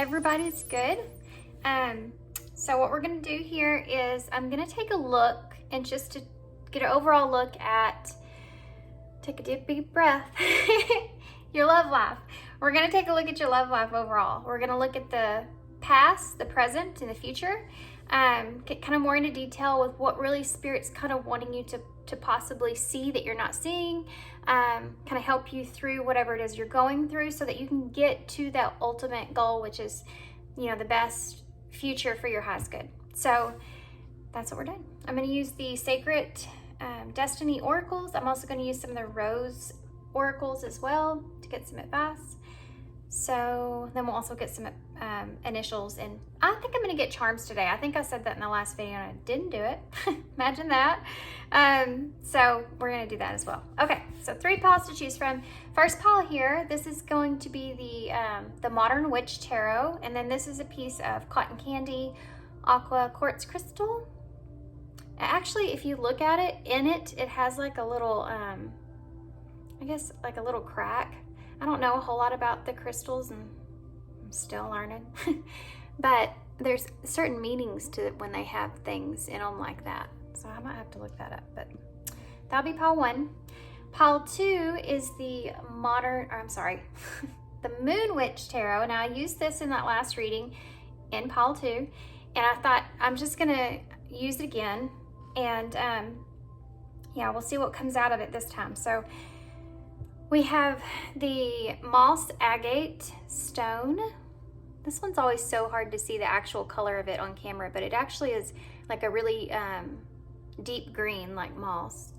everybody's good. So what we're going to do here is I'm going to take a look and just to get an overall look at, take a deep breath, your love life. We're going to take a look at your love life overall. We're going to look at the past, the present, and the future. Get kind of more into detail with what really Spirit's kind of wanting you to possibly see that you're not seeing, kind of help you through whatever it is you're going through so that you can get to that ultimate goal, which is, you know, the best future for your highest good. So that's what we're doing. I'm going to use the Sacred Destiny Oracles. I'm also going to use some of the Rose Oracles as well to get some advice. So then we'll also get some initials, and I think I'm going to get charms today. I think I said that in the last video and I didn't do it. Imagine that. So we're going to do that as well. Okay, so 3 piles to choose from. First pile here, this is going to be the Modern Witch Tarot, and then this is a piece of Cotton Candy Aqua Quartz Crystal. Actually, if you look at it, in it has like a little, I guess like a little crack. I don't know a whole lot about the crystals, and I'm still learning, but there's certain meanings to it when they have things in them like that. So I might have to look that up, but that'll be pile 1. Pile 2 is the the Moon Witch Tarot. Now I used this in that last reading in pile 2, and I thought I'm just gonna use it again, and yeah, we'll see what comes out of it this time. So we have the Moss Agate Stone. This one's always so hard to see the actual color of it on camera, but it actually is like a really deep green, like moss.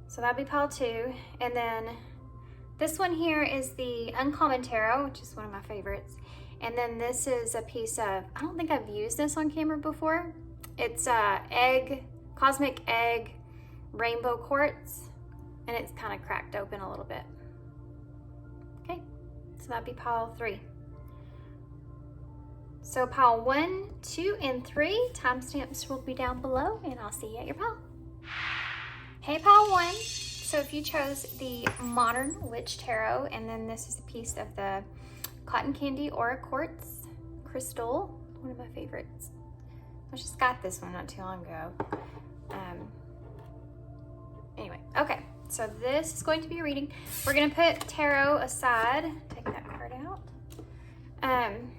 So that'd be pile 2. And then this one here is the Uncommon Tarot, which is one of my favorites. And then this is a piece of, I don't think I've used this on camera before. It's Cosmic Egg Rainbow Quartz. And it's kind of cracked open a little bit. Okay, so that'd be pile 3. So pile 1, 2, and 3, timestamps will be down below, and I'll see you at your pile. Hey, pile 1. So if you chose the Modern Witch Tarot, and then this is a piece of the Cotton Candy Aura Quartz Crystal, one of my favorites. I just got this one not too long ago. Anyway, okay. So this is going to be a reading. We're going to put tarot aside. Take that card out. And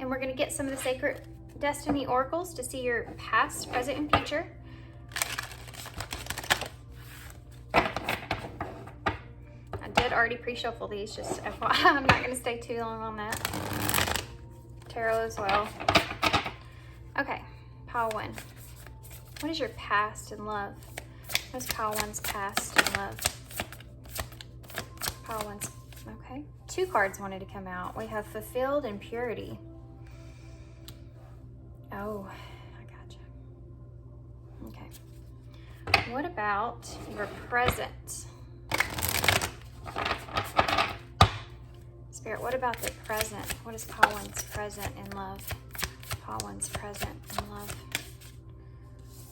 we're going to get some of the Sacred Destiny Oracles to see your past, present, and future. I did already pre-shuffle these, just FYI. I'm not going to stay too long on that. Tarot as well. Okay, pile 1. What is your past in love? What's pile 1's past and love? Pile 1's, okay. 2 cards wanted to come out. We have Fulfilled and Purity. Oh, I gotcha. Okay. What about your present? Spirit, what about the present? What is pile 1's present in love? Pile 1's present in love.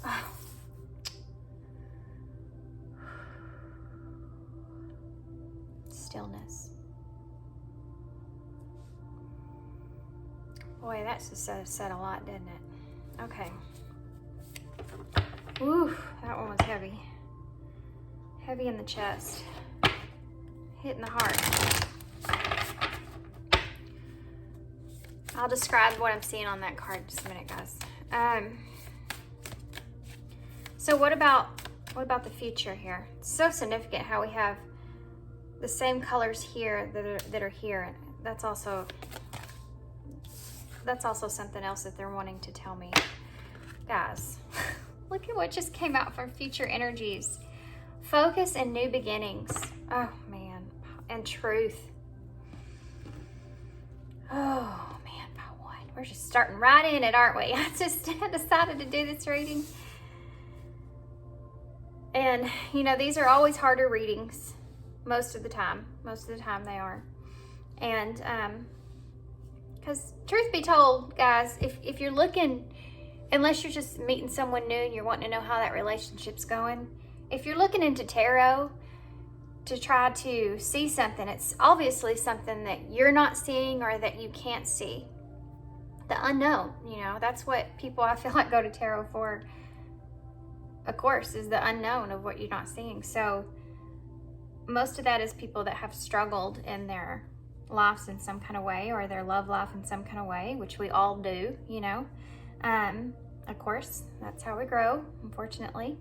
Oh. Stillness. Boy, that's just said a lot, didn't it? Okay. Ooh, that one was heavy. Heavy in the chest. Hitting the heart. I'll describe what I'm seeing on that card in just a minute, guys. So what about the future here? It's so significant how we have the same colors here that are here. That's also something else that they're wanting to tell me. Guys, look at what just came out from future energies. Focus and new beginnings. Oh man, and truth. Oh man, pile 1. We're just starting right in it, aren't we? I just decided to do this reading. And you know, these are always harder readings. Most of the time they are. And because truth be told, guys, if you're looking, unless you're just meeting someone new and you're wanting to know how that relationship's going, if you're looking into tarot, to try to see something. It's obviously something that you're not seeing or that you can't see. The unknown, you know, that's what people I feel like go to tarot for, of course, is the unknown of what you're not seeing. So most of that is people that have struggled in their lives in some kind of way, or their love life in some kind of way, which we all do, you know. Of course, that's how we grow, unfortunately.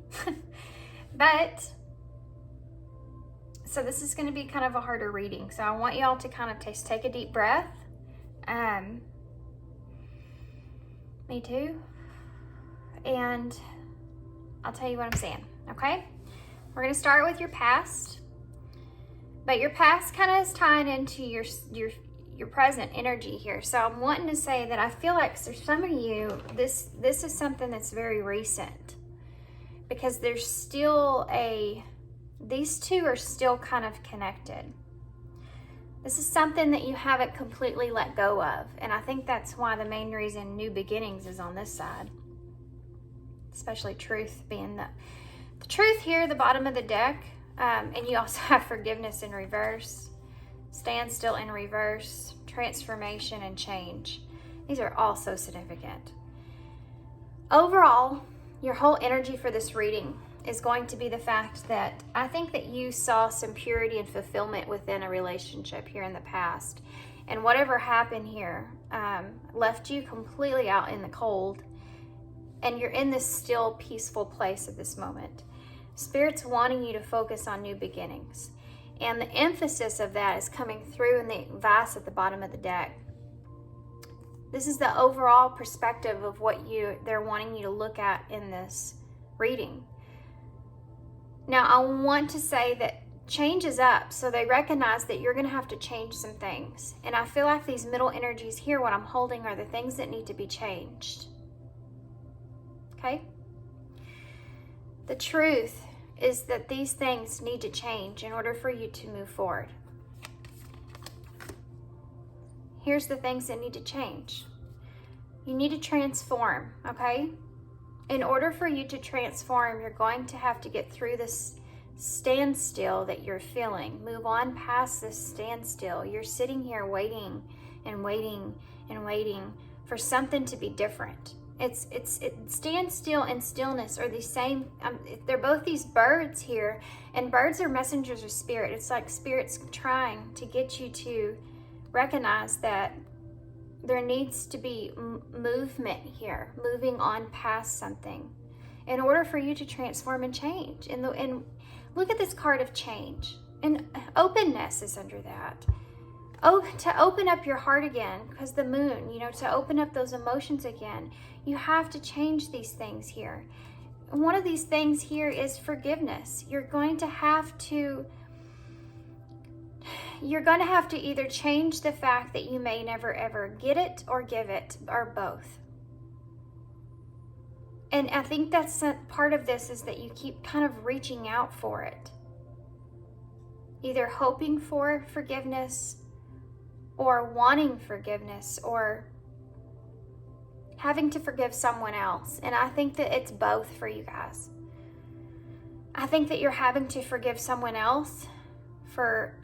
But so this is going to be kind of a harder reading. So I want y'all to kind of take a deep breath. Me too. And I'll tell you what I'm saying, okay? We're going to start with your past. But your past kind of is tying into your present energy here. So I'm wanting to say that I feel like for some of you, this is something that's very recent. Because there's still these two are still kind of connected. This is something that you haven't completely let go of. And I think that's why the main reason new beginnings is on this side. Especially truth being the truth here, the bottom of the deck. And you also have forgiveness in reverse, standstill in reverse, transformation and change. These are all so significant. Overall, your whole energy for this reading is going to be the fact that I think that you saw some purity and fulfillment within a relationship here in the past. And whatever happened here left you completely out in the cold. And you're in this still peaceful place at this moment. Spirit's wanting you to focus on new beginnings. And the emphasis of that is coming through in the vase at the bottom of the deck. This is the overall perspective of what they're wanting you to look at in this reading. Now, I want to say that change is up, so they recognize that you're going to have to change some things. And I feel like these middle energies here, what I'm holding, are the things that need to be changed. Okay? The truth is that these things need to change in order for you to move forward. Here's the things that need to change. You need to transform, okay? In order for you to transform, you're going to have to get through this standstill that you're feeling. Move on past this standstill. You're sitting here waiting and waiting and waiting for something to be different. It's standstill and stillness are the same. They're both these birds here, and birds are messengers of spirit. It's like spirit's trying to get you to recognize that there needs to be movement here, moving on past something in order for you to transform and change. And look at this card of change, and openness is under that. Oh, to open up your heart again, because the moon, you know, to open up those emotions again, you have to change these things here. And one of these things here is forgiveness. You're going to have to either change the fact that you may never ever get it or give it, or both. And I think that's part of this, is that you keep kind of reaching out for it. Either hoping for forgiveness, or wanting forgiveness, or having to forgive someone else. And I think that it's both for you guys. I think that you're having to forgive someone else for,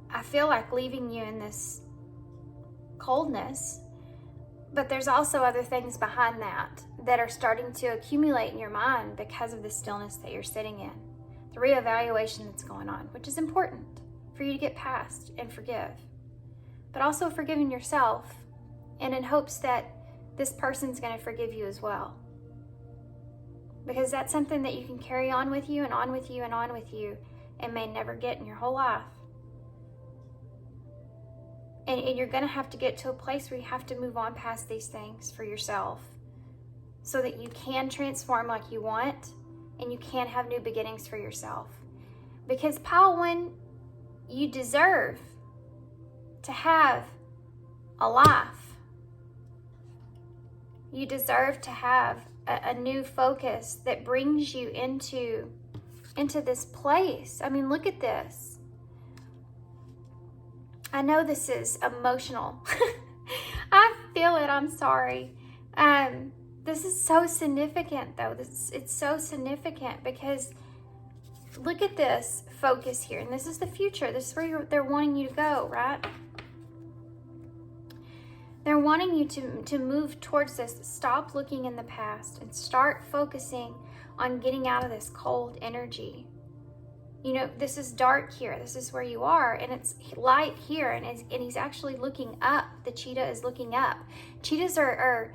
I feel like, leaving you in this coldness. But there's also other things behind that are starting to accumulate in your mind because of the stillness that you're sitting in. The reevaluation that's going on, which is important for you to get past and forgive. But also forgiving yourself, and in hopes that this person's going to forgive you as well. Because that's something that you can carry on with you and on with you and on with you, and may never get in your whole life. And you're going to have to get to a place where you have to move on past these things for yourself, so that you can transform like you want, and you can have new beginnings for yourself. Because Pile 1, you deserve to have a life. You deserve to have a new focus that brings you into this place. I mean, look at this. I know this is emotional. I feel it, I'm sorry. This is so significant though. It's so significant because look at this focus here. And this is the future. This is where they're wanting you to go, right? They're wanting you to move towards this. Stop looking in the past and start focusing on getting out of this cold energy. You know, this is dark here. This is where you are, and it's light here, and he's actually looking up. The cheetah is looking up. Cheetahs are,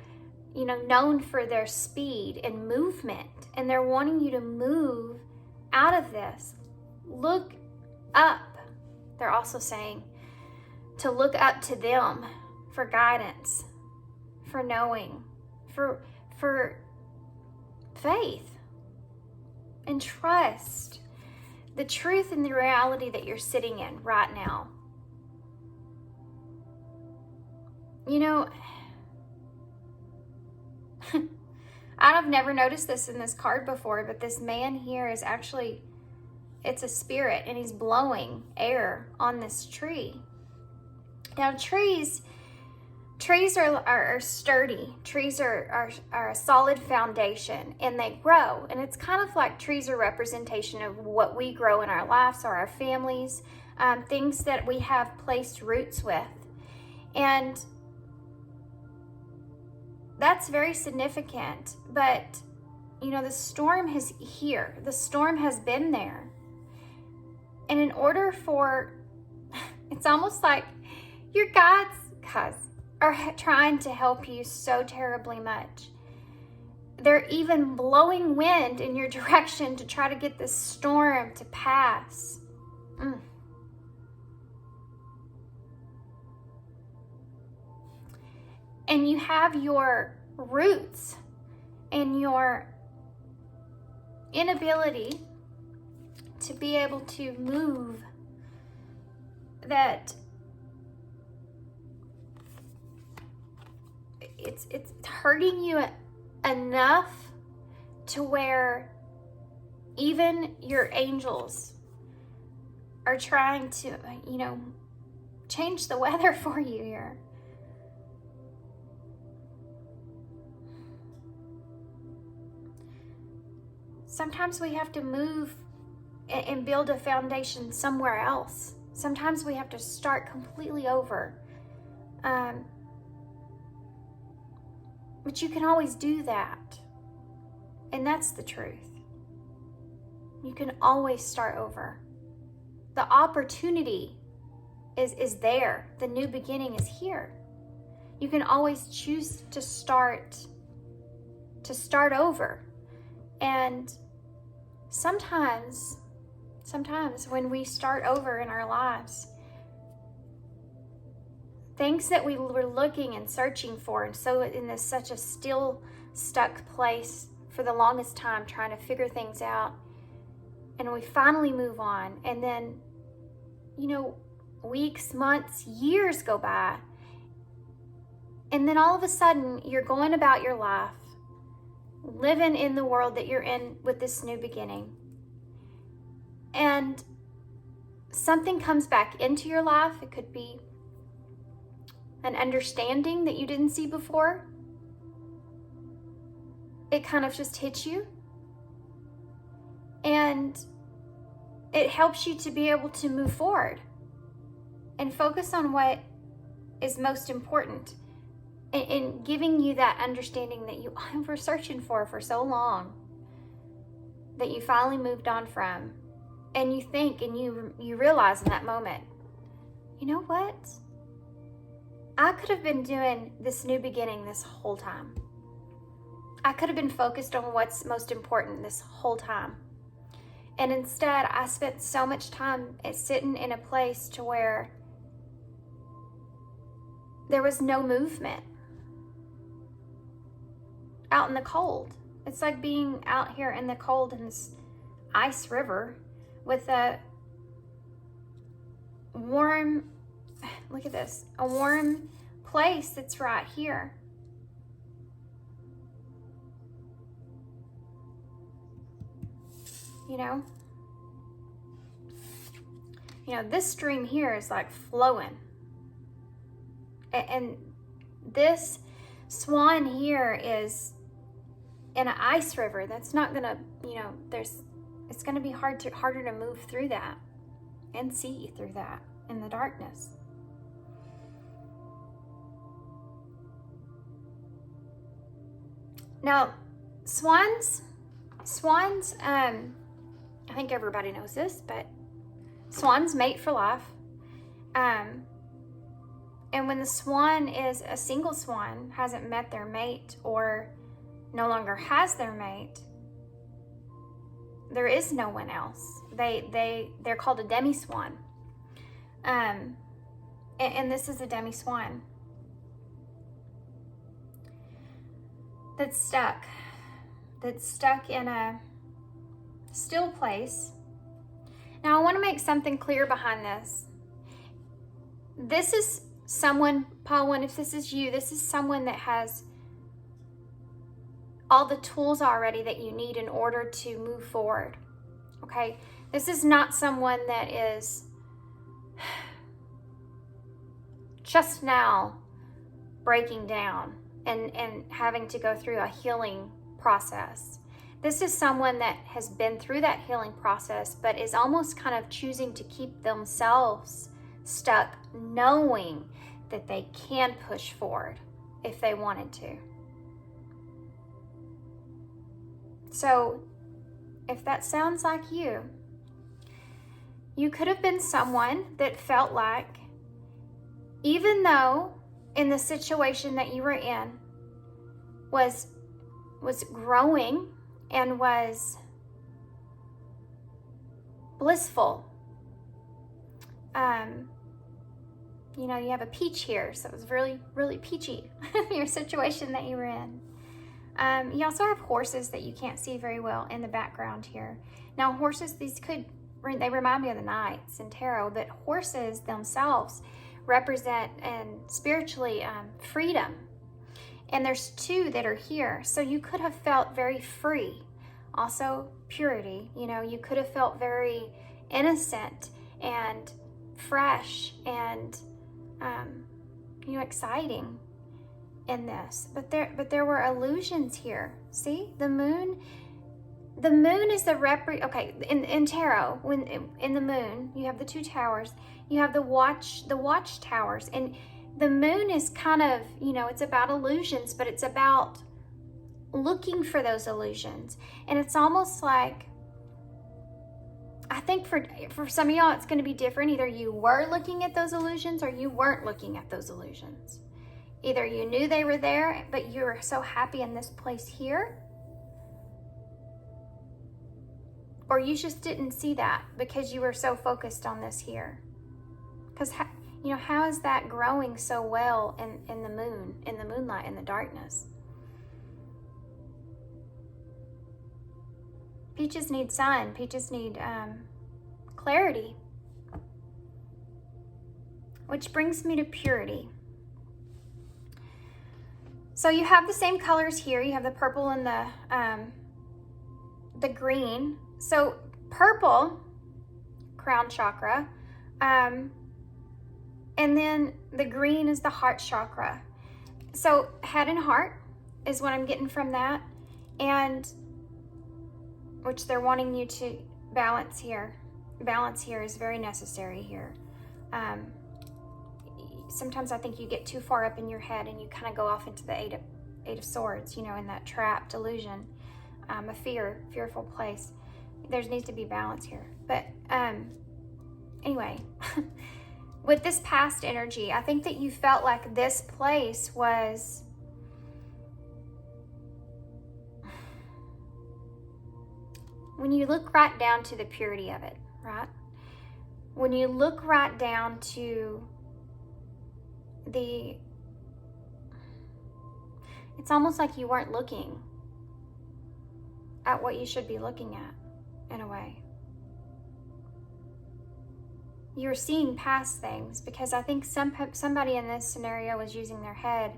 you know, known for their speed and movement, and they're wanting you to move out of this. Look up. They're also saying to look up to them for guidance, for knowing, for faith and trust. The truth and the reality that you're sitting in right now. You know, I've never noticed this in this card before, but this man here is actually, it's a spirit, and he's blowing air on this tree. Now, trees are sturdy. Trees are a solid foundation, and they grow. And it's kind of like trees are representation of what we grow in our lives or our families, things that we have placed roots with. And that's very significant. But, you know, the storm is here. The storm has been there. And in order for, it's almost like your guides are trying to help you so terribly much. They're even blowing wind in your direction to try to get this storm to pass. And you have your roots and your inability to be able to move, that it's hurting you enough to where even your angels are trying to, you know, change the weather for you here. Sometimes we have to move and build a foundation somewhere else. Sometimes we have to start completely over. But you can always do that. And that's the truth. You can always start over. The opportunity is there. The new beginning is here. You can always choose to start over. And sometimes when we start over in our lives, things that we were looking and searching for, and so in this such a still stuck place for the longest time, trying to figure things out, and we finally move on, and then, you know, weeks, months, years go by, and then all of a sudden you're going about your life, living in the world that you're in with this new beginning, and something comes back into your life. It could be an understanding that you didn't see before. It kind of just hits you, and it helps you to be able to move forward and focus on what is most important, and giving you that understanding that you were searching for so long, that you finally moved on from. And you think and you realize in that moment, you know what? I could have been doing this new beginning this whole time. I could have been focused on what's most important this whole time. And instead, I spent so much time sitting in a place to where there was no movement. Out in the cold. It's like being out here in the cold in this ice river with a warm, look at this, a warm place that's right here. You know, this stream here is like flowing. And this swan here is in an ice river that's not gonna, it's going to be harder to move through that and see through that in the darkness. Now, swans, I think everybody knows this, but swans mate for life. And when the swan is a single swan, hasn't met their mate or no longer has their mate, there is no one else. They're called a demi-swan. And this is a demi-swan that's stuck in a still place. Now I want to make something clear behind this. This is someone, Paul, if this is you, this is someone that has all the tools already that you need in order to move forward. Okay? This is not someone that is just now breaking down and having to go through a healing process. This is someone that has been through that healing process, but is almost kind of choosing to keep themselves stuck, knowing that they can push forward if they wanted to. So if that sounds like you could have been someone that felt like, even though in the situation that you were in was growing and was blissful. You know, you have a peach here, so it was really, really peachy, your situation that you were in. You also have horses that you can't see very well in the background here. Now horses, they remind me of the knights in tarot, but horses themselves represent and spiritually freedom. And there's two that are here. So you could have felt very free. Also purity, you know, you could have felt very innocent and fresh and, you know, exciting in this. But there were illusions here. See, the moon is the okay, in tarot, when in the moon, you have the two towers, you have the watch towers, and the moon is kind of, you know, it's about illusions, but it's about looking for those illusions. And it's almost like, I think for some of y'all, it's going to be different. Either you were looking at those illusions or you weren't looking at those illusions. Either you knew they were there, but you were so happy in this place here, or you just didn't see that because you were so focused on this here. Because, you know, how is that growing so well in the moon, in the moonlight, in the darkness? Peaches need sun. Peaches need clarity. Which brings me to purity. So you have the same colors here. You have the purple and the green. So purple, crown chakra, and then the green is the heart chakra. So head and heart is what I'm getting from that, and which they're wanting you to balance here. Balance here is very necessary here. Sometimes I think you get too far up in your head and you kind of go off into the eight of swords, you know, in that trapped illusion, a fearful place. There needs to be balance here. But anyway, with this past energy, I think that you felt like this place was when you look right down to the purity of it, right? When you look right down to it's almost like you weren't looking at what you should be looking at, in a way. You're seeing past things, because I think somebody in this scenario was using their head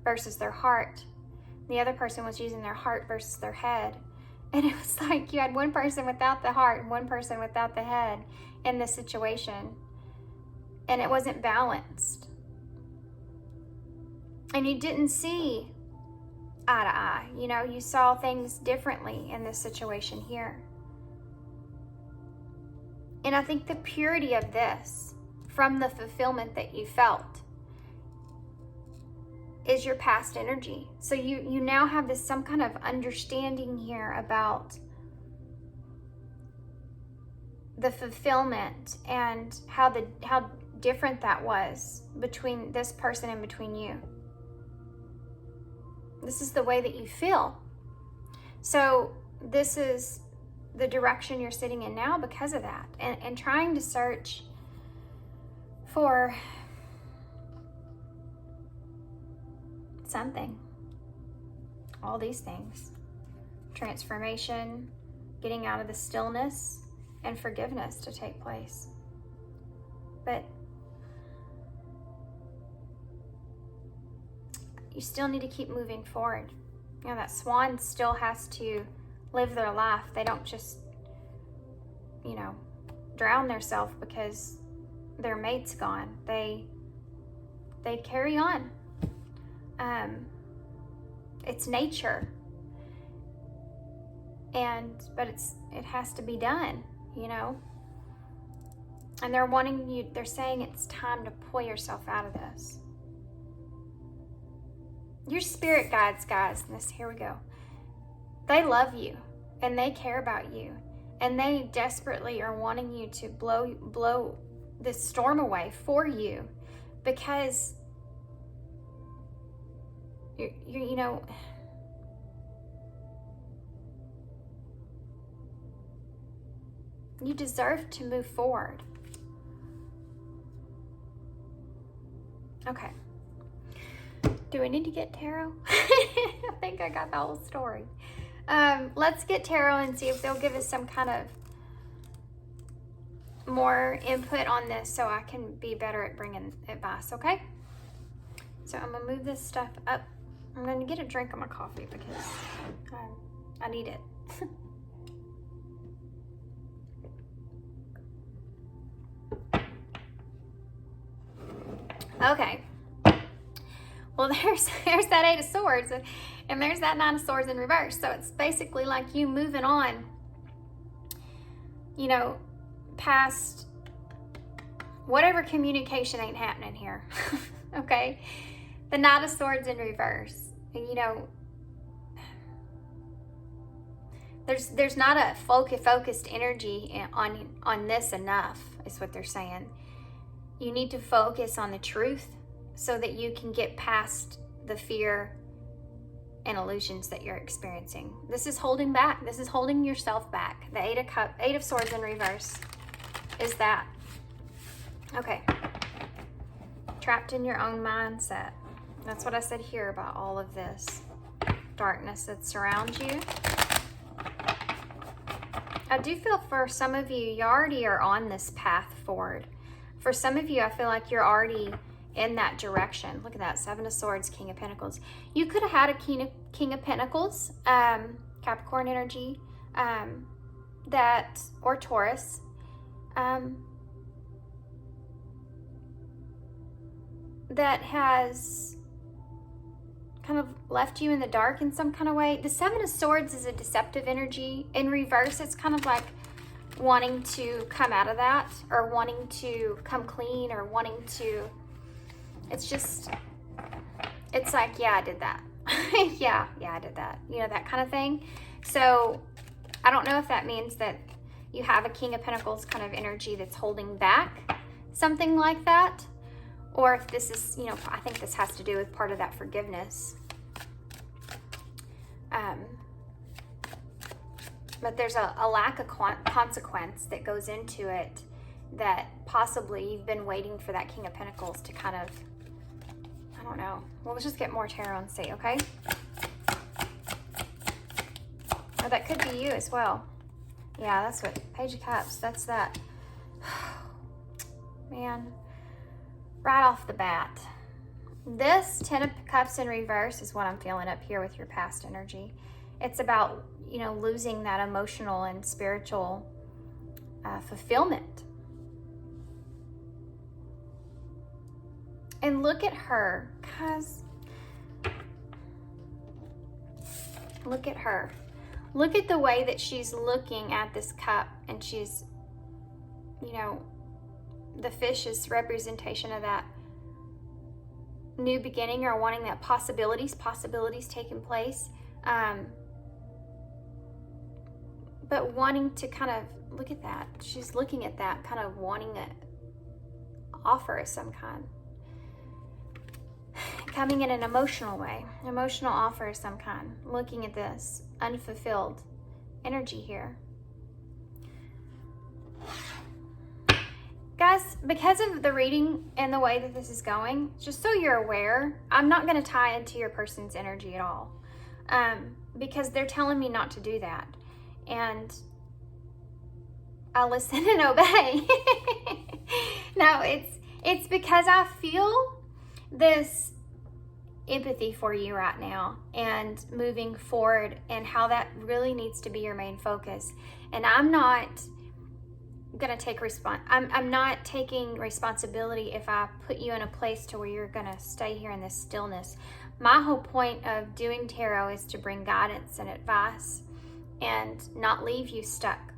versus their heart. The other person was using their heart versus their head. And it was like you had one person without the heart and one person without the head in this situation. And it wasn't balanced. And you didn't see eye to eye. You know, you saw things differently in this situation here. And I think the purity of this, from the fulfillment that you felt, is your past energy. So you now have this some kind of understanding here about the fulfillment and how different that was between this person and between you. This is the way that you feel. So this is the direction you're sitting in now because of that, and trying to search for something. All these things. Transformation, getting out of the stillness, and forgiveness to take place. But you still need to keep moving forward. You know, that swan still has to live their life. They don't just, you know, drown themselves because their mate's gone. They carry on. It's nature. But it has to be done, you know. And they're saying it's time to pull yourself out of this. Your spirit guides, guys, here we go. They love you and they care about you, and they desperately are wanting you to blow this storm away for you, because you know, you deserve to move forward. Okay. Do we need to get tarot? I think I got the whole story. Let's get tarot and see if they'll give us some kind of more input on this so I can be better at bringing advice, okay? So I'm gonna move this stuff up. I'm gonna get a drink of my coffee because I need it. Okay. Well, there's that Eight of Swords, and there's that Nine of Swords in reverse. So it's basically like you moving on, you know, past whatever communication ain't happening here. Okay? The Knight of Swords in reverse. And, you know, there's not a focused energy on this enough, is what they're saying. You need to focus on the truth so that you can get past the fear and illusions that you're experiencing. This is holding back. This is holding yourself back. The Eight of Swords in reverse is that. Okay. Trapped in your own mindset. That's what I said here about all of this darkness that surrounds you. I do feel for some of you already are on this path forward. For some of you, I feel like you're already in that direction. Look at that, Seven of Swords, King of Pentacles. You could have had a King of Pentacles, Capricorn energy, or Taurus, that has kind of left you in the dark in some kind of way. The Seven of Swords is a deceptive energy. In reverse, it's kind of like wanting to come out of that, or wanting to come clean, or wanting to, it's like, yeah, I did that. yeah, I did that. You know, that kind of thing. So I don't know if that means that you have a King of Pentacles kind of energy that's holding back something like that, or if this is, you know, I think this has to do with part of that forgiveness. But there's a lack of consequence that goes into it, that possibly you've been waiting for that King of Pentacles to kind of, I don't know. Well, let's just get more tarot and see, okay? Or that could be you as well. Yeah, that's what, Page of Cups, that's that. Man, right off the bat. This Ten of Cups in reverse is what I'm feeling up here with your past energy. It's about, you know, losing that emotional and spiritual fulfillment. And look at her, guys. Look at her. Look at the way that she's looking at this cup, and she's you know, the fish is representation of that new beginning, or wanting that possibilities taking place. But wanting to kind of look at that. She's looking at that, kind of wanting an offer of some kind. Coming in an emotional way, emotional offer of some kind. Looking at this unfulfilled energy here. Guys, because of the reading and the way that this is going, just so you're aware, I'm not going to tie into your person's energy at all. Because they're telling me not to do that. And I'll listen and obey. No, it's because I feel this empathy for you right now and moving forward, and how that really needs to be your main focus. And I'm not gonna take I'm not taking responsibility if I put you in a place to where you're gonna stay here in this stillness. My whole point of doing tarot is to bring guidance and advice and not leave you stuck.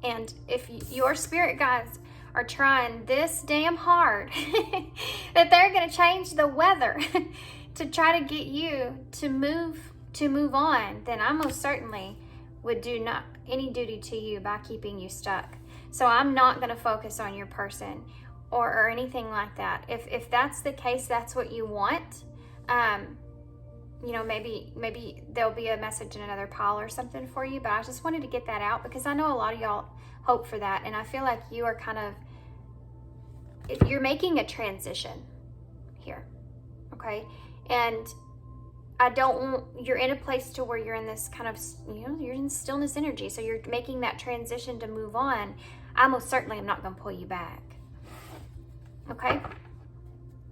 And if your spirit guides are trying this damn hard that they're going to change the weather to try to get you to move on, then I most certainly would do not any duty to you by keeping you stuck. So I'm not going to focus on your person or anything like that. If that's the case, that's what you want, you know, maybe there'll be a message in another pile or something for you, but I just wanted to get that out because I know a lot of y'all hope for that, and I feel like you are kind of, you're making a transition here, okay? And I don't want, you're in a place to where you're in this kind of, you know, you're in stillness energy, so you're making that transition to move on. I most certainly am not going to pull you back, okay?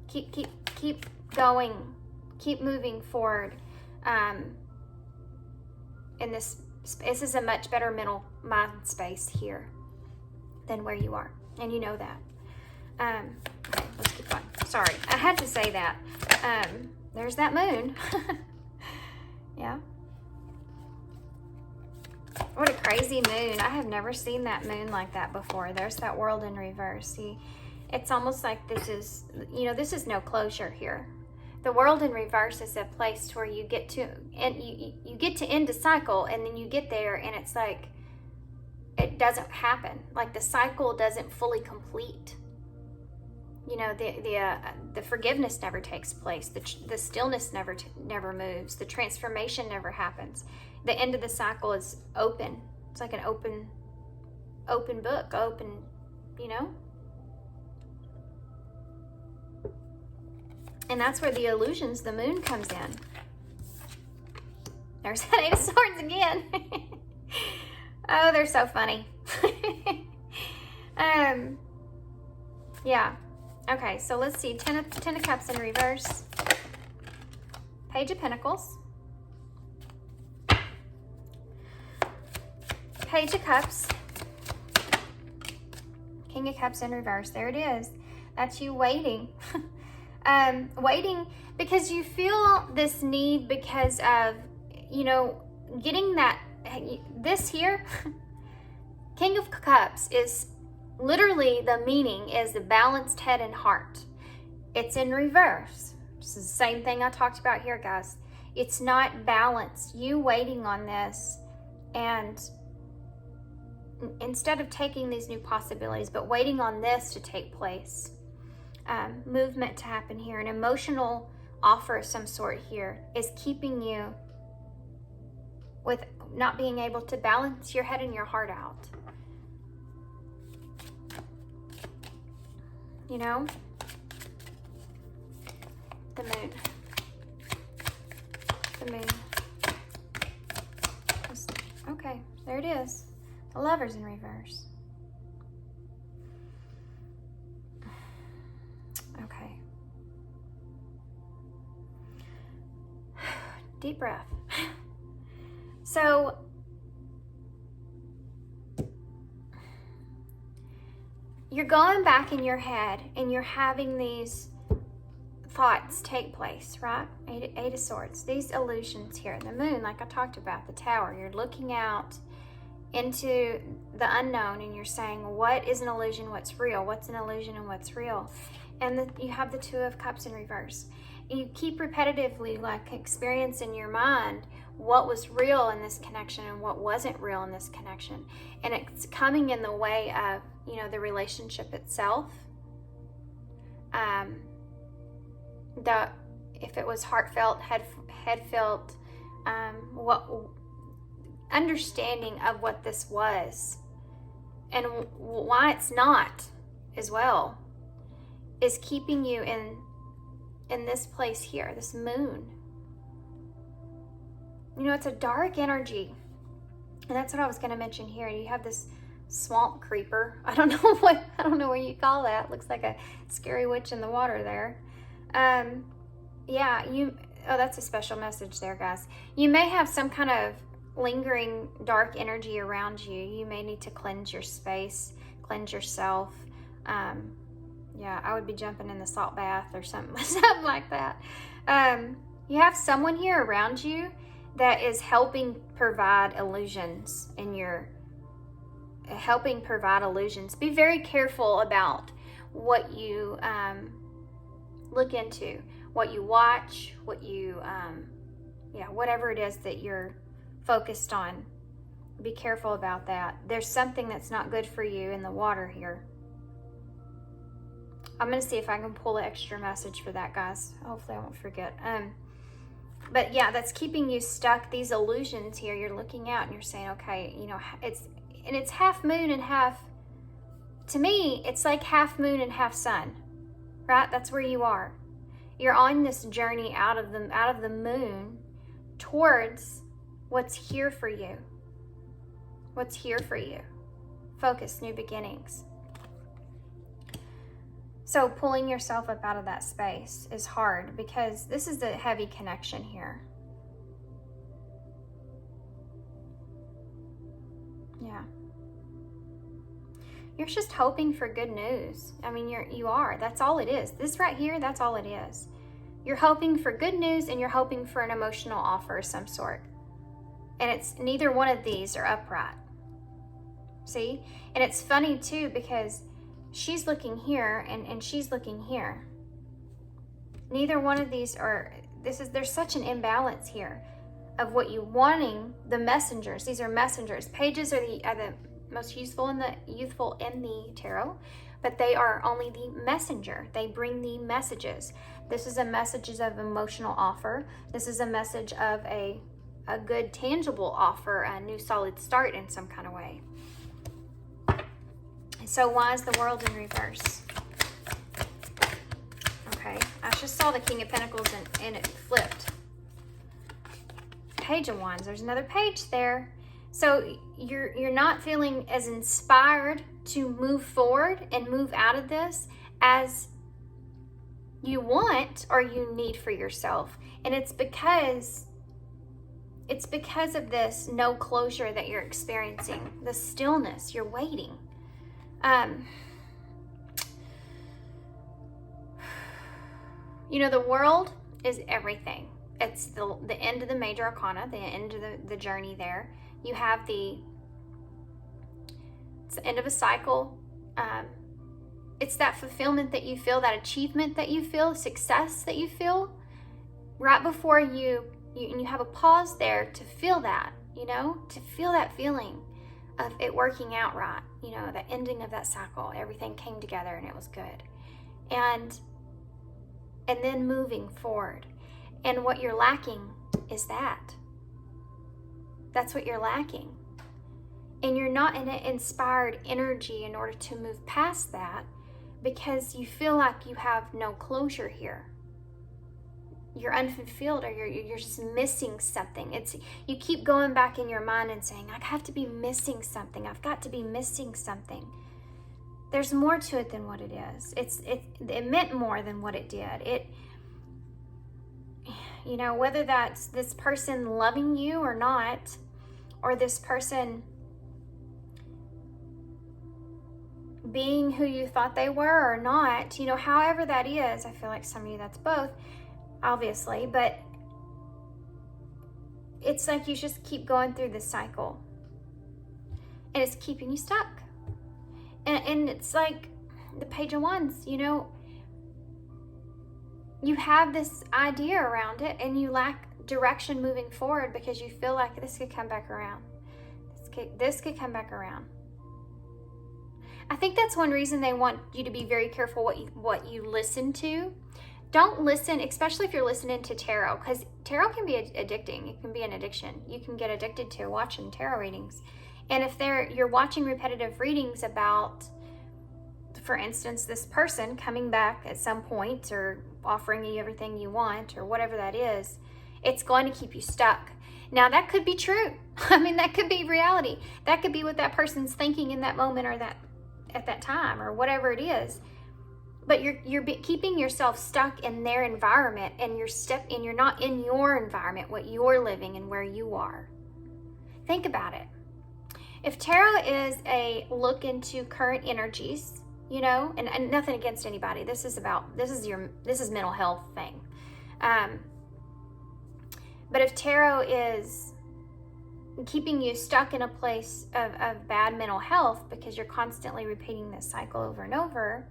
Keep going. Keep moving forward. In this is a much better mental mind space here than where you are, and you know that. Okay, let's keep going. Sorry, I had to say that. There's that moon. Yeah. What a crazy moon. I have never seen that moon like that before. There's that world in reverse. See, it's almost like this is, you know, this is no closure here. The world in reverse is a place where you get to, and you get to end a cycle, and then you get there and it's like it doesn't happen. Like the cycle doesn't fully complete. You know, the forgiveness never takes place. The stillness never moves. The transformation never happens. The end of the cycle is open. It's like an open book, you know? And that's where the illusions, the moon comes in. There's that Eight of Swords again. Oh, they're so funny. Yeah. Okay, so let's see. Ten of Cups in reverse. Page of Pentacles. Page of Cups. King of Cups in reverse. There it is. That's you waiting. Waiting because you feel this need because of, you know, getting that, this here, King of Cups is literally, the meaning is the balanced head and heart. It's in reverse. This is the same thing I talked about here, guys. It's not balanced. You waiting on this, and instead of taking these new possibilities, but waiting on this to take place. Movement to happen here. An emotional offer of some sort here is keeping you with not being able to balance your head and your heart out. You know? The moon. The moon. Okay, there it is. The Lovers in reverse. Okay. Deep breath. So, you're going back in your head and you're having these thoughts take place, right? Eight of Swords. These illusions here. The moon, like I talked about, the tower. You're looking out into the unknown, and you're saying, what is an illusion, what's real, what's an illusion and what's real. And you have the Two of Cups in reverse. You keep repetitively like experience in your mind what was real in this connection and what wasn't real in this connection. And it's coming in the way of, you know, the relationship itself. If it was heartfelt, headfelt, what understanding of what this was and why it's not as well is keeping you in this place here, this moon. You know, it's a dark energy, and that's what I was going to mention here. You have this swamp creeper. I don't know what you call that. Looks like a scary witch in the water there. Yeah, that's a special message there, guys. You may have some kind of lingering dark energy around you. You may need to cleanse your space, cleanse yourself. Yeah, I would be jumping in the salt bath or something like that. You have someone here around you that is helping provide illusions Be very careful about what you look into, what you watch, what you, whatever it is that you're focused on. Be careful about that. There's something that's not good for you in the water here. I'm going to see if I can pull an extra message for that, guys. Hopefully I won't forget. But yeah, that's keeping you stuck. These illusions here, you're looking out and you're saying, okay, you know, it's half moon and half, to me, it's like half moon and half sun, right? That's where you are. You're on this journey out of the moon towards what's here for you. What's here for you. Focus, new beginnings. So pulling yourself up out of that space is hard because this is a heavy connection here. Yeah. You're just hoping for good news. I mean, you are. That's all it is. This right here, that's all it is. You're hoping for good news and you're hoping for an emotional offer of some sort. And it's neither one of these are upright. See? And it's funny too because she's looking here and she's looking here. Neither one of these are, there's such an imbalance here of what you wanting, the messengers. These are messengers. Pages are the most youthful in the tarot, but they are only the messenger. They bring the messages. This is a message of emotional offer. This is a message of a good tangible offer, a new solid start in some kind of way. So why is the World in reverse? Okay, I just saw the King of Pentacles and it flipped. Page of Wands, there's another page there. So you're not feeling as inspired to move forward and move out of this as you want or you need for yourself. And it's because of this no closure that you're experiencing, the stillness, you're waiting. You know, the World is everything. It's the end of the major arcana, the end of the journey there. You have it's the end of a cycle. It's that fulfillment that you feel, that achievement that you feel, success that you feel right before you have a pause there to feel that, you know, to feel that feeling of it working out right, you know, the ending of that cycle, everything came together and it was good. And then moving forward. And what you're lacking is that. That's what you're lacking. And you're not in an inspired energy in order to move past that because you feel like you have no closure here. You're unfulfilled or you're just missing something. You keep going back in your mind and saying, I have to be missing something. I've got to be missing something. There's more to it than what it is. It meant more than what it did. You know, whether that's this person loving you or not, or this person being who you thought they were or not, you know, however that is, I feel like some of you that's both, obviously, but it's like you just keep going through this cycle. and it's keeping you stuck. And it's like the Page of Wands, you know, you have this idea around it and you lack direction moving forward because you feel like this could come back around. This could come back around. I think that's one reason they want you to be very careful what you listen to. Don't listen, especially if you're listening to tarot, because tarot can be addicting. It can be an addiction. You can get addicted to watching tarot readings. And if you're watching repetitive readings about, for instance, this person coming back at some point or offering you everything you want or whatever that is, it's going to keep you stuck. Now, that could be true. I mean, that could be reality. That could be what that person's thinking in that moment or at that time or whatever it is. But you're keeping yourself stuck in their environment, and you're not in your environment, what you're living and where you are. Think about it. If tarot is a look into current energies, you know, and nothing against anybody. This is mental health thing. But if tarot is keeping you stuck in a place of bad mental health because you're constantly repeating this cycle over and over,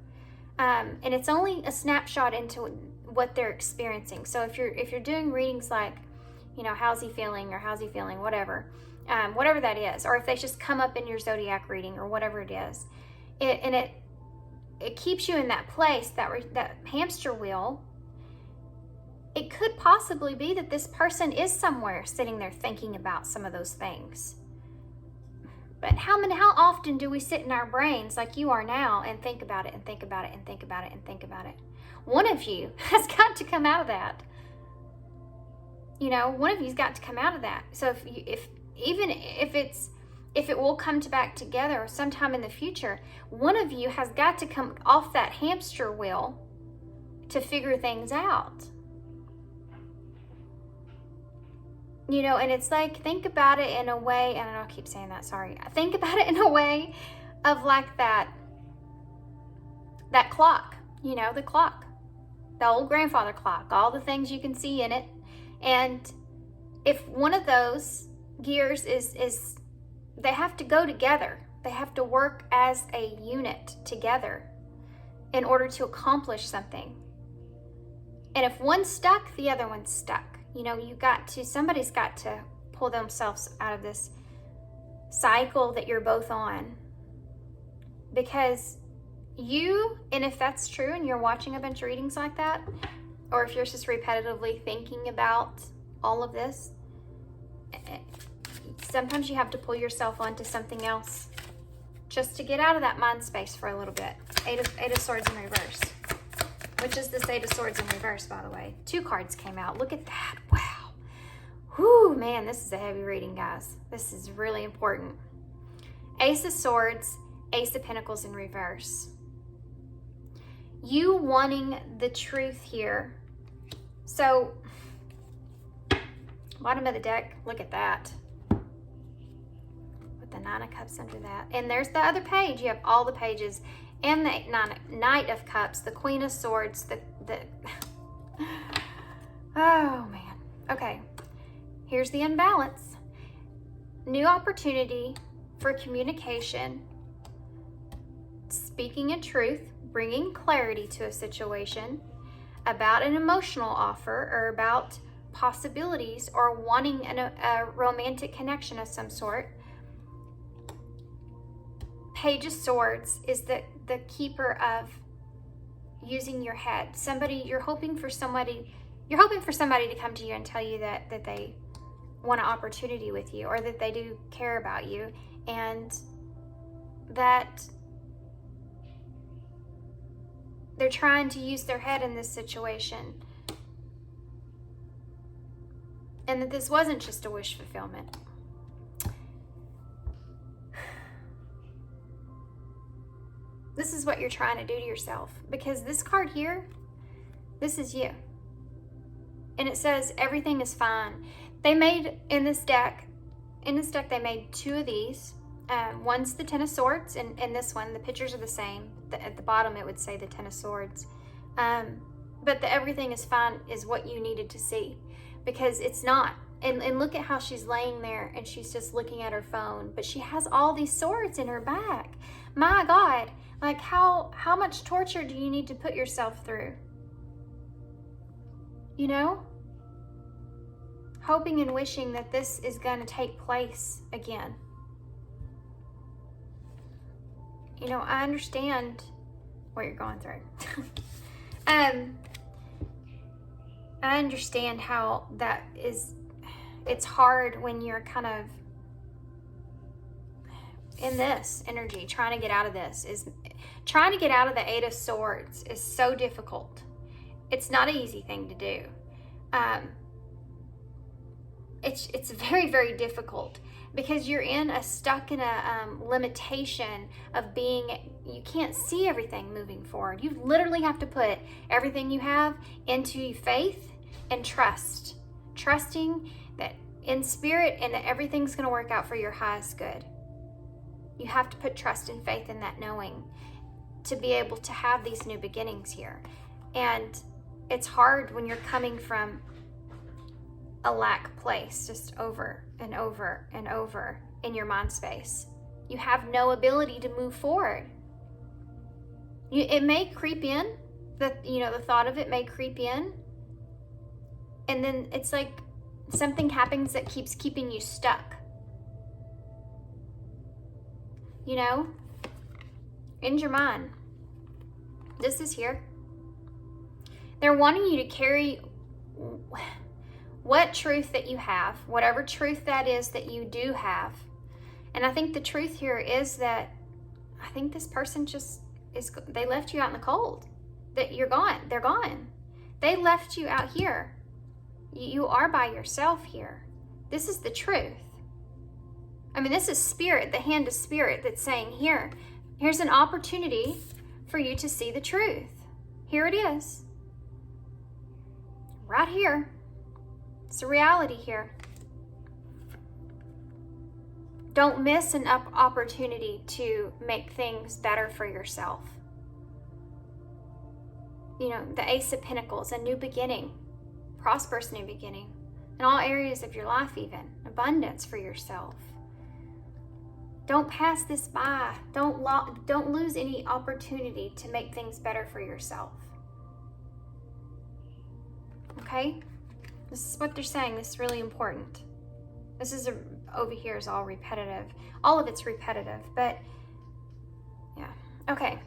and it's only a snapshot into what they're experiencing. So if you're doing readings like, you know, how's he feeling or how's he feeling, whatever that is, or if they just come up in your zodiac reading or whatever it is, it keeps you in that place, that hamster wheel. It could possibly be that this person is somewhere sitting there thinking about some of those things. But how often do we sit in our brains like you are now and think about it and think about it and think about it and think about it? One of you has got to come out of that. You know, one of you's got to come out of that. So if it will come back together sometime in the future, one of you has got to come off that hamster wheel to figure things out. You know, and it's like, think about it in a way, and I'll keep saying that, sorry. Think about it in a way of like that clock, you know, the clock, the old grandfather clock, all the things you can see in it. And if one of those gears is they have to go together. They have to work as a unit together in order to accomplish something. And if one's stuck, the other one's stuck. You know, somebody's got to pull themselves out of this cycle that you're both on. Because and if that's true and you're watching a bunch of readings like that, or if you're just repetitively thinking about all of this, sometimes you have to pull yourself onto something else just to get out of that mind space for a little bit. Eight of Swords in reverse. Which is this Eight of Swords in reverse, by the way. 2 cards came out. Look at that. Wow. Whew, man, this is a heavy reading, guys. This is really important. Ace of Swords, Ace of Pentacles in reverse. You wanting the truth here. So, bottom of the deck, look at that. With the 9 of Cups under that. And there's the other page. You have all the pages. And the Knight of Cups, the Queen of Swords, oh man. Okay, here's the imbalance. New opportunity for communication, speaking a truth, bringing clarity to a situation, about an emotional offer or about possibilities or wanting a romantic connection of some sort. Page of Swords is the keeper of using your head. You're hoping for somebody to come to you and tell you that they want an opportunity with you, or that they do care about you, and that they're trying to use their head in this situation, and that this wasn't just a wish fulfillment. This is what you're trying to do to yourself, because this card here, this is you. And it says everything is fine. They made in this deck, they made 2 of these. One's the 10 of Swords, and this one, the pictures are the same. At the bottom, it would say the 10 of Swords. But the everything is fine is what you needed to see, because it's not. and look at how she's laying there and she's just looking at her phone, but she has all these swords in her back. My God, like how much torture do you need to put yourself through? You know? Hoping and wishing that this is going to take place again. You know, I understand what you're going through. I understand how that is, it's hard when you're kind of in this energy, trying to get out of this. Trying to get out of the Eight of Swords is so difficult. It's not an easy thing to do. It's very, very difficult because you're stuck in a limitation of being, you can't see everything moving forward. You literally have to put everything you have into faith and trusting that in spirit and that everything's going to work out for your highest good. You have to put trust and faith in that knowing to be able to have these new beginnings here. And it's hard when you're coming from a lack place, just over and over and over in your mind space. You have no ability to move forward. It may creep in, the thought of it may creep in, and then it's like something happens that keeps keeping you stuck. You know, in your mind. This is here. They're wanting you to carry what truth that you have, whatever truth that is that you do have. And I think the truth here is that I think this person they left you out in the cold. That you're gone. They're gone. They left you out here. You are by yourself here. This is the truth. I mean, this is spirit, the hand of spirit that's saying, here's an opportunity for you to see the truth. Here it is. Right here. It's a reality here. Don't miss an opportunity to make things better for yourself. You know, the Ace of Pentacles, a new beginning, prosperous new beginning, in all areas of your life even, abundance for yourself. Don't pass this by. Don't lose any opportunity to make things better for yourself. Okay? This is what they're saying. This is really important. This is over here is all repetitive. All of it's repetitive, but yeah. Okay.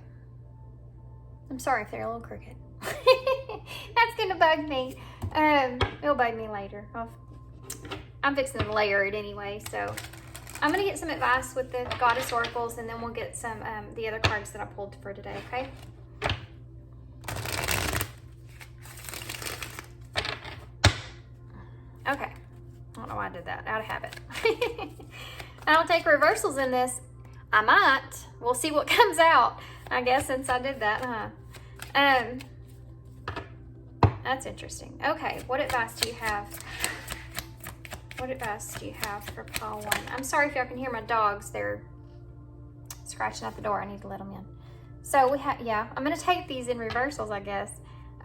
I'm sorry if they're a little crooked. That's gonna bug me. It'll bug me later. I'm fixing to layer it anyway, so I'm gonna get some advice with the Goddess Oracles, and then we'll get some the other cards that I pulled for today. Okay. Okay. I don't know why I did that. Out of habit. I don't take reversals in this. I might. We'll see what comes out, I guess, since I did that, huh? That's interesting. Okay, what advice do you have? What advice do you have for pile 1? I'm sorry if y'all can hear my dogs. They're scratching at the door. I need to let them in. So we have, yeah, I'm going to take these in reversals, I guess.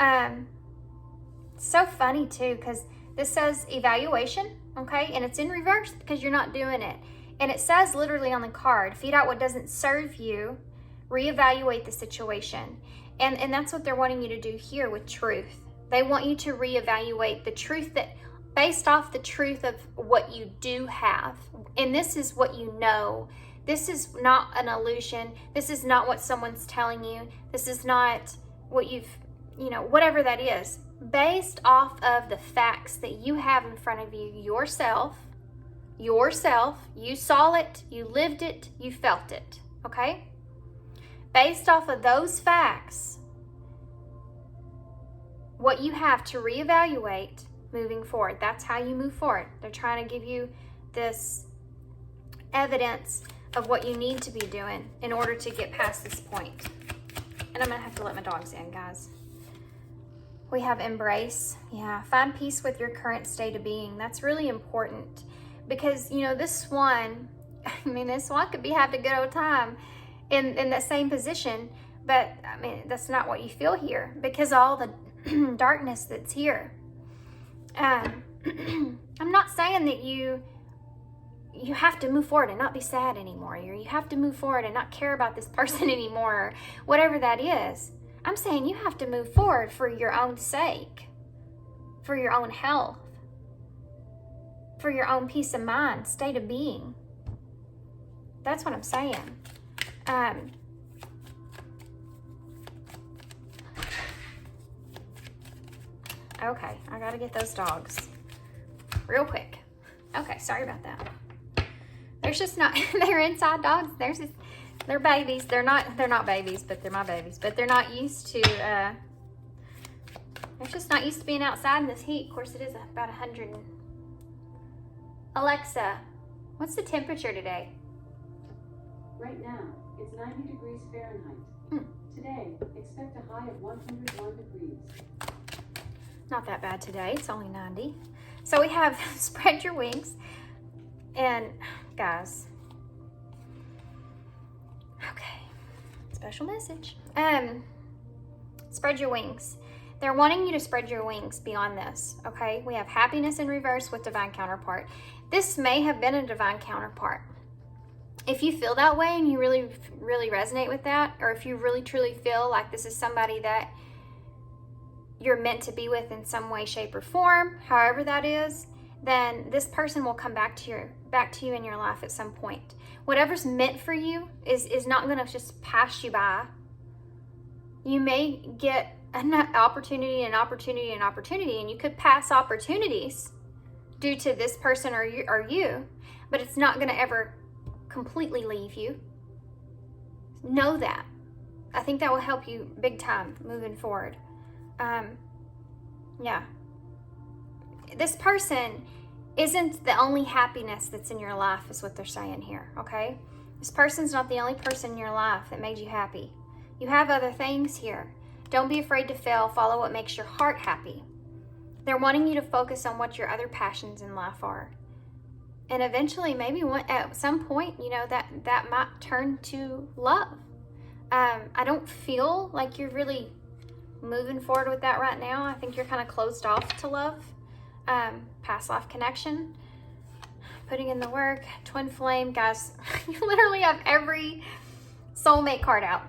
It's so funny, too, because this says evaluation, okay? And it's in reverse because you're not doing it. And it says literally on the card, feed out what doesn't serve you, reevaluate the situation. And that's what they're wanting you to do here with truth. They want you to reevaluate the truth that, based off the truth of what you do have. And this is what you know. This is not an illusion. This is not what someone's telling you. This is not what you've, whatever that is. Based off of the facts that you have in front of you, yourself, you saw it, you lived it, you felt it, okay? Based off of those facts, what you have to reevaluate moving forward. That's how you move forward. They're trying to give you this evidence of what you need to be doing in order to get past this point. And I'm going to have to let my dogs in, guys. We have embrace. Yeah, find peace with your current state of being. That's really important because, this swan, this swan could have a good old time in that same position, but, that's not what you feel here because all the darkness that's here. I'm not saying that you have to move forward and not be sad anymore, or you have to move forward and not care about this person anymore, or whatever that is. I'm saying you have to move forward for your own sake, for your own health, for your own peace of mind, state of being. That's what I'm saying. Okay, I gotta get those dogs real quick. Okay, sorry about that. There's just not, they're inside dogs. They're babies. They're not babies, but they're my babies. But they're not used to, they're just not used to being outside in this heat. Of course, it is about 100. Alexa, what's the temperature today? Right now, it's 90 degrees Fahrenheit. Today, expect a high of 101 degrees. Not that bad today. It's only 90. So we have spread your wings. And guys, okay, special message. Spread your wings. They're wanting you to spread your wings beyond this, okay? We have happiness in reverse with divine counterpart. This may have been a divine counterpart. If you feel that way and you really, really resonate with that, or if you really, truly feel like this is somebody that you're meant to be with in some way, shape, or form, however that is, then this person will come back to you in your life at some point. Whatever's meant for you is not going to just pass you by. You may get an opportunity, and you could pass opportunities due to this person or you, but it's not going to ever completely leave you. Know that. I think that will help you big time moving forward. Yeah. This person isn't the only happiness that's in your life, is what they're saying here, okay? This person's not the only person in your life that made you happy. You have other things here. Don't be afraid to fail. Follow what makes your heart happy. They're wanting you to focus on what your other passions in life are. And eventually, maybe at some point, you know, that might turn to love. I don't feel like you're really moving forward with that right now. I think you're kind of closed off to love. Past life connection, putting in the work, twin flame. Guys, you literally have every soulmate card out.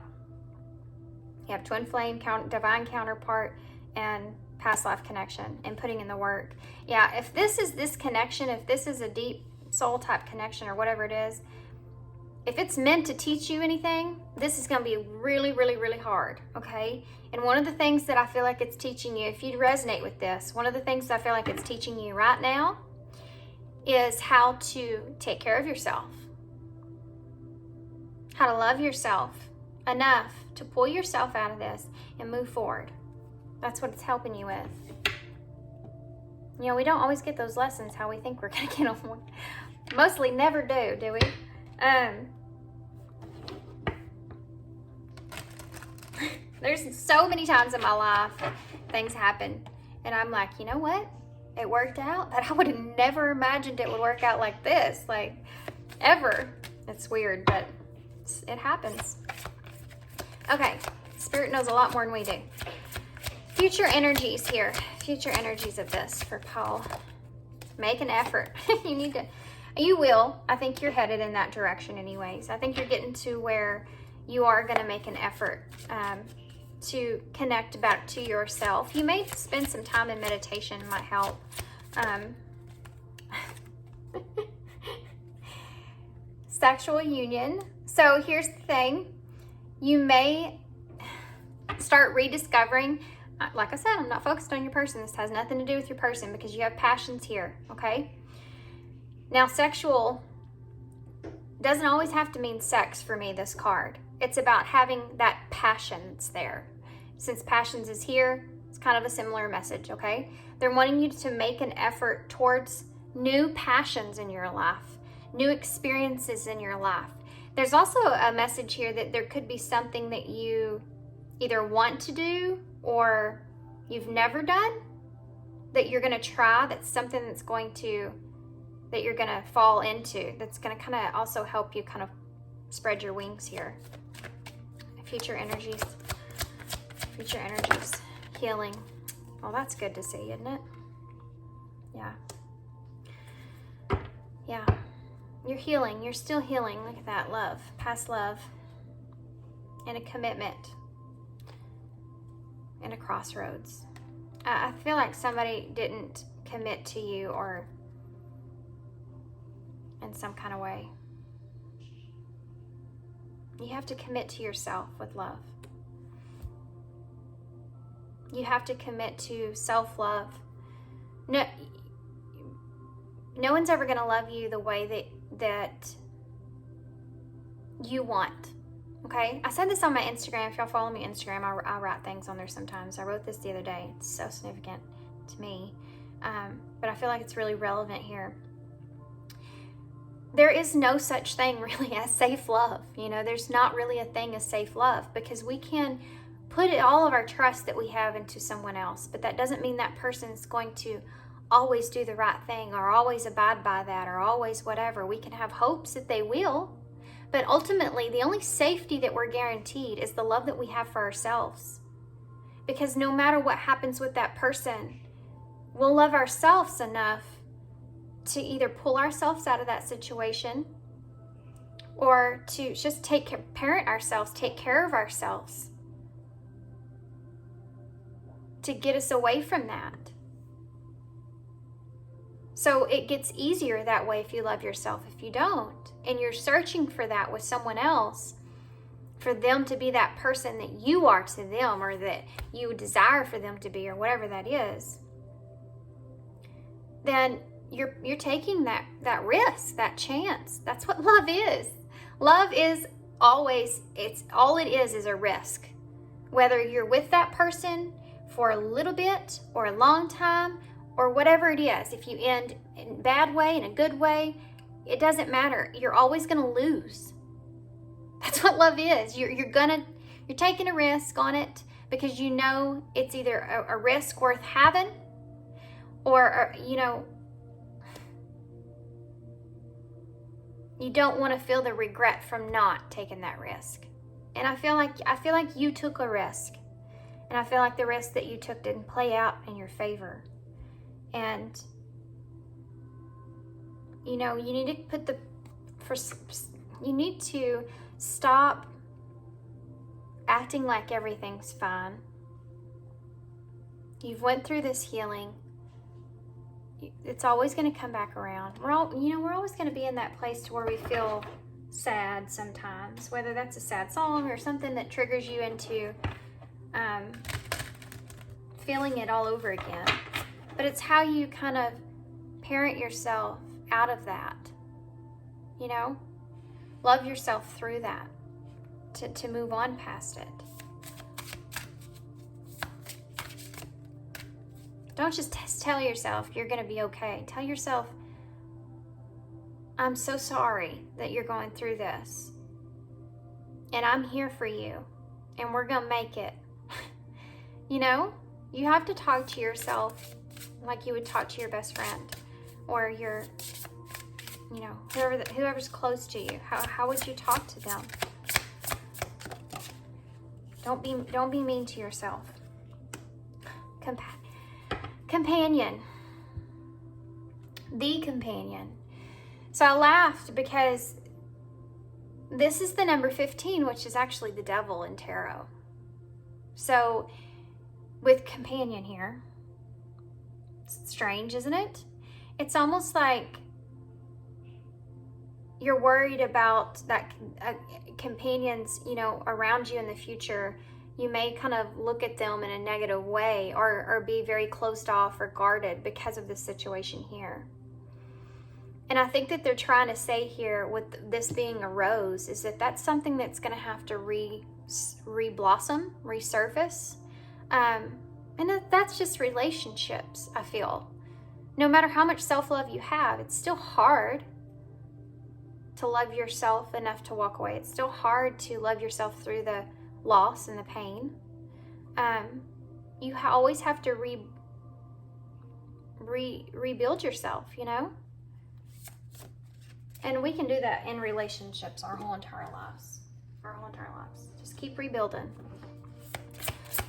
You have twin flame, divine counterpart, and past life connection, and putting in the work. Yeah, if this is this connection, if this is a deep soul type connection or whatever it is, if it's meant to teach you anything, this is going to be really, really, really hard, okay? And one of the things that I feel like it's teaching you, if you resonate with this, one of the things that I feel like it's teaching you right now is how to take care of yourself. How to love yourself enough to pull yourself out of this and move forward. That's what it's helping you with. You know, we don't always get those lessons how we think we're going to get them. Mostly never do we? There's so many times in my life things happen and I'm like, you know what? It worked out, but I would have never imagined it would work out like this, like ever. It's weird, but it happens. Okay, Spirit knows a lot more than we do. Future energies here. Future energies of this for Paul. Make an effort. You will. I think you're headed in that direction anyways. I think you're getting to where you are going to make an effort to connect back to yourself. You may spend some time in meditation, might help. Sexual union. So here's the thing. You may start rediscovering, like I said, I'm not focused on your person. This has nothing to do with your person because you have passions here, okay? Now, sexual doesn't always have to mean sex for me, this card. It's about having that passion that's there. Since passions is here, it's kind of a similar message, okay? They're wanting you to make an effort towards new passions in your life, new experiences in your life. There's also a message here that there could be something that you either want to do or you've never done that you're going to try. That's something that's that you're going to fall into. That's going to kind of also help you kind of spread your wings here. Future energies, healing. Well, that's good to see, isn't it? Yeah. Yeah. You're healing. You're still healing. Look at that. Love. Past love. And a commitment. And a crossroads. I feel like somebody didn't commit to you or in some kind of way. You have to commit to yourself with love. You have to commit to self-love. No one's ever going to love you the way that you want. Okay? I said this on my Instagram. If y'all follow me on Instagram, I write things on there sometimes. I wrote this the other day. It's so significant to me. But I feel like it's really relevant here. There is no such thing really as safe love. You know, there's not really a thing as safe love, because we can put all of our trust that we have into someone else, but that doesn't mean that person's going to always do the right thing or always abide by that or always whatever. We can have hopes that they will, but ultimately the only safety that we're guaranteed is the love that we have for ourselves. Because no matter what happens with that person, we'll love ourselves enough to either pull ourselves out of that situation or to just parent ourselves, take care of ourselves, to get us away from that. So it gets easier that way if you love yourself. If you don't, and you're searching for that with someone else, for them to be that person that you are to them, or that you desire for them to be, or whatever that is, then you're taking that risk, that chance. That's what love is. Love is always, all it is a risk. Whether you're with that person for a little bit or a long time or whatever it is, if you end in a bad way, in a good way, it doesn't matter. You're always going to lose. That's what love is. You're taking a risk on it because you know it's either a risk worth having or you know, you don't want to feel the regret from not taking that risk. And I feel like you took a risk. And I feel like the risk that you took didn't play out in your favor. And you know, you need to you need to stop acting like everything's fine. You've went through this healing. It's always going to come back around. We're always going to be in that place to where we feel sad sometimes, whether that's a sad song or something that triggers you into feeling it all over again. But it's how you kind of parent yourself out of that, you know? Love yourself through that, to move on past it. Don't just tell yourself you're going to be okay. Tell yourself, I'm so sorry that you're going through this. And I'm here for you. And we're going to make it. You know, you have to talk to yourself like you would talk to your best friend or your, you know, whoever's close to you. How would you talk to them? Don't be mean to yourself. Companion. The companion. So I laughed because this is the number 15, which is actually the devil in tarot. So with companion here, it's strange, isn't it? It's almost like you're worried about that companions, you know, around you in the future. You may kind of look at them in a negative way or be very closed off or guarded because of the situation here. And I think that they're trying to say here with this being a rose is that that's something that's going to have to re-blossom, resurface. And that's just relationships, I feel. No matter how much self-love you have, it's still hard to love yourself enough to walk away. It's still hard to love yourself through the loss and the pain. You always have to rebuild yourself, you know? And we can do that in relationships our whole entire lives. Just keep rebuilding.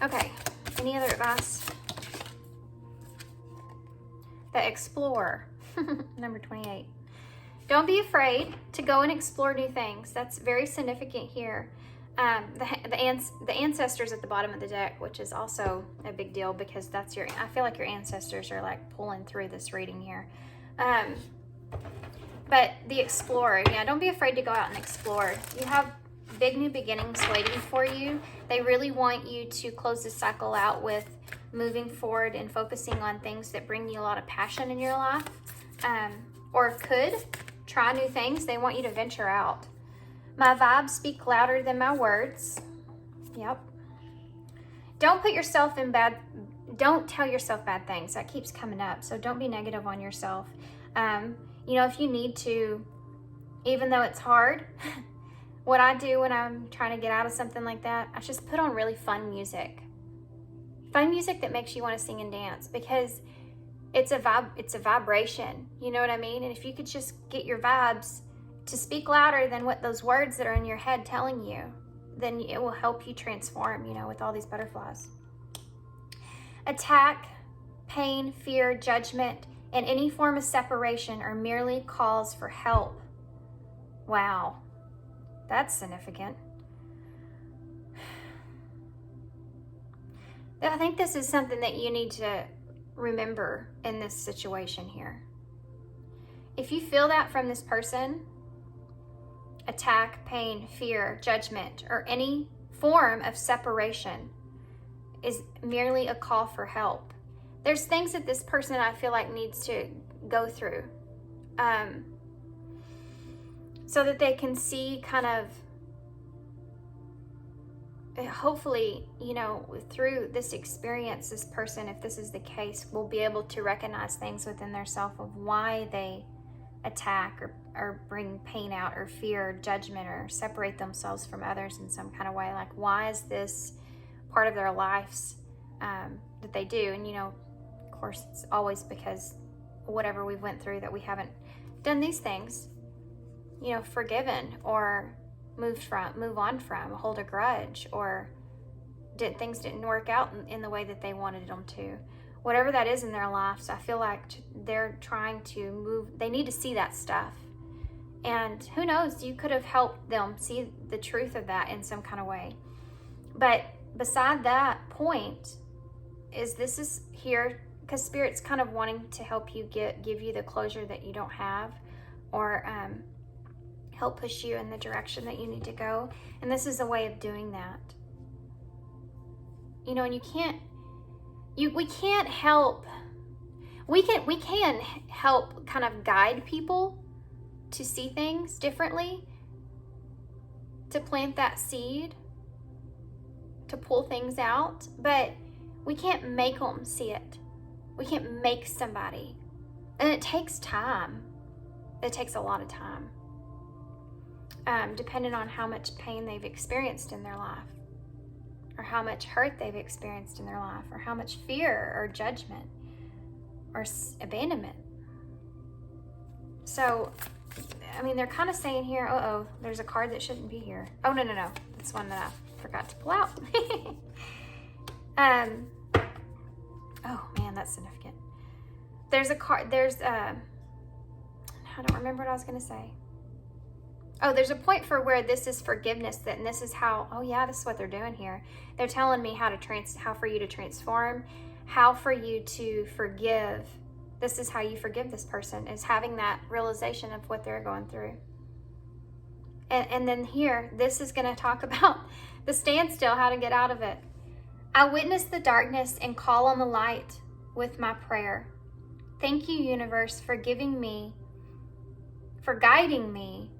Okay, any other advice? The Explorer, number 28. Don't be afraid to go and explore new things. That's very significant here. The ancestors at the bottom of the deck, which is also a big deal because that's your, I feel like your ancestors are like pulling through this reading here. But the explorer, yeah, don't be afraid to go out and explore. You have big new beginnings waiting for you. They really want you to close this cycle out with moving forward and focusing on things that bring you a lot of passion in your life, or could try new things. They want you to venture out. My vibes speak louder than my words. Yep. Don't put yourself in don't tell yourself bad things. That keeps coming up. So don't be negative on yourself. You know, if you need to, even though it's hard, what I do when I'm trying to get out of something like that, I just put on really fun music. Fun music that makes you want to sing and dance, because it's a vibration. You know what I mean? And if you could just get your vibes to speak louder than what those words that are in your head telling you, then it will help you transform, you know, with all these butterflies. Attack, pain, fear, judgment, and any form of separation are merely calls for help. Wow, that's significant. I think this is something that you need to remember in this situation here. If you feel that from this person, attack, pain, fear, judgment, or any form of separation is merely a call for help. There's things that this person, I feel like, needs to go through so that they can see kind of, hopefully, you know, through this experience, this person, if this is the case, will be able to recognize things within their self of why they attack or bring pain out or fear or judgment or separate themselves from others in some kind of way. Like, why is this part of their lives that they do? And, you know, of course, it's always because whatever we went through that we haven't done these things, you know, forgiven or move on from, hold a grudge, or things didn't work out in the way that they wanted them to. Whatever that is in their lives, I feel like they're trying to move. They need to see that stuff. And who knows, you could have helped them see the truth of that in some kind of way. But beside that point, this is here because Spirit's kind of wanting to help you give you the closure that you don't have, or help push you in the direction that you need to go. And this is a way of doing that. You know, and we can help kind of guide people to see things differently, to plant that seed, to pull things out, but we can't make them see it. We can't make somebody. And it takes time. It takes a lot of time. Depending on how much pain they've experienced in their life, or how much hurt they've experienced in their life, or how much fear or judgment or abandonment. So, I mean, they're kind of saying here, uh-oh, there's a card that shouldn't be here. Oh, no. That's one that I forgot to pull out. Oh, man, that's significant. There's a card, I don't remember what I was going to say. Oh, there's a point for where this is forgiveness, and this is how, oh yeah, this is what they're doing here. They're telling me how for you to transform, how for you to forgive. This is how you forgive this person, is having that realization of what they're going through. And then here, this is going to talk about the standstill, how to get out of it. I witness the darkness and call on the light with my prayer. Thank you, universe, for guiding me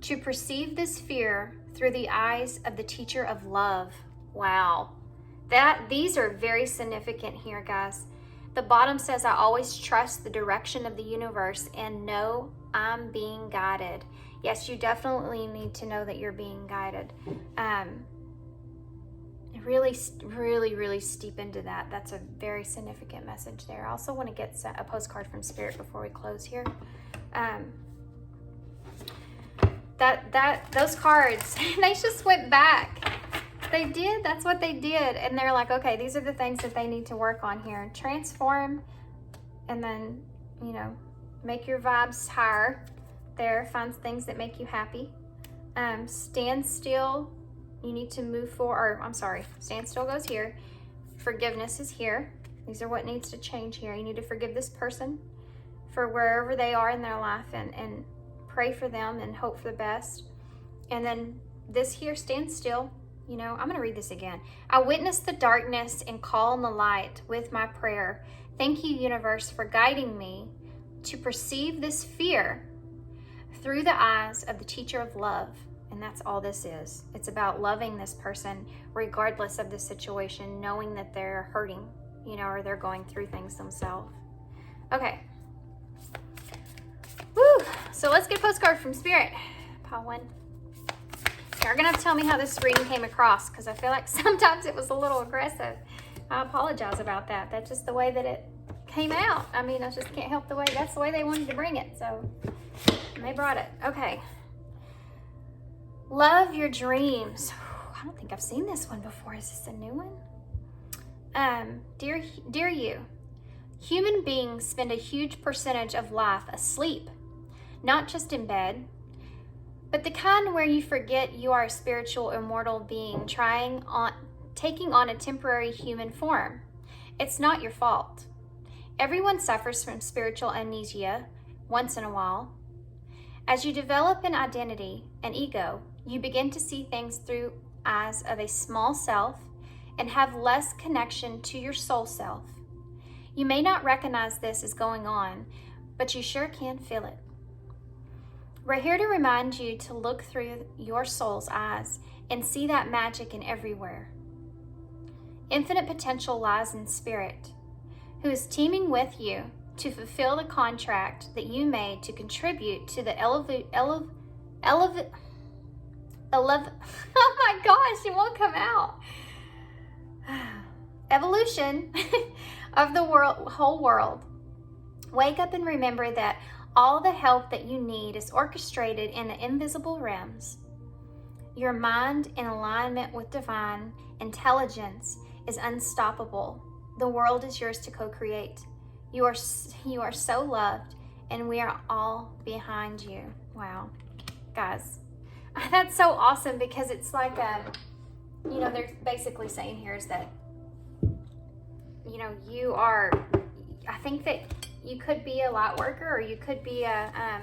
to perceive this fear through the eyes of the teacher of love. Wow. These are very significant here, guys. The bottom says, I always trust the direction of the universe and know I'm being guided. Yes, you definitely need to know that you're being guided. Really, really, really steep into that. That's a very significant message there. I also want to get a postcard from Spirit before we close here. Those cards, they just went back. They did. That's what they did. And they're like, okay, these are the things that they need to work on here. Transform, and then, you know, make your vibes higher there. Find things that make you happy. Stand still. You need to move forward. Stand still goes here. Forgiveness is here. These are what needs to change here. You need to forgive this person for wherever they are in their life and pray for them and hope for the best. And then this here, stand still. You know, I'm going to read this again. I witness the darkness and call on the light with my prayer. Thank you, universe, for guiding me to perceive this fear through the eyes of the teacher of love. And that's all this is. It's about loving this person regardless of the situation, knowing that they're hurting, you know, or they're going through things themselves. Okay. Woo! So let's get a postcard from Spirit. Pile 1. You're going to have to tell me how this reading came across, because I feel like sometimes it was a little aggressive. I apologize about that. That's just the way that it came out. I mean, I just can't help the way, that's the way they wanted to bring it. So they brought it. Okay. Love your dreams. I don't think I've seen this one before. Is this a new one? Dear you, human beings spend a huge percentage of life asleep, not just in bed, but the kind where you forget you are a spiritual, immortal being taking on a temporary human form. It's not your fault. Everyone suffers from spiritual amnesia once in a while. As you develop an identity, an ego, you begin to see things through eyes of a small self and have less connection to your soul self. You may not recognize this as going on, but you sure can feel it. We're here to remind you to look through your soul's eyes and see that magic in everywhere. Infinite potential lies in Spirit, who is teaming with you to fulfill the contract that you made to contribute to the oh my gosh, it won't come out. Evolution of the whole world. Wake up and remember that all the help that you need is orchestrated in the invisible realms. Your mind in alignment with divine intelligence is unstoppable. The world is yours to co-create. You are so loved, and we are all behind you. Wow, guys, that's so awesome, because it's like you know, they're basically saying here is that, you know, you are, I think that you could be a light worker, or you could be a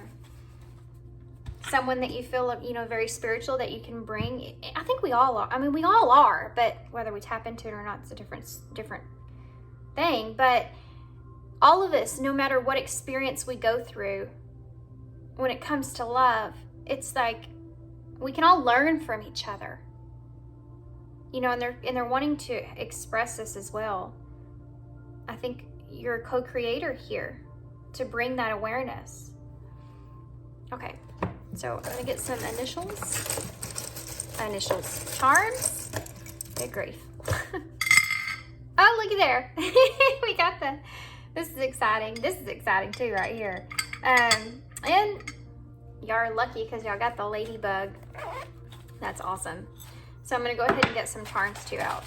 someone that you feel, you know, very spiritual, that you can bring. I think we all are. I mean, we all are, but whether we tap into it or not, it's a different thing. But all of us, no matter what experience we go through, when it comes to love, it's like we can all learn from each other. You know, and they're wanting to express this as well. I think you're a co-creator here to bring that awareness. Okay, so I'm gonna get some initials. Charms. Good grief. Oh, looky there. We got this is exciting. This is exciting too right here. And y'all are lucky because y'all got the ladybug. That's awesome. So I'm gonna go ahead and get some charms too out.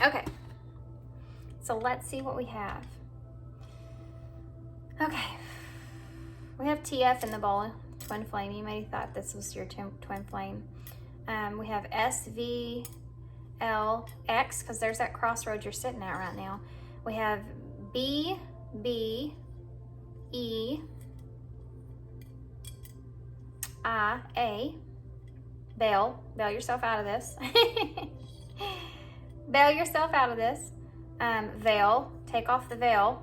Okay, so let's see what we have. Okay, we have TF in the bowl, twin flame. You may have thought this was your twin flame. We have SVLX, because there's that crossroad you're sitting at right now. We have BBEIA, bail yourself out of this. Bail yourself out of this. Veil, take off the veil.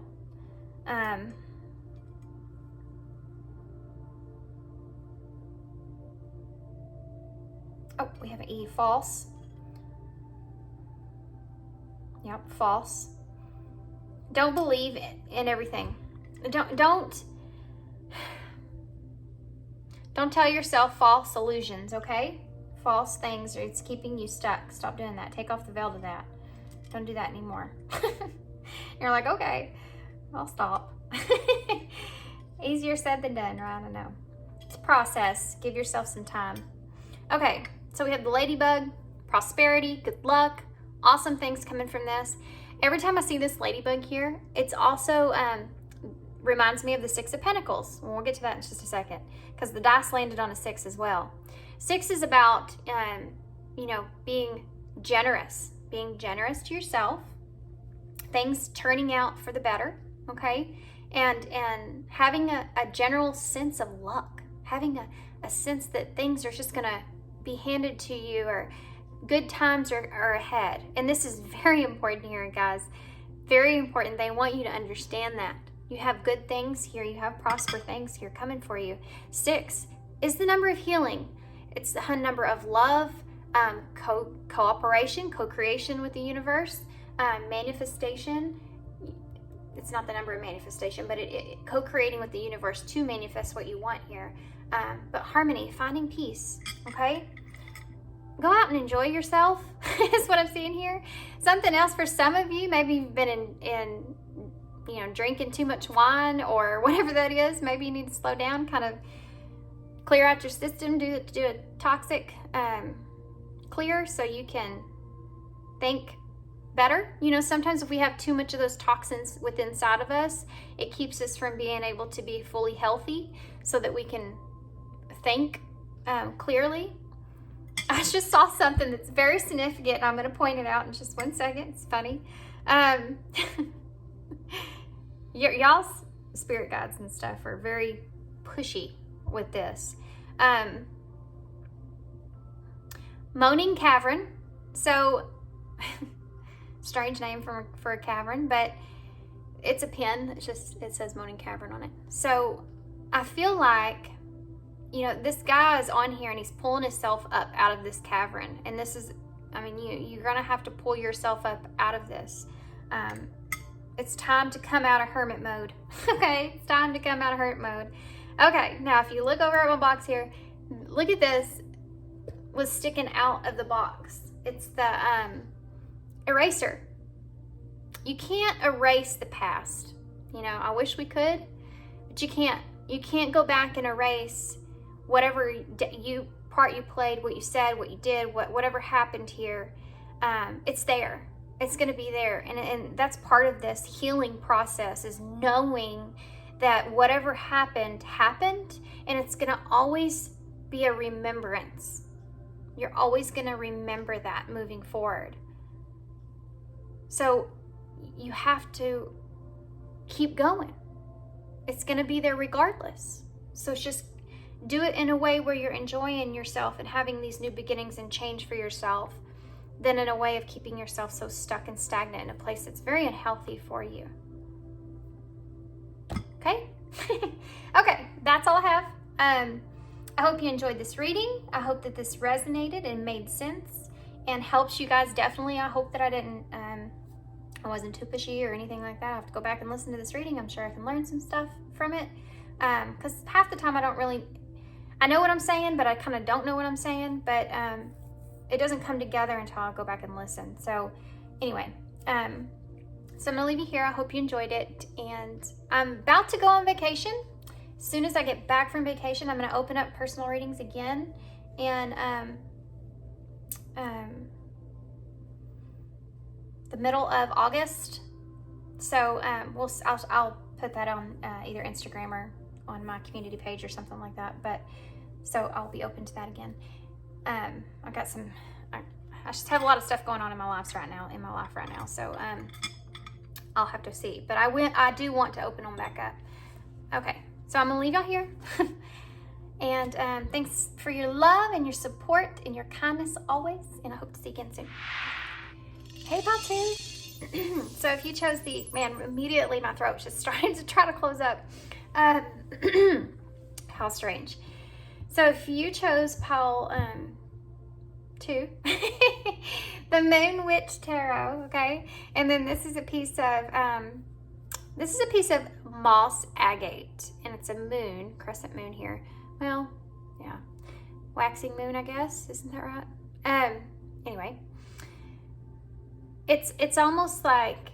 Oh, we have an E, false. Yep, false. Don't believe in everything. Don't tell yourself false illusions, okay? False things, it's keeping you stuck. Stop doing that. Take off the veil to that. Don't do that anymore. You're like, okay, I'll stop. Easier said than done, right? I know. It's a process. Give yourself some time. Okay, so we have the ladybug, prosperity, good luck, awesome things coming from this. Every time I see this ladybug here, it's also reminds me of the Six of Pentacles. We'll get to that in just a second, because the dice landed on a 6 as well. 6 is about, you know, being generous to yourself, things turning out for the better, okay? And having a general sense of luck, having a sense that things are just gonna be handed to you, or good times are ahead. And this is very important here, guys. Very important. They want you to understand that. You have good things here. You have prosper things here coming for you. 6 is the number of healing. It's the number of love, cooperation, co-creation with the universe, manifestation. It's not the number of manifestation, but co-creating with the universe to manifest what you want here. But harmony, finding peace, okay? Go out and enjoy yourself is what I'm seeing here. Something else for some of you, maybe you've been in you know, drinking too much wine or whatever that is. Maybe you need to slow down, kind of clear out your system, do a toxic clear so you can think better. You know, sometimes if we have too much of those toxins within inside of us, it keeps us from being able to be fully healthy so that we can think clearly. I just saw something that's very significant, and I'm going to point it out in just 1 second. It's funny. Y'all's spirit guides and stuff are very pushy with this. Moaning Cavern. So, strange name for a cavern, but it's a pen. It says Moaning Cavern on it. So, I feel like, you know, this guy is on here and he's pulling himself up out of this cavern. And this is, I mean, you're going to have to pull yourself up out of this. It's time to come out of hermit mode. Okay, it's time to come out of hermit mode. Okay, now if you look over at my box here, look at this. Was sticking out of the box. It's the eraser. You can't erase the past. You know, I wish we could, but you can't. You can't go back and erase whatever part you played, what you said, what you did, whatever happened here. It's there. It's going to be there. And that's part of this healing process, is knowing that whatever happened, and it's going to always be a remembrance. You're always going to remember that moving forward. So you have to keep going. It's going to be there regardless. So it's just do it in a way where you're enjoying yourself and having these new beginnings and change for yourself, than in a way of keeping yourself so stuck and stagnant in a place that's very unhealthy for you. Okay? Okay, that's all I have. I hope you enjoyed this reading. I hope that this resonated and made sense and helps you guys. Definitely, I hope that I wasn't too pushy or anything like that. I have to go back and listen to this reading. I'm sure I can learn some stuff from it. Because half the time I know what I'm saying, but I kind of don't know what I'm saying. But it doesn't come together until I go back and listen. So anyway, so I'm gonna leave you here. I hope you enjoyed it. And I'm about to go on vacation. As soon as I get back from vacation, I'm gonna open up personal readings again. And the middle of August. So I'll put that on either Instagram or on my community page or something like that. But so I'll be open to that again. I just have a lot of stuff going on in my life right now. So I'll have to see. But I do want to open them back up. Okay, so I'm gonna leave y'all here. And thanks for your love and your support and your kindness always. And I hope to see you again soon. Hey, Patu. So if you chose immediately my throat's just starting to try to close up. How strange. So if you chose Pile 2, the Moon Witch Tarot, okay? And then this is a piece of moss agate, and it's a moon, crescent moon here. Well, yeah, waxing moon, I guess. Isn't that right? Anyway, it's almost like,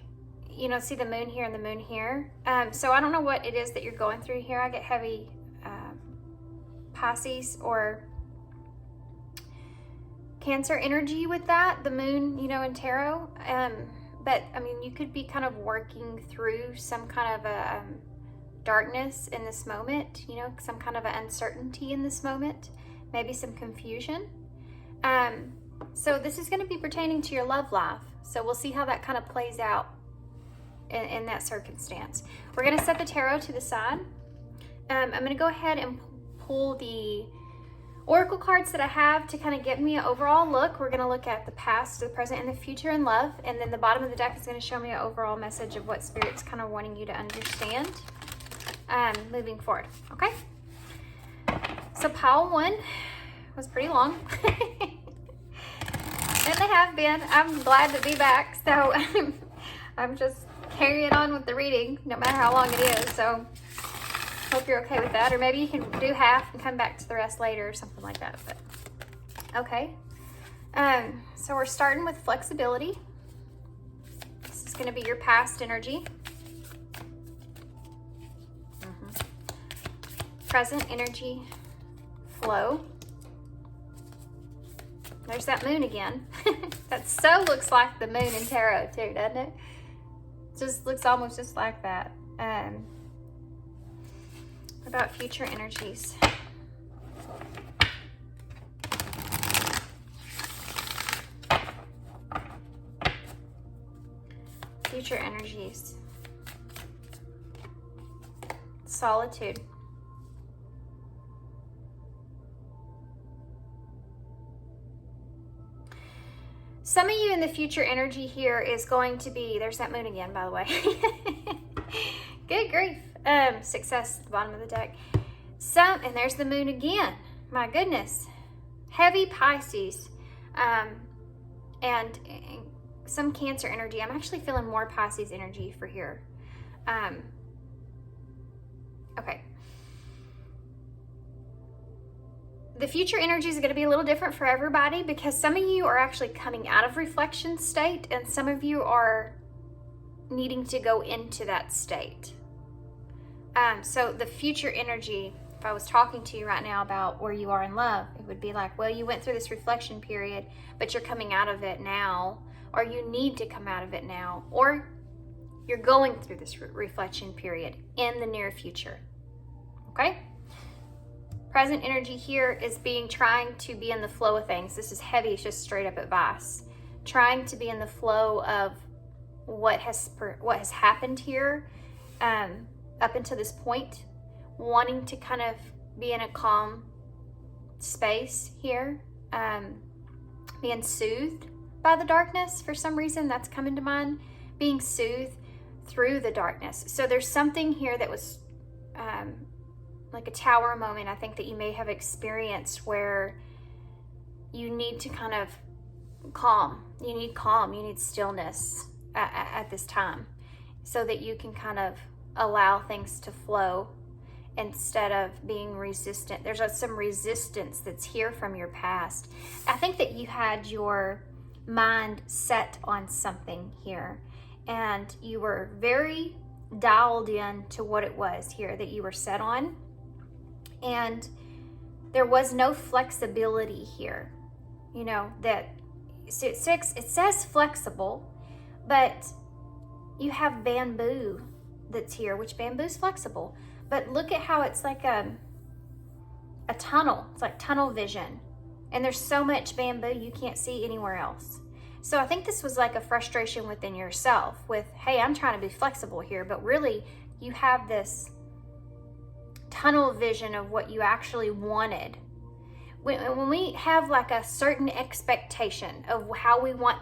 you know, see the moon here and the moon here. So I don't know what it is that you're going through here. I get heavy Pisces or Cancer energy with that, the moon, you know, in tarot. But I mean, you could be kind of working through some kind of a darkness in this moment, you know, some kind of an uncertainty in this moment, maybe some confusion. So this is going to be pertaining to your love life. So we'll see how that kind of plays out in that circumstance. We're going to set the tarot to the side. I'm going to go ahead and pull the oracle cards that I have to kind of give me an overall look. We're going to look at the past, the present, and the future in love. And then the bottom of the deck is going to show me an overall message of what Spirit's kind of wanting you to understand moving forward. Okay? So pile 1 was pretty long. And they have been. I'm glad to be back. So I'm just carrying on with the reading, no matter how long it is. So hope you're okay with that. Or maybe you can do half and come back to the rest later or something like that. But okay. So we're starting with flexibility. This is going to be your past energy. Present energy, flow. There's that moon again. That so looks like the moon in tarot too, doesn't it? Just looks almost just like that. What about future energies? Future energies. Solitude. Some of you in the future energy here is going to be, there's that moon again, by the way. Good grief. Success at the bottom of the deck. And there's the moon again. My goodness. Heavy Pisces. And some Cancer energy. I'm actually feeling more Pisces energy for here. Okay. The future energy is going to be a little different for everybody because some of you are actually coming out of reflection state and some of you are needing to go into that state. So the future energy, if I was talking to you right now about where you are in love, it would be like, well, you went through this reflection period, but you're coming out of it now, or you need to come out of it now, or you're going through this reflection period in the near future. Okay? Present energy here is trying to be in the flow of things. This is heavy, it's just straight up advice. Trying to be in the flow of what has happened here up until this point. Wanting to kind of be in a calm space here. Being soothed by the darkness for some reason, that's coming to mind. Being soothed through the darkness. So there's something here that was like a tower moment, I think, that you may have experienced where you need to kind of calm. You need stillness at this time so that you can kind of allow things to flow instead of being resistant. There's some resistance that's here from your past. I think that you had your mind set on something here and you were very dialed in to what it was here that you were set on. And there was no flexibility here, you know, that it says flexible, but you have bamboo that's here, which bamboo's flexible. But look at how it's like a tunnel. It's like tunnel vision. And there's so much bamboo you can't see anywhere else. So I think this was like a frustration within yourself with, hey, I'm trying to be flexible here, but really you have this tunnel vision of what you actually wanted. When we have like a certain expectation of how we want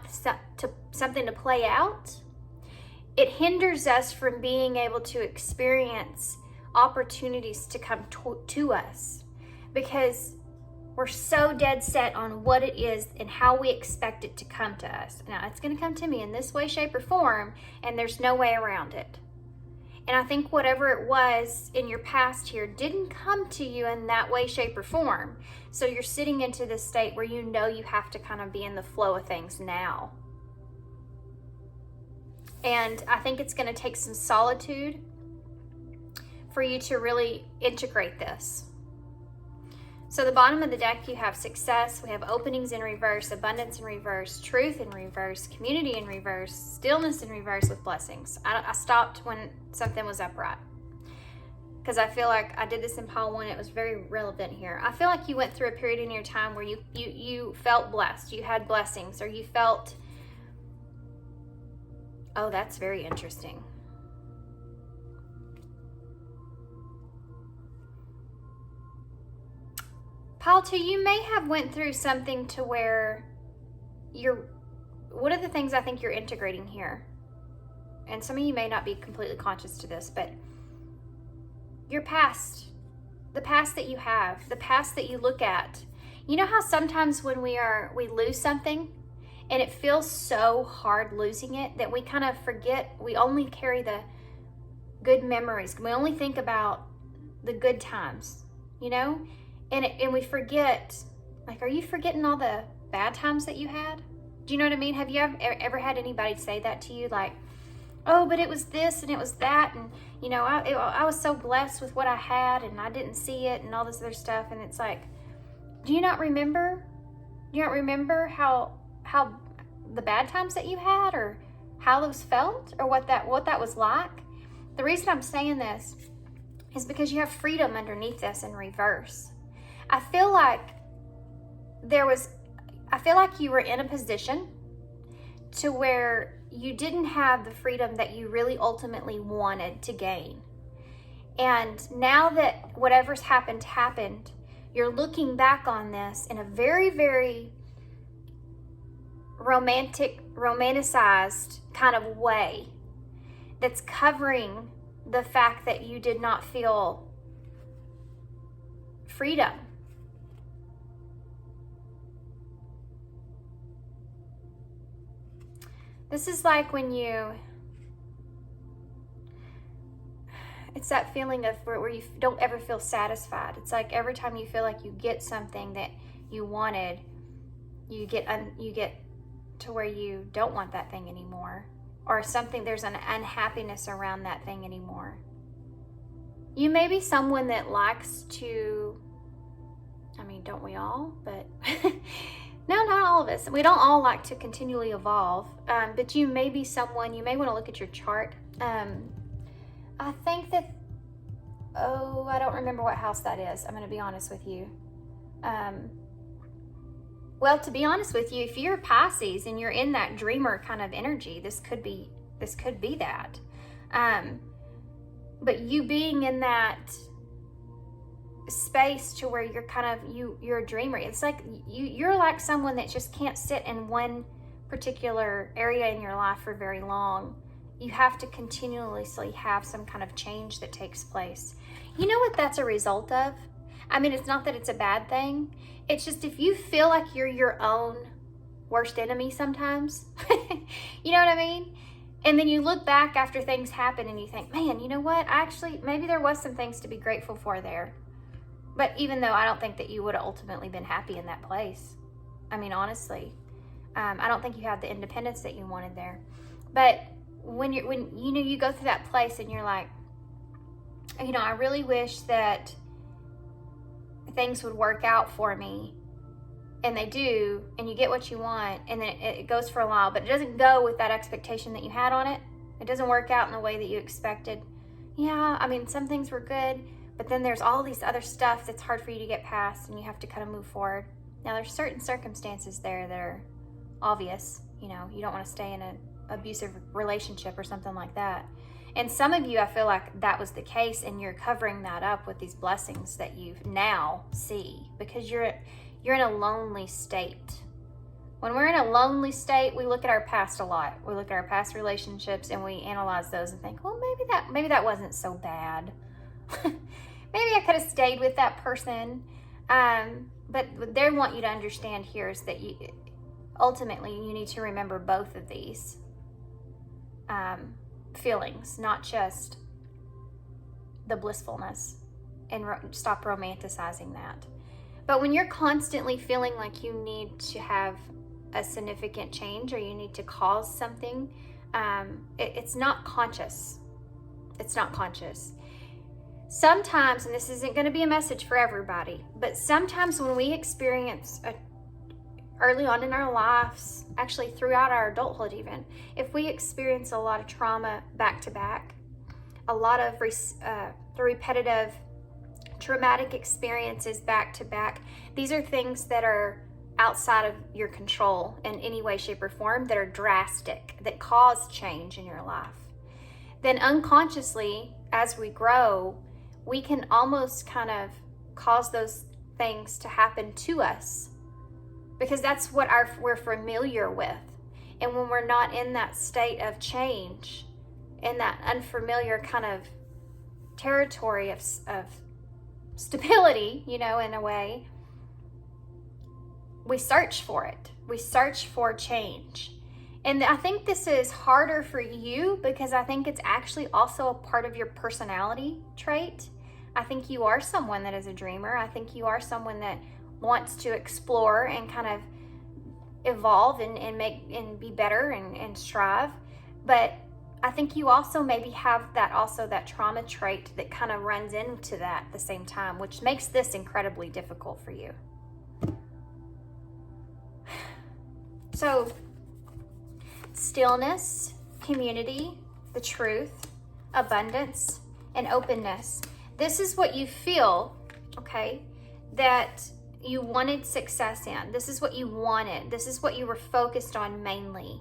something to play out, it hinders us from being able to experience opportunities to come to us because we're so dead set on what it is and how we expect it to come to us. Now, it's going to come to me in this way, shape, or form, and there's no way around it. And I think whatever it was in your past here didn't come to you in that way, shape, or form. So you're sitting into this state where you know you have to kind of be in the flow of things now. And I think it's going to take some solitude for you to really integrate this. So the bottom of the deck, you have success, we have openings in reverse, abundance in reverse, truth in reverse, community in reverse, stillness in reverse with blessings. I stopped when something was upright. because I feel like I did this in pile 1. It was very relevant here. I feel like you went through a period in your time where you felt blessed. You had blessings, or you felt, oh, that's very interesting. Pile 2, you may have went through something to where one of the things I think you're integrating here, and some of you may not be completely conscious to this, but your past, the past that you have, the past that you look at. You know how sometimes when we lose something and it feels so hard losing it that we kind of forget, we only carry the good memories. We only think about the good times, you know? And we forget, like, are you forgetting all the bad times that you had? Do you know what I mean? Have you ever had anybody say that to you? Like, oh, but it was this and it was that. And, you know, I was so blessed with what I had and I didn't see it and all this other stuff. And it's like, do you not remember? Do you not remember how the bad times that you had, or how those felt, or what that was like? The reason I'm saying this is because you have freedom underneath this in reverse. I feel like you were in a position to where you didn't have the freedom that you really ultimately wanted to gain. And now that whatever's happened, you're looking back on this in a very, very romanticized kind of way that's covering the fact that you did not feel freedom. This is like when it's that feeling of where you don't ever feel satisfied. It's like every time you feel like you get something that you wanted, you get to where you don't want that thing anymore, or something, there's an unhappiness around that thing anymore. You may be someone that likes to, I mean, don't we all? But no, not all of us. We don't all like to continually evolve, but you may be someone, you may want to look at your chart. I think that, I don't remember what house that is. I'm going to be honest with you. Well, to be honest with you, if you're Pisces and you're in that dreamer kind of energy, this could be that. But you being in that space to where you're kind of, you're a dreamer. It's like you're like someone that just can't sit in one particular area in your life for very long. You have to continuously have some kind of change that takes place. You know what that's a result of? I mean, it's not that it's a bad thing. It's just if you feel like you're your own worst enemy sometimes, you know what I mean? And then you look back after things happen and you think, man, you know what? Actually, maybe there was some things to be grateful for there. But even though I don't think that you would have ultimately been happy in that place. I mean, honestly, I don't think you had the independence that you wanted there. But when you go through that place and you're like, you know, I really wish that things would work out for me, and they do, and you get what you want, and then it goes for a while, but it doesn't go with that expectation that you had on it. It doesn't work out in the way that you expected. Yeah, I mean, some things were good, but then there's all these other stuff that's hard for you to get past, and you have to kind of move forward. Now, there's certain circumstances there that are obvious. You know, you don't want to stay in an abusive relationship or something like that. And some of you, I feel like that was the case, and you're covering that up with these blessings that you now see, because you're in a lonely state. When we're in a lonely state, we look at our past a lot. We look at our past relationships and we analyze those and think, well, maybe that wasn't so bad. Maybe I could have stayed with that person. But what they want you to understand here is that ultimately you need to remember both of these feelings, not just the blissfulness, and stop romanticizing that. But when you're constantly feeling like you need to have a significant change, or you need to cause something, it's not conscious. It's not conscious. Sometimes, and this isn't going to be a message for everybody, but sometimes when we experience early on in our lives, actually throughout our adulthood even, if we experience a lot of trauma back to back, a lot of the repetitive traumatic experiences back to back. These are things that are outside of your control in any way, shape, or form, that are drastic, that cause change in your life. Then unconsciously, as we grow, we can almost kind of cause those things to happen to us, because that's what we're familiar with. And when we're not in that state of change, in that unfamiliar kind of territory of stability, you know, in a way, we search for it. We search for change. And I think this is harder for you because I think it's actually also a part of your personality trait. I think you are someone that is a dreamer. I think you are someone that wants to explore and kind of evolve and make and be better and strive. But I think you also maybe have that trauma trait that kind of runs into that at the same time, which makes this incredibly difficult for you. So, stillness, community, the truth, abundance, and openness. This is what you feel, okay, that you wanted success in. This is what you wanted. This is what you were focused on mainly.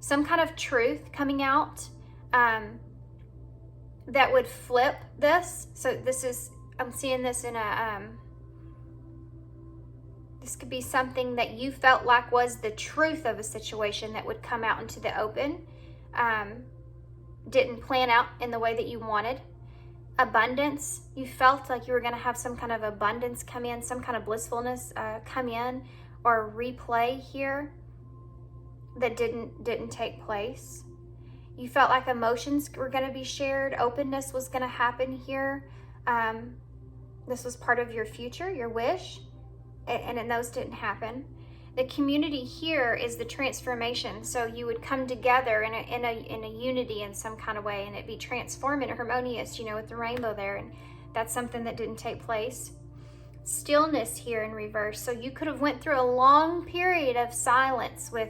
Some kind of truth coming out that would flip this. So this is, I'm seeing this in a, this could be something that you felt like was the truth of a situation that would come out into the open. Didn't plan out in the way that you wanted. Abundance, you felt like you were going to have some kind of abundance come in, some kind of blissfulness come in, or replay here that didn't take place. You felt like emotions were going to be shared. Openness was going to happen here. This was part of your future, your wish, and those didn't happen. The community here is the transformation. So you would come together in a unity in some kind of way, and it'd be transformed and harmonious, you know, with the rainbow there. And that's something that didn't take place. Stillness here in reverse. So you could have went through a long period of silence with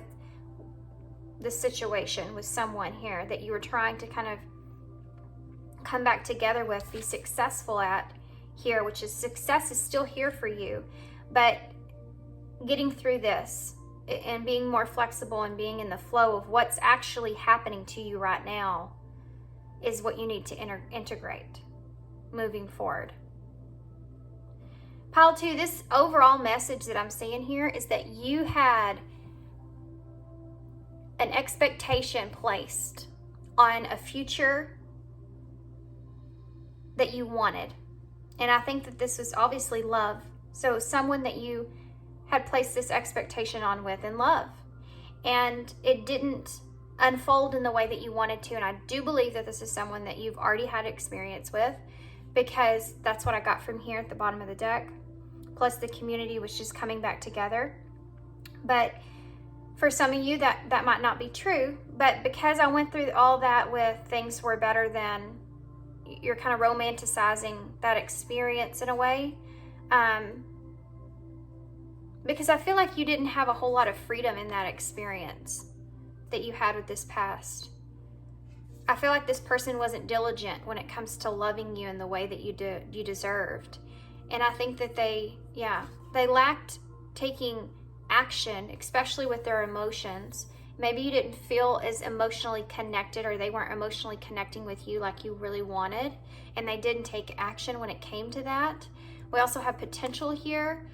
the situation with someone here that you were trying to kind of come back together with, be successful at here, which is success is still here for you. But getting through this and being more flexible and being in the flow of what's actually happening to you right now is what you need to integrate moving forward. Pile 2, this overall message that I'm seeing here is that you had an expectation placed on a future that you wanted. And I think that this was obviously love. So someone that you had placed this expectation on with in love, and it didn't unfold in the way that you wanted to. And I do believe that this is someone that you've already had experience with, because that's what I got from here at the bottom of the deck, plus the community was just coming back together. But for some of you that might not be true, but because I went through all that with things were better than, you're kind of romanticizing that experience in a way. Because I feel like you didn't have a whole lot of freedom in that experience that you had with this past. I feel like this person wasn't diligent when it comes to loving you in the way that you deserved. And I think that they lacked taking action, especially with their emotions. Maybe you didn't feel as emotionally connected, or they weren't emotionally connecting with you like you really wanted, and they didn't take action when it came to that. We also have potential here.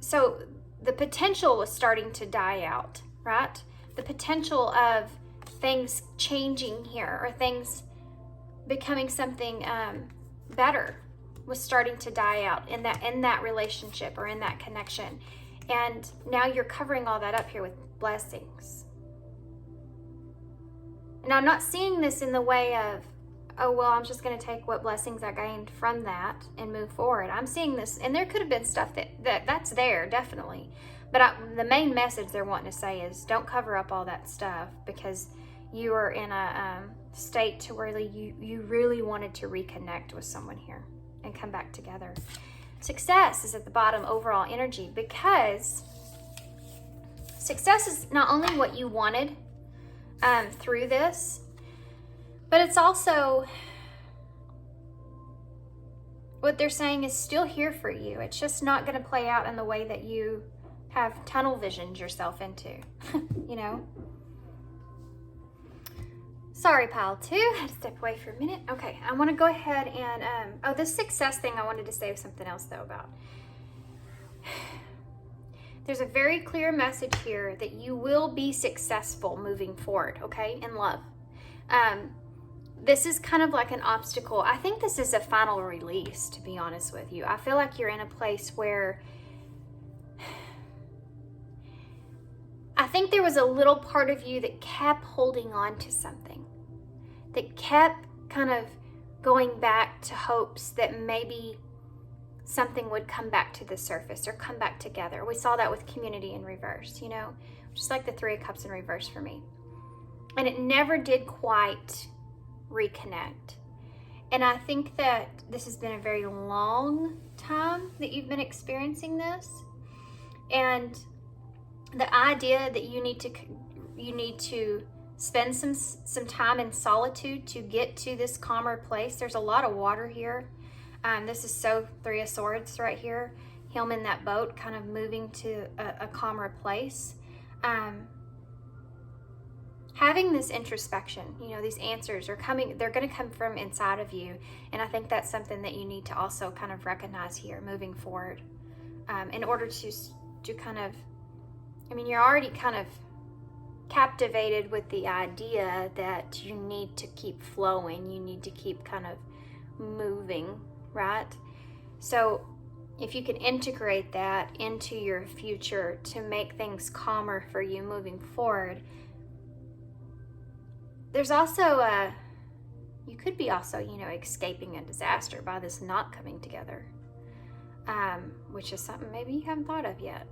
So the potential was starting to die out, right? The potential of things changing here, or things becoming something better, was starting to die out in that relationship or in that connection. And now you're covering all that up here with blessings. And I'm not seeing this in the way of, oh, well, I'm just going to take what blessings I gained from that and move forward. I'm seeing this, and there could have been stuff that's there, definitely. But the main message they're wanting to say is don't cover up all that stuff, because you are in a state to where you really wanted to reconnect with someone here and come back together. Success is at the bottom, overall energy, because success is not only what you wanted through this, But it's also, what they're saying is still here for you. It's just not going to play out in the way that you have tunnel visioned yourself into, you know? Sorry, pile 2. I had to step away for a minute. Okay, I want to go ahead and, oh, this success thing I wanted to say something else, though, about. There's a very clear message here that you will be successful moving forward, okay, in love. This is kind of like an obstacle. I think this is a final release, to be honest with you. I feel like you're in a place where I think there was a little part of you that kept holding on to something, that kept kind of going back to hopes that maybe something would come back to the surface or come back together. We saw that with community in reverse, you know, just like the 3 of Cups in reverse for me. And it never did quite reconnect. And I think that this has been a very long time that you've been experiencing this. And the idea that you need to spend some time in solitude to get to this calmer place. There's a lot of water here. This is so 3 of Swords right here. Him in that boat kind of moving to a calmer place. Having this introspection, you know, these answers are coming, they're going to come from inside of you. And I think that's something that you need to also kind of recognize here moving forward. In order to kind of, I mean, you're already kind of captivated with the idea that you need to keep flowing. You need to keep kind of moving, right? So if you can integrate that into your future to make things calmer for you moving forward, there's also you could be also, you know, escaping a disaster by this not coming together, which is something maybe you haven't thought of yet.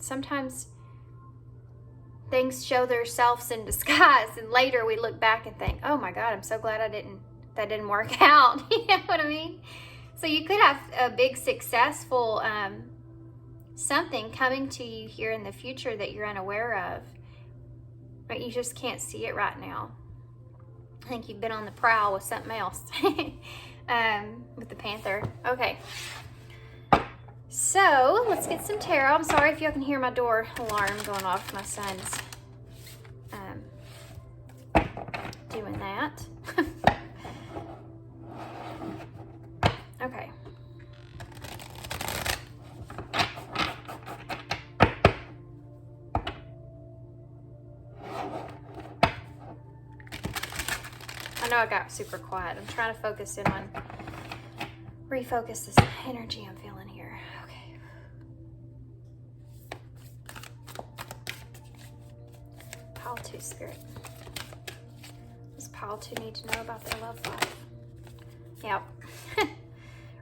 Sometimes things show themselves in disguise, and later we look back and think, oh my God, I'm so glad that didn't work out. You know what I mean? So you could have a big successful something coming to you here in the future that you're unaware of, but you just can't see it right now. I think you've been on the prowl with something else. With the Panther. Okay. So let's get some tarot. I'm sorry if y'all can hear my door alarm going off. My son's doing that. Okay. I know I got super quiet. I'm trying to focus in on, refocus this energy I'm feeling here. Okay. Pile 2, Spirit. Does Pile 2 need to know about their love life? Yep.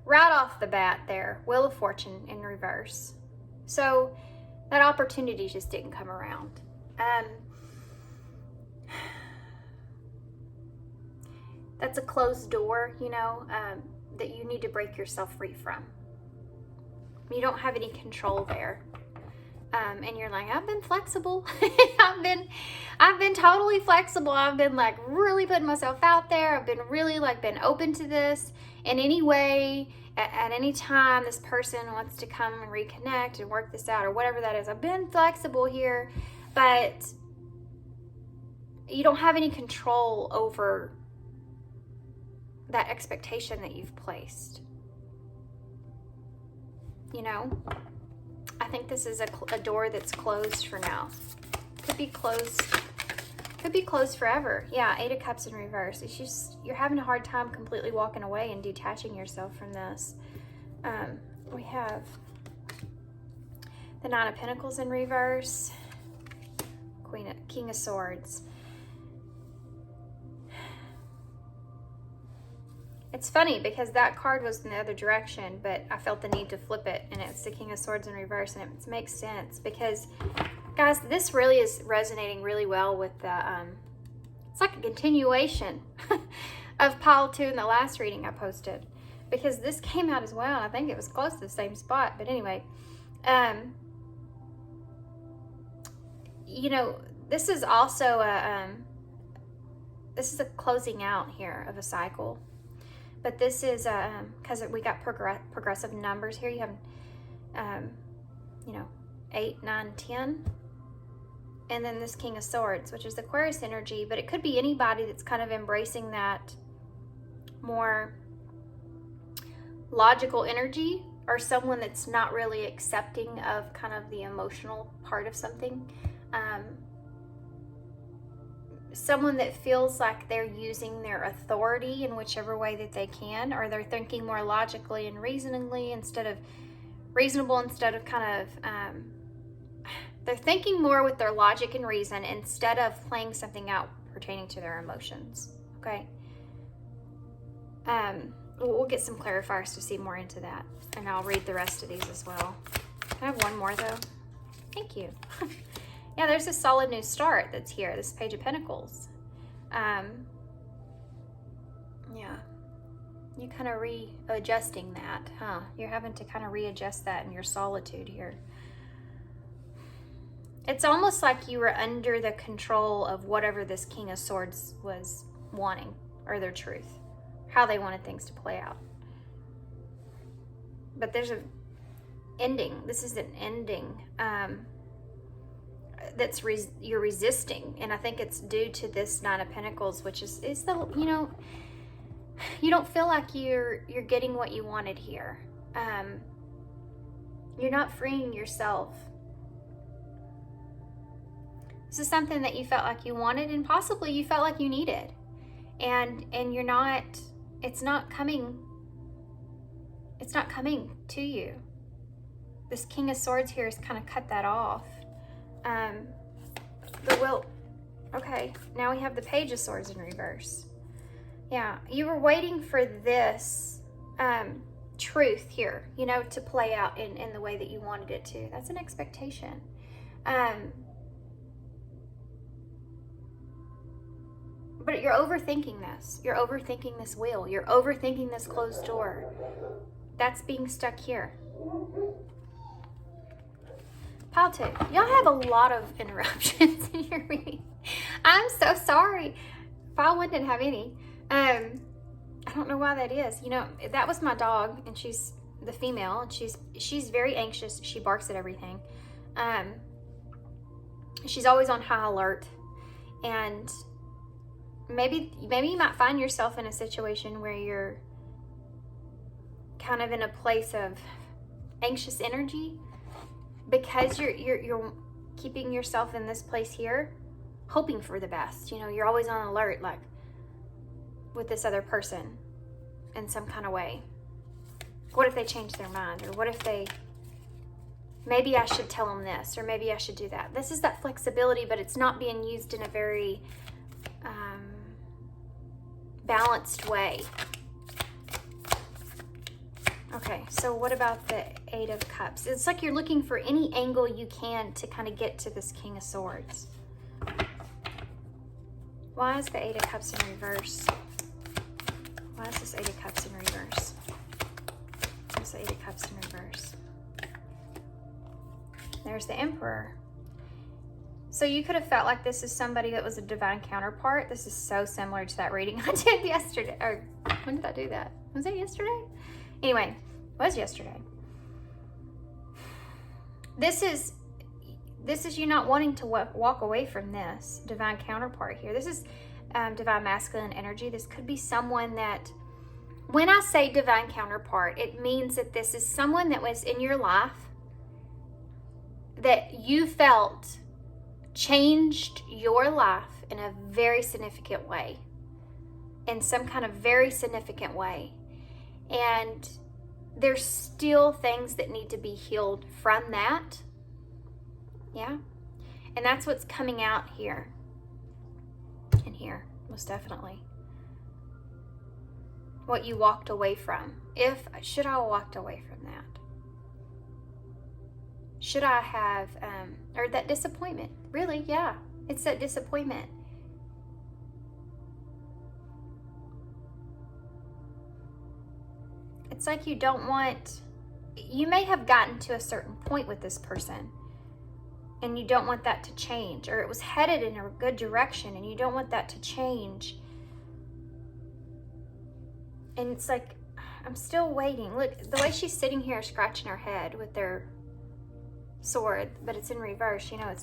Right off the bat there, Wheel of Fortune in reverse. So that opportunity just didn't come around. That's a closed door, you know, that you need to break yourself free from. You don't have any control there. And you're like, I've been flexible. I've been totally flexible. I've been like really putting myself out there. I've been really like been open to this in any way, at any time this person wants to come and reconnect and work this out or whatever that is. I've been flexible here, but you don't have any control over that expectation that you've placed. You know, I think this is a door that's closed for now. Could be closed forever. Yeah, 8 of Cups in reverse. It's just, you're having a hard time completely walking away and detaching yourself from this. We have the 9 of Pentacles in reverse, King of Swords. It's funny because that card was in the other direction, but I felt the need to flip it, and it's the King of Swords in reverse, and it makes sense because, guys, this really is resonating really well with the, it's like a continuation of pile 2 in the last reading I posted, because this came out as well. I think it was close to the same spot, but anyway, you know, this is also this is a closing out here of a cycle. But this is, because we got progressive numbers here. You have, 8, 9, 10. And then this King of Swords, which is the Aquarius energy. But it could be anybody that's kind of embracing that more logical energy, or someone that's not really accepting of kind of the emotional part of something. Someone that feels like they're using their authority in whichever way that they can, or they're thinking more logically and reasonably instead of kind of, they're thinking more with their logic and reason instead of playing something out pertaining to their emotions, okay? We'll get some clarifiers to see more into that, and I'll read the rest of these as well. I have one more though. Thank you. Yeah, there's a solid new start that's here, this Page of Pentacles. Yeah, you kind of readjusting that, huh? You're having to kind of readjust that in your solitude here. It's almost like you were under the control of whatever this King of Swords was wanting, or their truth, how they wanted things to play out. But there's an ending. This is an ending that's you're resisting, and I think it's due to this Nine of Pentacles, which is the, you don't feel like you're getting what you wanted here. You're not freeing yourself. This is something that you felt like you wanted, and possibly you felt like you needed, and you're not. It's not coming to you. This King of Swords here has kind of cut that off. Okay, now we have the Page of Swords in reverse. Yeah, you were waiting for this truth here, to play out in the way that you wanted it to. That's an expectation. But you're overthinking this. You're overthinking this wheel. You're overthinking this closed door. That's being stuck here. Pile 2. Y'all have a lot of interruptions in your reading. I'm so sorry. Pile 1 didn't have any. I don't know why that is. That was my dog, and she's the female, and she's very anxious. She barks at everything. She's always on high alert, and maybe you might find yourself in a situation where you're kind of in a place of anxious energy because you're keeping yourself in this place here, hoping for the best. You're always on alert, like with this other person in some kind of way. What if they change their mind? Or what if maybe I should tell them this, or maybe I should do that. This is that flexibility, but it's not being used in a very balanced way. Okay, so what about the Eight of Cups? It's like you're looking for any angle you can to kind of get to this King of Swords. Why is the Eight of Cups in reverse? Why is this Eight of Cups in reverse? What's the Eight of Cups in reverse? There's the Emperor. So you could have felt like this is somebody that was a divine counterpart. This is so similar to that reading I did yesterday. Or when did I do that? Was it yesterday? Anyway, it was yesterday. This is you not wanting to walk away from this divine counterpart here. This is divine masculine energy. This could be someone that, when I say divine counterpart, it means that this is someone that was in your life that you felt changed your life in a very significant way, in some kind of very significant way. And there's still things that need to be healed from that. Yeah. And that's what's coming out here and here, most definitely. What you walked away from. Should I have walked away from that? Should I have, or that disappointment? Really, yeah. It's that disappointment. It's like you may have gotten to a certain point with this person and you don't want that to change, or it was headed in a good direction and you don't want that to change And it's like, I'm still waiting. Look, the way she's sitting here scratching her head with their sword, but it's in reverse. You know,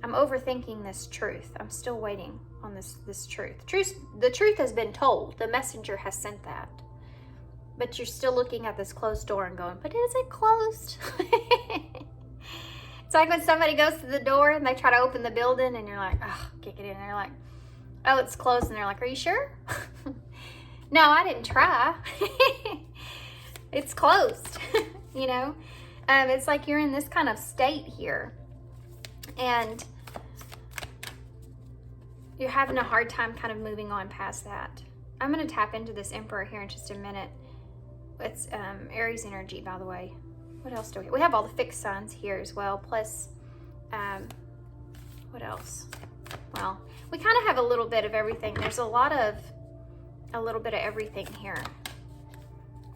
I'm overthinking this truth. I'm still waiting on this truth. The truth has been told. The messenger has sent that. But you're still looking at this closed door and going, but is it closed? It's like when somebody goes to the door and they try to open the building and you're like, oh, kick it in. And they're like, oh, it's closed. And they're like, are you sure? No, I didn't try. It's closed, you know? It's like you're in this kind of state here. And you're having a hard time kind of moving on past that. I'm going to tap into this Emperor here in just a minute. It's Aries energy, by the way. What else do we have? All the fixed signs here as well. Plus, what else? Well, we kind of have a little bit of everything. There's a little bit of everything here.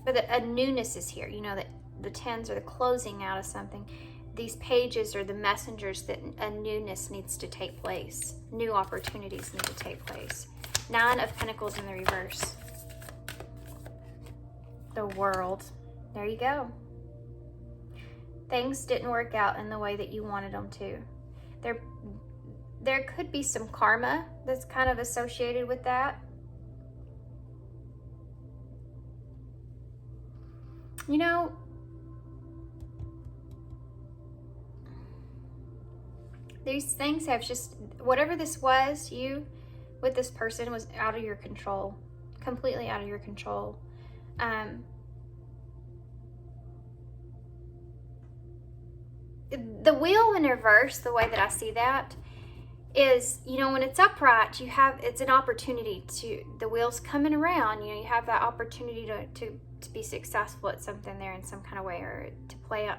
But a newness is here. You know, that the tens are the closing out of something. These pages are the messengers that a newness needs to take place. New opportunities need to take place. 9 of Pentacles in the reverse. The World. There you go. Things didn't work out in the way that you wanted them to. There could be some karma that's kind of associated with that. You know, these things have just, whatever this was, you with this person was out of your control. Completely out of your control. The wheel in reverse, the way that I see that is, you know, when it's upright, it's an opportunity to, the wheel's coming around, you know, you have that opportunity to be successful at something there in some kind of way, or to play out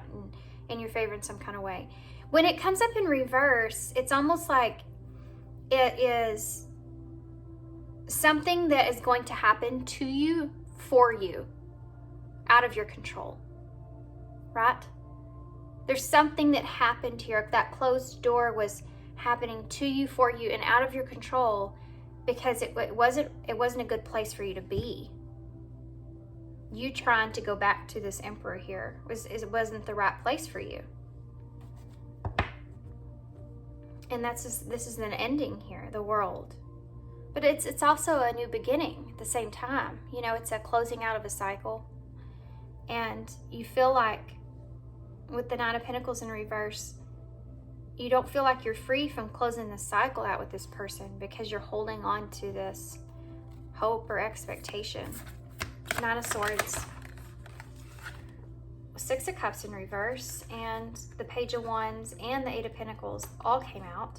in your favor in some kind of way. When it comes up in reverse, it's almost like it is something that is going to happen to you, for you, out of your control, right? There's something that happened here. That closed door was happening to you, for you, and out of your control, because it wasn't a good place for you to be. You trying to go back to this Emperor here it wasn't the right place for you. And this is an ending here, the World. But it's also a new beginning at the same time. You know, it's a closing out of a cycle. And you feel like with the 9 of Pentacles in reverse, you don't feel like you're free from closing the cycle out with this person because you're holding on to this hope or expectation. 9 of Swords. 6 of Cups in reverse, and the Page of Wands and the 8 of Pentacles all came out.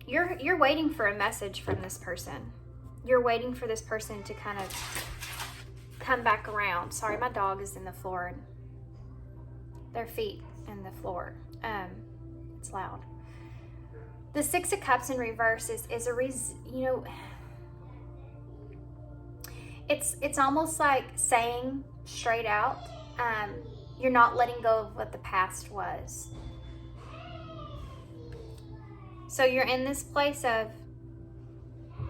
You're waiting for a message from this person. You're waiting for this person to kind of come back around. Sorry, my dog is in the floor. Their feet in the floor. It's loud. The 6 of Cups in reverse is you know, it's almost like saying straight out, you're not letting go of what the past was. So you're in this place of,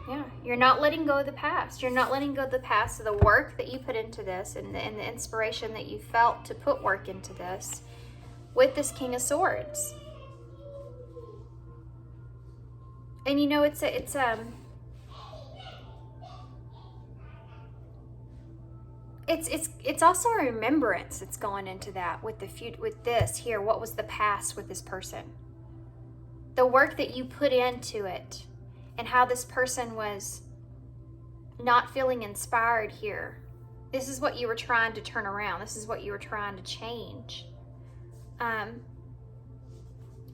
yeah, you're not letting go of the past. You're not letting go of the past, of the work that you put into this, and the inspiration that you felt to put work into this with this King of Swords. And you know, it's also a remembrance that's going into that with this here. What was the past with this person? The work that you put into it, and how this person was not feeling inspired here. This is what you were trying to turn around. This is what you were trying to change.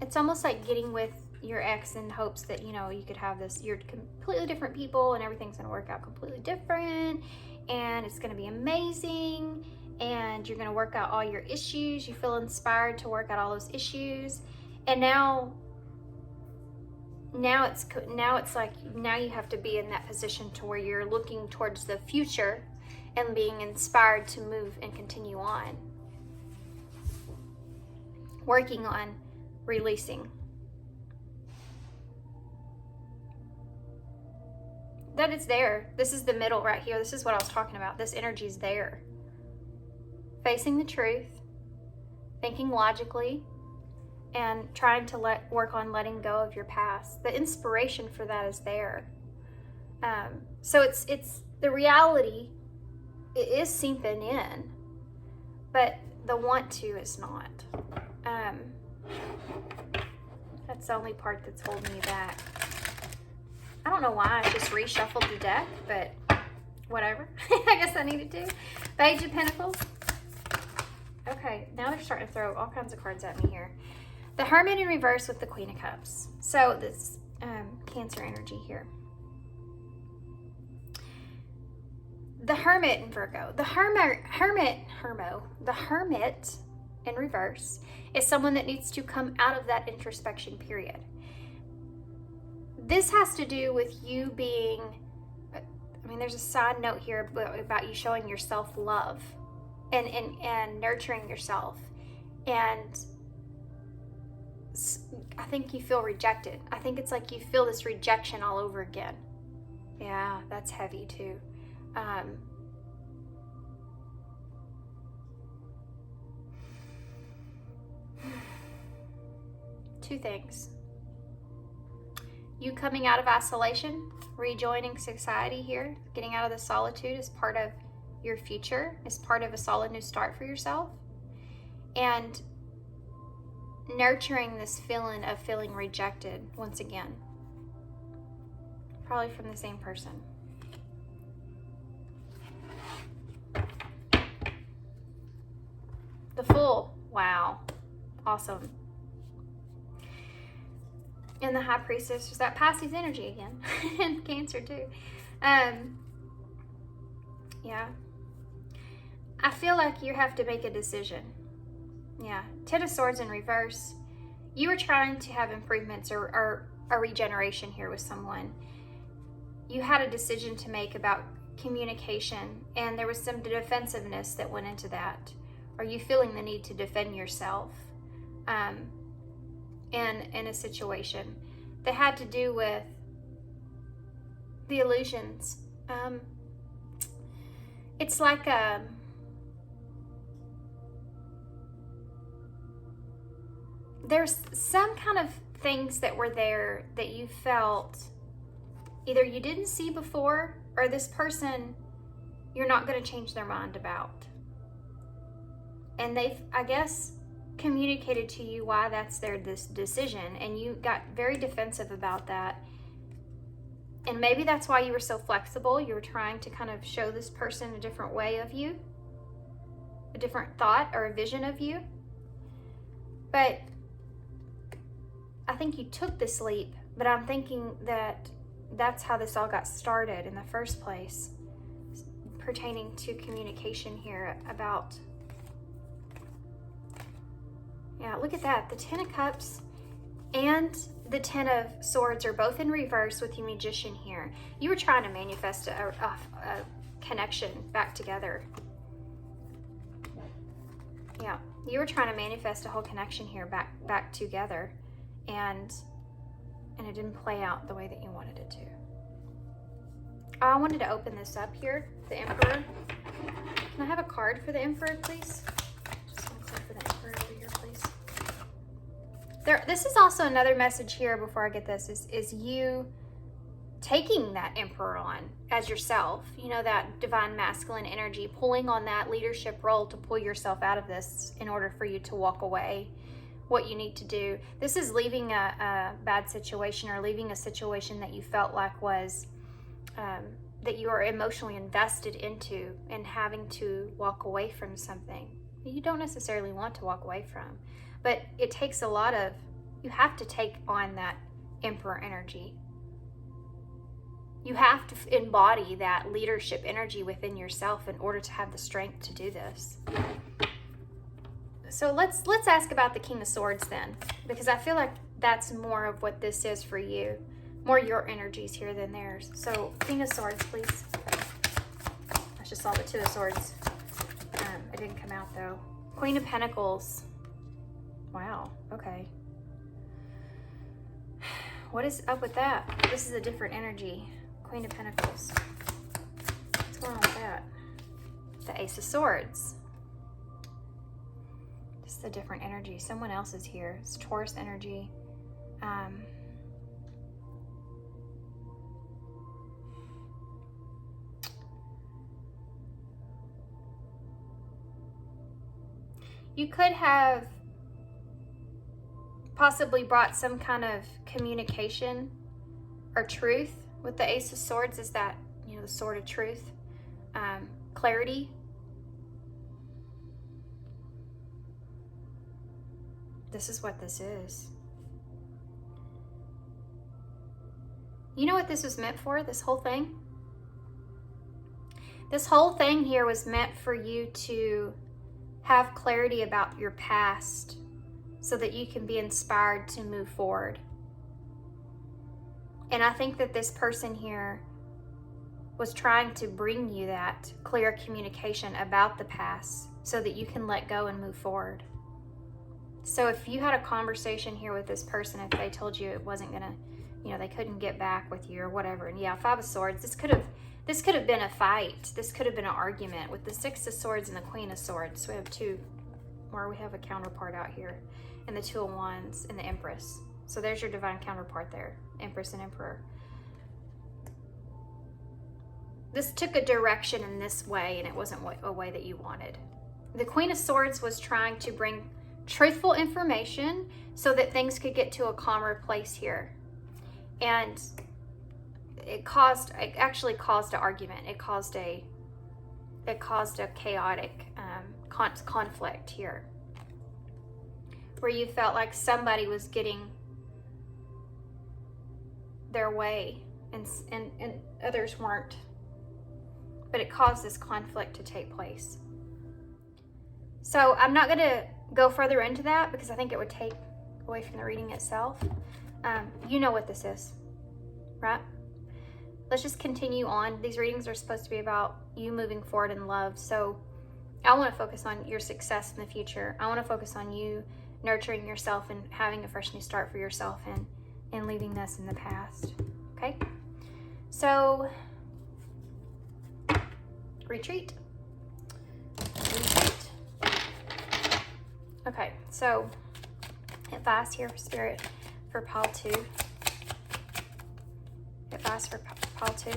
It's almost like getting with your ex in hopes that, you know, you could have this, you're completely different people and everything's going to work out completely different and it's going to be amazing and you're going to work out all your issues. You feel inspired to work out all those issues, and now it's like now you have to be in that position to where you're looking towards the future and being inspired to move and continue on, working on releasing. that it's there. This is the middle right here. This is what I was talking about. This energy is there. Facing the truth, thinking logically, and trying to work on letting go of your past. The inspiration for that is there. So it's the reality. It is seeping in, but the want to is not. That's the only part that's holding me back. I don't know why I just reshuffled the deck, but whatever. I guess I needed to. Page of Pentacles. Okay, now they're starting to throw all kinds of cards at me here. The Hermit in reverse with the Queen of Cups. So this Cancer energy here. The Hermit in Virgo. The Hermit in reverse is someone that needs to come out of that introspection period. This has to do with you being, I mean, there's a side note here about you showing yourself love and nurturing yourself. And I think you feel rejected. I think it's like you feel this rejection all over again. Yeah, that's heavy too. Two things. You coming out of isolation, rejoining society here, getting out of the solitude is part of your future, is part of a solid new start for yourself. And nurturing this feeling of feeling rejected once again. Probably from the same person. The Fool. Wow. Awesome. And the High Priestess is that Pisces energy again. And Cancer too. Yeah. I feel like you have to make a decision. Yeah. Ten of Swords in reverse. You were trying to have improvements or a regeneration here with someone. You had a decision to make about communication, and there was some defensiveness that went into that. Are you feeling the need to defend yourself in a situation that had to do with the illusions? It's like there's some kind of things that were there that you felt either you didn't see before, or this person you're not going to change their mind about. And they've, I guess, communicated to you why that's their decision, and you got very defensive about that. And maybe that's why you were so flexible. You were trying to kind of show this person a different way of you, a different thought or a vision of you. But I think you took this leap, but I'm thinking that that's how this all got started in the first place, pertaining to communication here about, yeah, look at that. The Ten of Cups and the Ten of Swords are both in reverse with your Magician here. You were trying to manifest a connection back together. Yeah, you were trying to manifest a whole connection here back together, and it didn't play out the way that you wanted it to. I wanted to open this up here, the Emperor. Can I have a card for the Emperor, please? Just one card for the Emperor over here, please. This is also another message here before I get this, is you taking that Emperor on as yourself. You know, that divine masculine energy, pulling on that leadership role to pull yourself out of this in order for you to walk away. What you need to do. This is leaving a bad situation, or leaving a situation that you felt like was, that you are emotionally invested into, and having to walk away from something you don't necessarily want to walk away from. But it takes a lot of, you have to take on that Emperor energy. You have to embody that leadership energy within yourself in order to have the strength to do this. So let's ask about the King of Swords then, because I feel like that's more of what this is for you. More your energies here than theirs. So King of Swords, please. I just saw the Two of Swords. It didn't come out though. Queen of Pentacles. Wow, okay. What is up with that? This is a different energy. Queen of Pentacles. What's going on with that? The Ace of Swords. Just a different energy. Someone else is here. It's Taurus energy. You could have possibly brought some kind of communication or truth with the Ace of Swords. Is that, you know, the sword of truth, clarity. This is what this is. You know what this was meant for, this whole thing? This whole thing here was meant for you to have clarity about your past so that you can be inspired to move forward. And I think that this person here was trying to bring you that clear communication about the past so that you can let go and move forward. So if you had a conversation here with this person, if they told you it wasn't gonna, you know, they couldn't get back with you or whatever, and yeah, Five of Swords, this could have been a fight. This could have been an argument with the Six of Swords and the Queen of Swords. So we have two, or we have a counterpart out here, and the Two of Wands and the Empress. So there's your divine counterpart there, Empress and Emperor. This took a direction in this way, and it wasn't a way that you wanted. The Queen of Swords was trying to bring truthful information so that things could get to a calmer place here. And it actually caused an argument. It caused a chaotic conflict here, where you felt like somebody was getting their way and others weren't. But it caused this conflict to take place. So I'm not going to go further into that because I think it would take away from the reading itself. You know what this is, right? Let's just continue on. These readings are supposed to be about you moving forward in love. So I want to focus on your success in the future. I want to focus on you nurturing yourself and having a fresh new start for yourself and leaving this in the past. Okay? So retreat. Okay, so advice here for Spirit for pile 2. Advice for pile 2.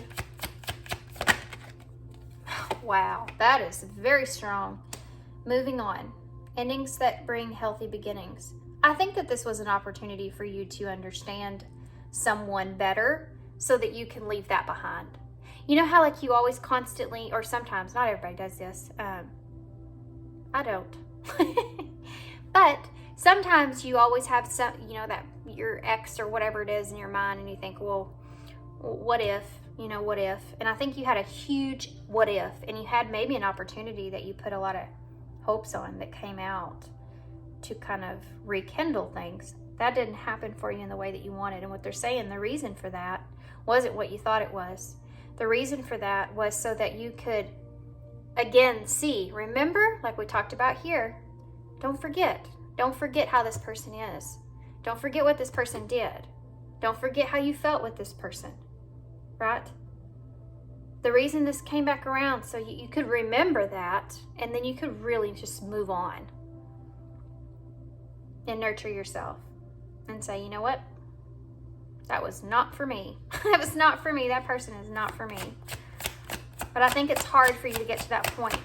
Wow, that is very strong. Moving on. Endings that bring healthy beginnings. I think that this was an opportunity for you to understand someone better so that you can leave that behind. You know how like you always constantly, or sometimes, not everybody does this. I don't. But sometimes you always have some, you know, that your ex or whatever it is in your mind, and you think, well, what if, you know, what if? And I think you had a huge what if, and you had maybe an opportunity that you put a lot of hopes on that came out to kind of rekindle things. That didn't happen for you in the way that you wanted. And what they're saying, the reason for that wasn't what you thought it was. The reason for that was so that you could, again, see, remember, like we talked about here, don't forget. Don't forget how this person is. Don't forget what this person did. Don't forget how you felt with this person, right? The reason this came back around, so you could remember that, and then you could really just move on and nurture yourself and say, you know what? That was not for me. That was not for me. That person is not for me. But I think it's hard for you to get to that point.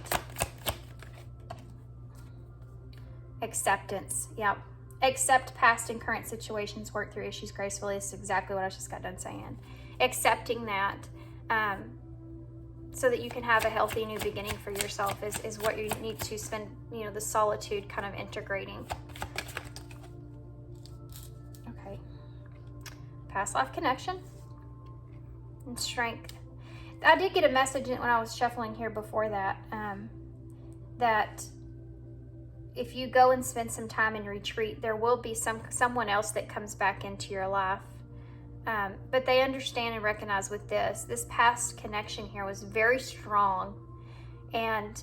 Acceptance. Yep. Accept past and current situations, work through issues gracefully. This is exactly what I just got done saying. Accepting that so that you can have a healthy new beginning for yourself is what you need to spend, you know, the solitude kind of integrating. Okay. Past life connection and strength. I did get a message when I was shuffling here before that, that if you go and spend some time in retreat, there will be someone else that comes back into your life. But they understand and recognize with this past connection here was very strong, and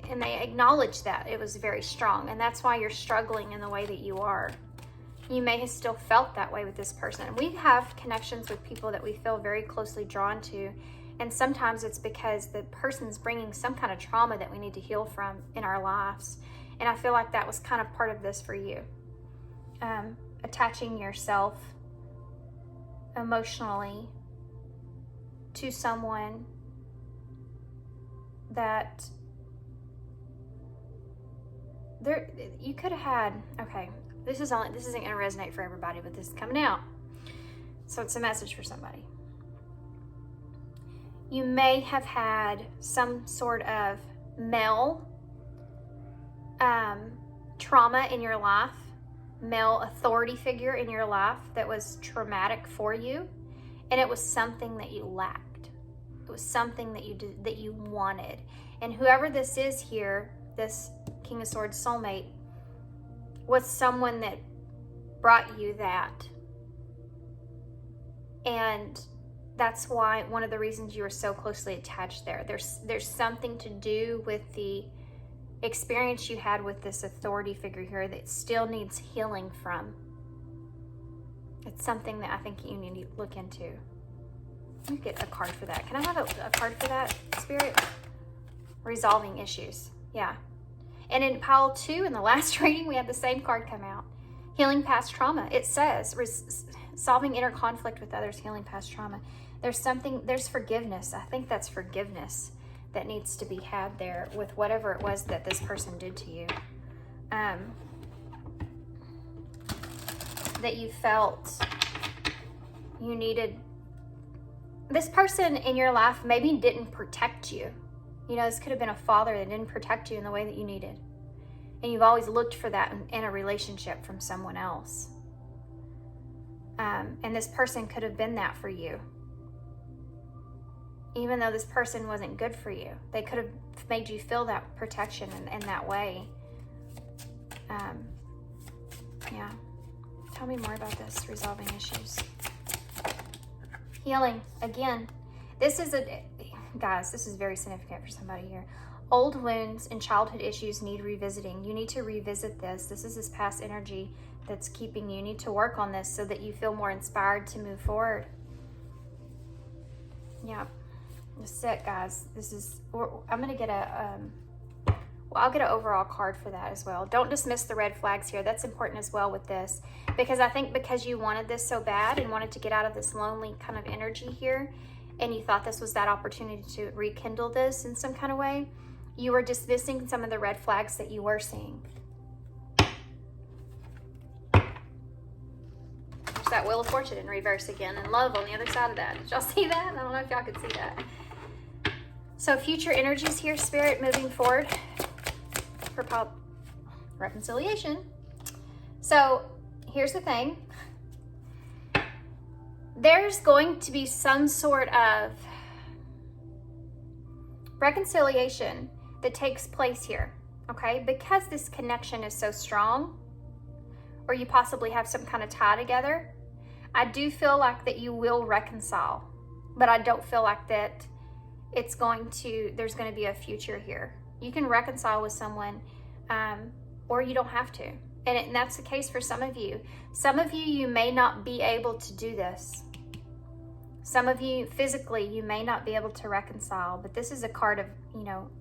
they acknowledge that it was very strong, and that's why you're struggling in the way that you are. You may have still felt that way with this person. We have connections with people that we feel very closely drawn to, and sometimes it's because the person's bringing some kind of trauma that we need to heal from in our lives. And I feel like that was kind of part of this for you. Attaching yourself emotionally to someone that you could have had. Okay, this isn't going to resonate for everybody, but this is coming out, so it's a message for somebody. You may have had some sort of male trauma in your life, male authority figure in your life that was traumatic for you, and it was something that you lacked. It was something that you wanted. And whoever this is here, this King of Swords soulmate, was someone that brought you that. And that's why one of the reasons you were so closely attached there. There's something to do with the experience you had with this authority figure here that still needs healing from. It's something that I think you need to look into. Let me get a card for that. Can I have a card for that, Spirit? Resolving issues. Yeah. And in pile 2, in the last reading, we had the same card come out. Healing past trauma. It says solving inner conflict with others, healing past trauma. There's forgiveness. I think that's forgiveness that needs to be had there with whatever it was that this person did to you. That you felt you needed. This person in your life maybe didn't protect you. You know, this could have been a father that didn't protect you in the way that you needed. And you've always looked for that in a relationship from someone else. And this person could have been that for you. Even though this person wasn't good for you, they could have made you feel that protection in that way. Yeah. Tell me more about this, resolving issues. Healing. Again, this is very significant for somebody here. Old wounds and childhood issues need revisiting. You need to revisit this. This is this past energy that's keeping you. You need to work on this so that you feel more inspired to move forward. Yeah. That's it, guys. I'm going to get I'll get an overall card for that as well. Don't dismiss the red flags here. That's important as well with this, because I think because you wanted this so bad and wanted to get out of this lonely kind of energy here, and you thought this was that opportunity to rekindle this in some kind of way, you were dismissing some of the red flags that you were seeing. There's that Wheel of Fortune in reverse again, and love on the other side of that. Did y'all see that? I don't know if y'all could see that. So future energies here, Spirit, moving forward for reconciliation. So here's the thing. There's going to be some sort of reconciliation that takes place here, okay? Because this connection is so strong, or you possibly have some kind of tie together, I do feel like that you will reconcile, but I don't feel like that there's going to be a future here. You can reconcile with someone, or you don't have to. And that's the case for some of you. Some of you may not be able to do this. Some of you, physically, you may not be able to reconcile, but this is a card of,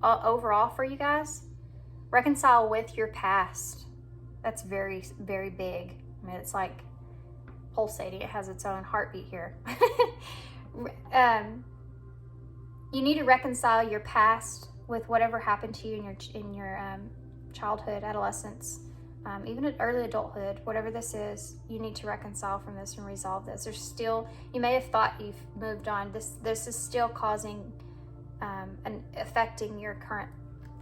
overall for you guys. Reconcile with your past. That's very, very big. I mean, it's like pulsating. It has its own heartbeat here. You need to reconcile your past with whatever happened to you in your childhood, adolescence, even at early adulthood. Whatever this is, you need to reconcile from this and resolve this. There's still, you may have thought you've moved on. This is still causing and affecting your current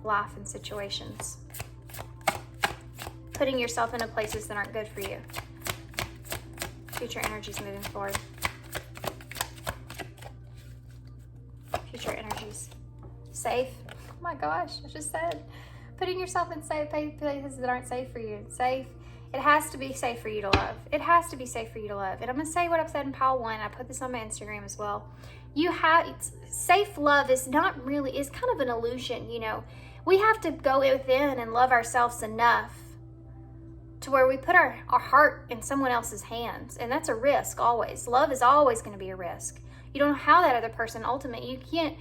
life and situations. Putting yourself into places that aren't good for you. Future energies moving forward. Future energies. Safe. Oh my gosh, I just said. Putting yourself in safe places that aren't safe for you. Safe. It has to be safe for you to love. It has to be safe for you to love. And I'm going to say what I've said in pile 1. I put this on my Instagram as well. Safe love is not really, is kind of an illusion, We have to go within and love ourselves enough to where we put our heart in someone else's hands. And that's a risk always. Love is always going to be a risk. You don't know how that other person, ultimately, you can't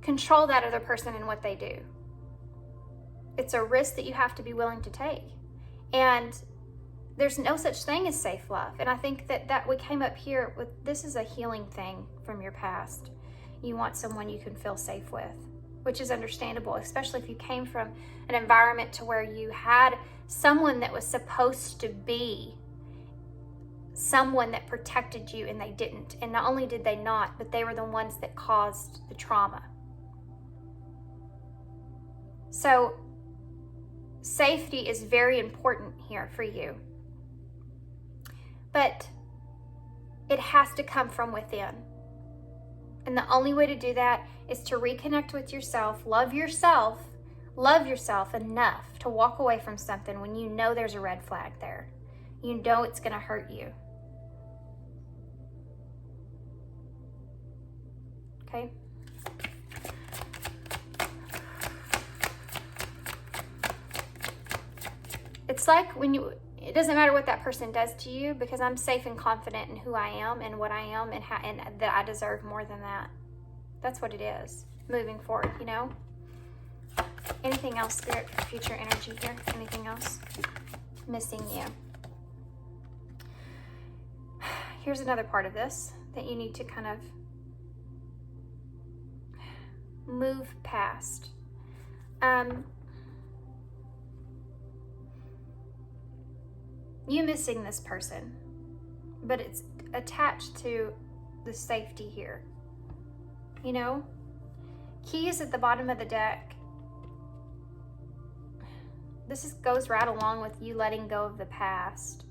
control that other person and what they do. It's a risk that you have to be willing to take. And there's no such thing as safe love. And I think that we came up here with, this is a healing thing from your past. You want someone you can feel safe with, which is understandable, especially if you came from an environment to where you had someone that was supposed to be someone that protected you and they didn't. And not only did they not, but they were the ones that caused the trauma. So safety is very important here for you. But it has to come from within. And the only way to do that is to reconnect with yourself, love yourself enough to walk away from something when you know there's a red flag there. You know it's going to hurt you. Okay? It's like when it doesn't matter what that person does to you, because I'm safe and confident in who I am and what I am, and that I deserve more than that. That's what it is moving forward, you know? Anything else, Spirit, future energy here? Anything else? Missing you. Here's another part of this that you need to kind of move past. You missing this person, but it's attached to the safety here. You know? Key is at the bottom of the deck. This goes right along with you letting go of the past.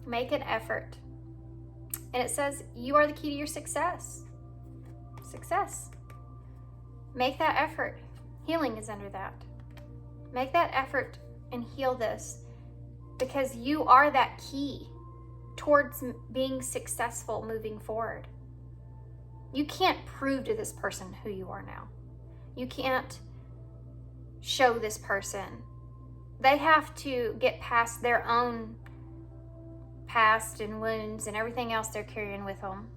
Make an effort. And it says you are the key to your success. Success. Make that effort. Healing is under that. Make that effort and heal this, because you are that key towards being successful moving forward. You can't prove to this person who you are now. You can't show this person. They have to get past their own past and wounds and everything else they're carrying with them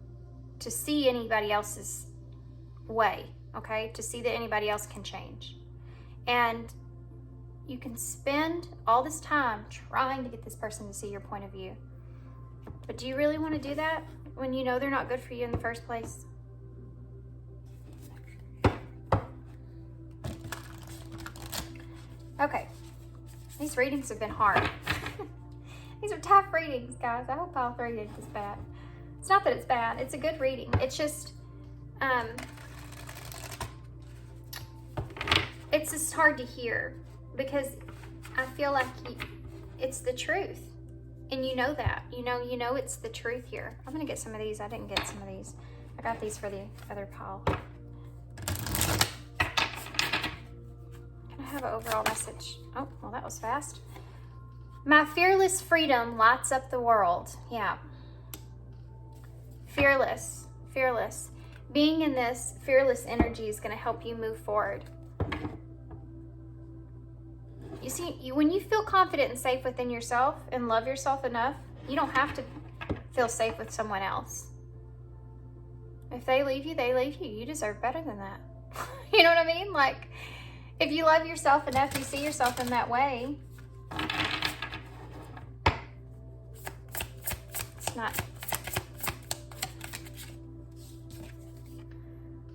to see anybody else's way, okay? To see that anybody else can change. And you can spend all this time trying to get this person to see your point of view. But do you really want to do that when you know they're not good for you in the first place? Okay, these readings have been hard. These are tough readings, guys. I hope all reading is bad. It's not that it's bad. It's a good reading. It's just, it's just hard to hear, because I feel like it's the truth. And you know that. You know it's the truth here. I'm going to get some of these. I didn't get some of these. I got these for the other pile. Can I have an overall message? Oh, well, that was fast. My fearless freedom lights up the world. Yeah. Fearless. Fearless. Being in this fearless energy is going to help you move forward. You see, when you feel confident and safe within yourself and love yourself enough, you don't have to feel safe with someone else. If they leave you, they leave you. You deserve better than that. You know what I mean? Like, if you love yourself enough, you see yourself in that way. It's not.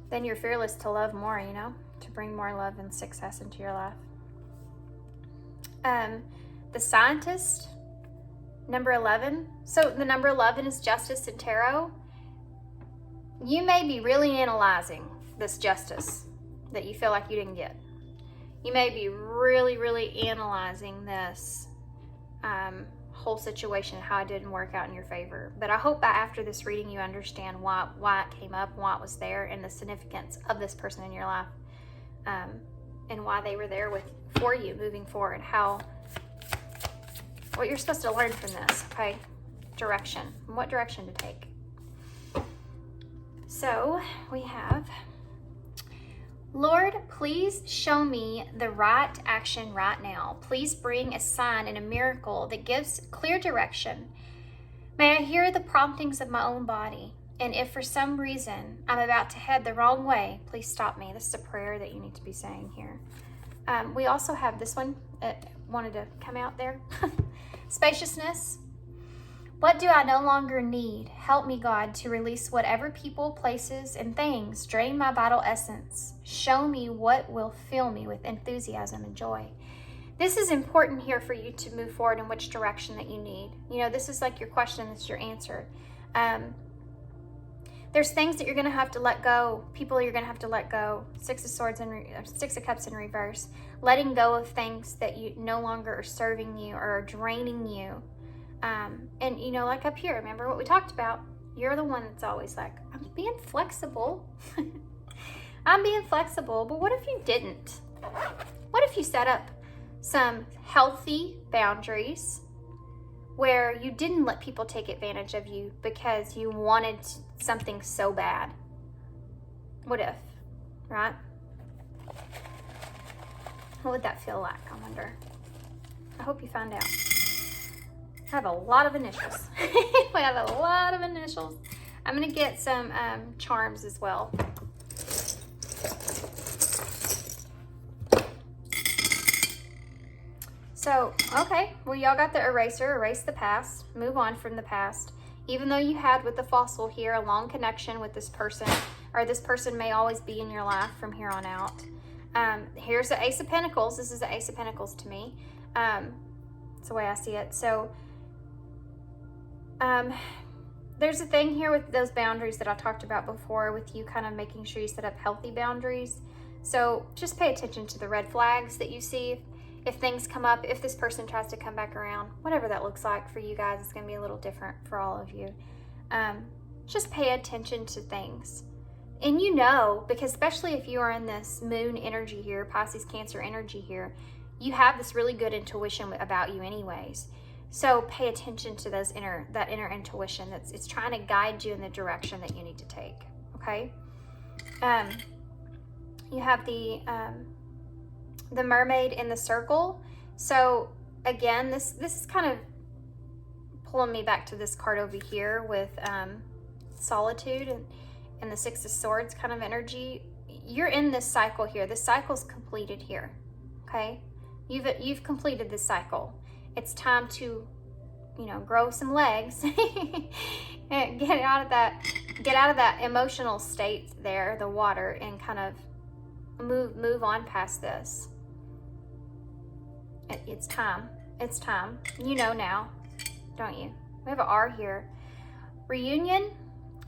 Then you're fearless to love more, you know, to bring more love and success into your life. The Scientist, number 11. So the number 11 is justice in tarot. You may be really analyzing this justice that you feel like you didn't get. You may be really, really analyzing this whole situation, how it didn't work out in your favor. But I hope that after this reading you understand why it came up, why it was there, and the significance of this person in your life, and why they were there for you moving forward. What you're supposed to learn from this, okay? Direction. What direction to take. So we have Lord, please show me the right action right now. Please bring a sign and a miracle that gives clear direction. May I hear the promptings of my own body. And if for some reason I'm about to head the wrong way, please stop me. This is a prayer that you need to be saying here. We also have this one that wanted to come out there. Spaciousness. What do I no longer need? Help me, God, to release whatever people, places, and things drain my vital essence. Show me what will fill me with enthusiasm and joy. This is important here for you to move forward in which direction that you need. You know, this is like your question, this is your answer. There's things that you're going to have to let go. People you're going to have to let go. Six of Cups in reverse. Letting go of things that you no longer are serving you or are draining you. And you know, like up here, remember what we talked about? You're the one that's always like, I'm being flexible. I'm being flexible. But what if you didn't? What if you set up some healthy boundaries where you didn't let people take advantage of you because you wanted something so bad? What if, right? What would that feel like, I wonder? I hope you find out. I have a lot of initials. We have a lot of initials. I'm going to get some charms as well. So, okay, well, y'all got the eraser, erase the past, move on from the past. Even though you had with the fossil here a long connection with this person, or this person may always be in your life from here on out. Here's the Ace of Pentacles. This is the Ace of Pentacles to me. It's the way I see it. So, there's a thing here with those boundaries that I talked about before with you kind of making sure you set up healthy boundaries. So just pay attention to the red flags that you see. If things come up, if this person tries to come back around, whatever that looks like for you guys, it's going to be a little different for all of you. Just pay attention to things. And you know, because especially if you are in this moon energy here, Pisces, Cancer energy here, you have this really good intuition about you anyways. So pay attention to that inner intuition it's trying to guide you in the direction that you need to take. Okay. You have the mermaid in the circle. So again, this is kind of pulling me back to this card over here with solitude and the Six of Swords kind of energy. You're in this cycle here. This cycle's completed here. Okay. You've completed this cycle. It's time to, you know, grow some legs and get out of that emotional state there, the water, and kind of move on past this. It's time. It's time. You know now, don't you? We have an R here. Reunion,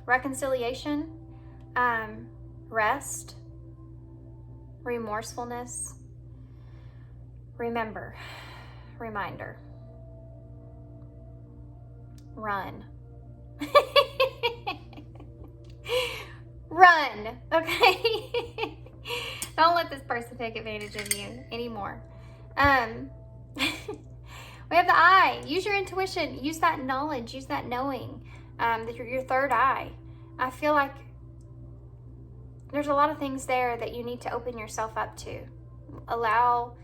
reconciliation, rest, remorsefulness, remember, reminder. Run. Run, okay? Don't let this person take advantage of you anymore. We have the eye. Use your intuition. Use that knowledge. Use that knowing. Your third eye. I feel like there's a lot of things there that you need to open yourself up to. Allow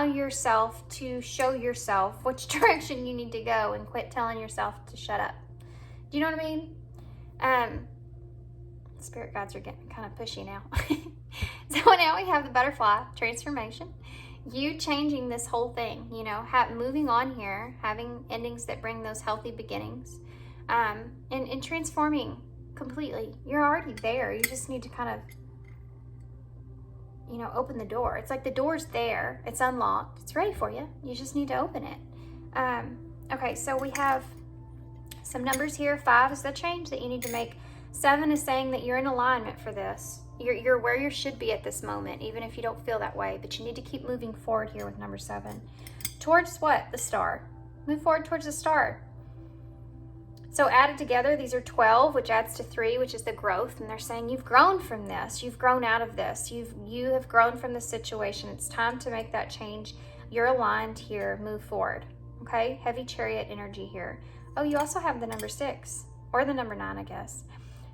yourself to show yourself which direction you need to go and quit telling yourself to shut up. Do you know what I mean? Spirit guides are getting kind of pushy now. So now we have the butterfly transformation. You changing this whole thing, you know, moving on here, having endings that bring those healthy beginnings, and transforming completely. You're already there. You just need to kind of, you know, open the door. It's like the door's there. It's unlocked. It's ready for you. You just need to open it. Okay, so we have some numbers here. 5 is the change that you need to make. 7 is saying that you're in alignment for this. You're where you should be at this moment, even if you don't feel that way. But you need to keep moving forward here with number 7. Towards what? The star. Move forward towards the star. So added together, these are 12, which adds to 3, which is the growth. And they're saying you've grown from this. You've grown out of this. You have grown from this situation. It's time to make that change. You're aligned here. Move forward. Okay? Heavy chariot energy here. Oh, you also have the number 6 or the number 9, I guess.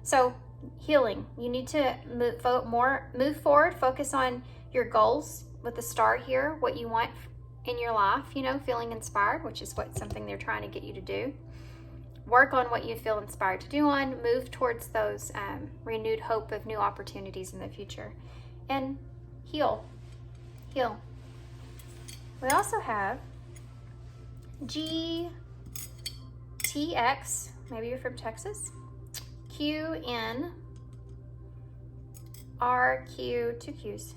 So healing. You need to move forward, focus on your goals with the star here, what you want in your life, you know, feeling inspired, which is something they're trying to get you to do. Work on what you feel inspired to do on, move towards those renewed hope of new opportunities in the future, and heal. We also have GTX, maybe you're from Texas, QN, RQ, 2 Qs,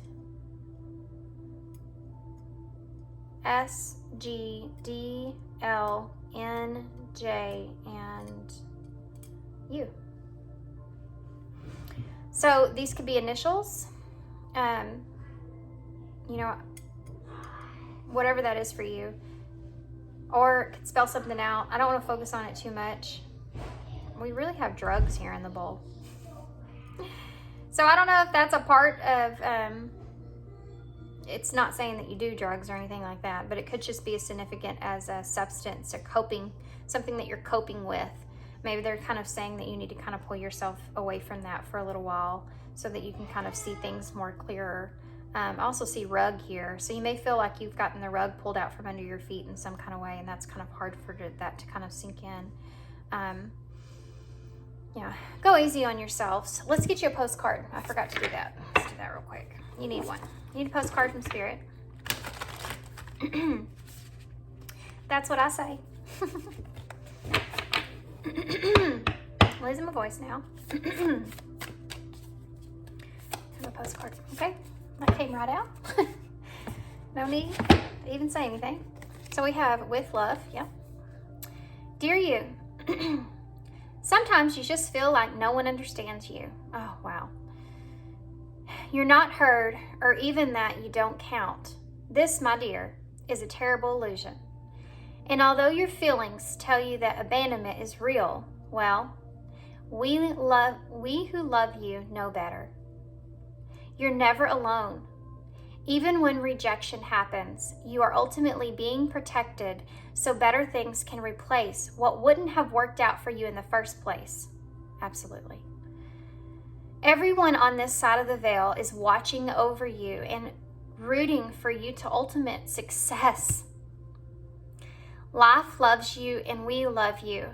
SGDLNJ, and U. So these could be initials, you know, whatever that is for you, or it could spell something out. I don't want to focus on it too much. We really have drugs here in the bowl. So I don't know if that's a part of, it's not saying that you do drugs or anything like that, but it could just be as significant as a substance or something that you're coping with. Maybe they're kind of saying that you need to kind of pull yourself away from that for a little while so that you can kind of see things more clearer. I also see rug here. So you may feel like you've gotten the rug pulled out from under your feet in some kind of way, and that's kind of hard for that to kind of sink in. Yeah, go easy on yourselves. Let's get you a postcard. I forgot to do that. Let's do that real quick. You need one. You need a postcard from Spirit. That's what I say. Losing my voice now. Have a postcard. Okay, that came right out. No need to even say anything. So we have with love. Yep. Dear you. Sometimes you just feel like no one understands you. Oh, wow. You're not heard, or even that you don't count. This, my dear, is a terrible illusion. And although your feelings tell you that abandonment is real, well, we who love you know better. You're never alone. Even when rejection happens, you are ultimately being protected so better things can replace what wouldn't have worked out for you in the first place. Absolutely. Everyone on this side of the veil is watching over you and rooting for you to ultimate success. Life loves you and we love you.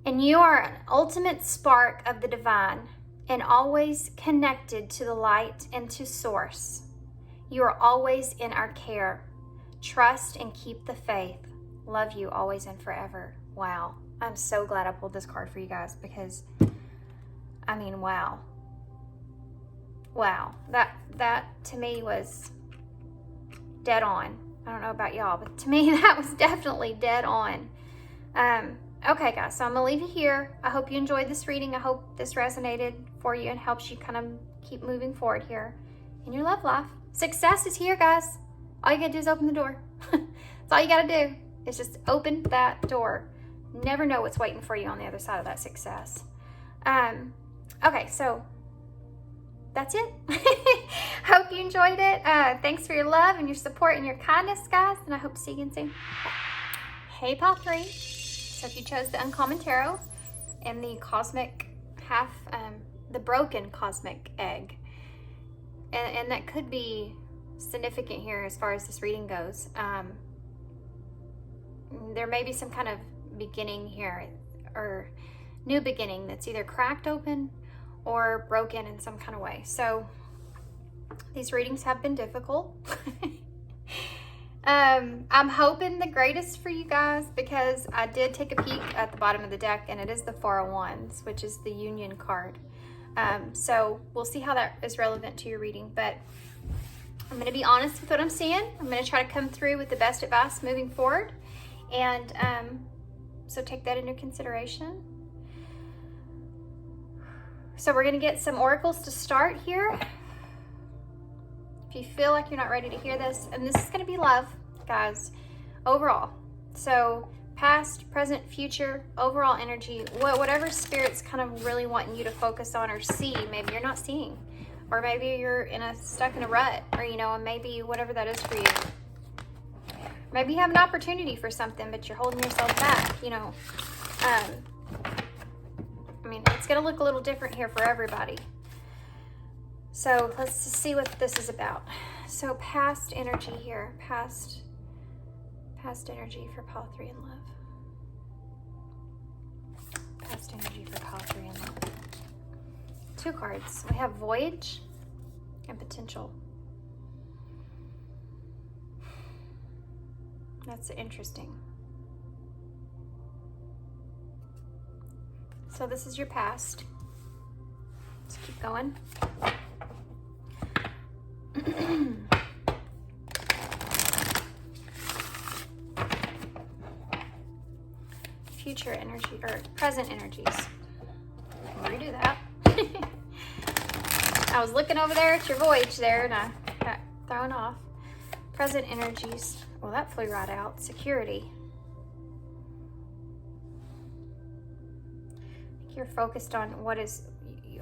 And you are an ultimate spark of the divine and always connected to the light and to source. You are always in our care. Trust and keep the faith. Love you always and forever. Wow. I'm so glad I pulled this card for you guys because, I mean, wow. Wow. That to me was dead on. I don't know about y'all, but to me that was definitely dead on. Okay, guys, so I'm going to leave you here. I hope you enjoyed this reading. I hope this resonated for you and helps you kind of keep moving forward here in your love life. Success is here, guys. All you got to do is open the door. That's all you got to do is just open that door. Never know what's waiting for you on the other side of that success. Okay, so that's it. Hope you enjoyed it. Thanks for your love and your support and your kindness, guys, and I hope to see you again soon. Hey, Pile 3. So if you chose the Uncommon Tarot and the cosmic the broken cosmic egg, and that could be significant here as far as this reading goes. There may be some kind of beginning here or new beginning that's either cracked open or broken in some kind of way. So these readings have been difficult. I'm hoping the greatest for you guys because I did take a peek at the bottom of the deck and it is the Four of Wands, which is the Union card. So we'll see how that is relevant to your reading, but I'm going to be honest with what I'm seeing. I'm going to try to come through with the best advice moving forward. And so take that into consideration. So we're going to get some oracles to start here. If you feel like you're not ready to hear this, and this is going to be love, guys, overall. So past, present, future, overall energy, whatever spirit's kind of really wanting you to focus on or see, maybe you're not seeing. Or maybe you're stuck in a rut, or, you know, maybe whatever that is for you. Maybe you have an opportunity for something, but you're holding yourself back, you know. I mean, it's going to look a little different here for everybody. So let's see what this is about. So past energy here, past energy for pile 3 in love. Past energy for pile 3 in love. 2 cards. We have voyage and potential. That's interesting. So this is your past. Let's keep going. Future energy, or present energies. Redo that. I was looking over there at your voyage there and I got thrown off. Present energies. Well, that flew right out. Security. I think you're focused on what is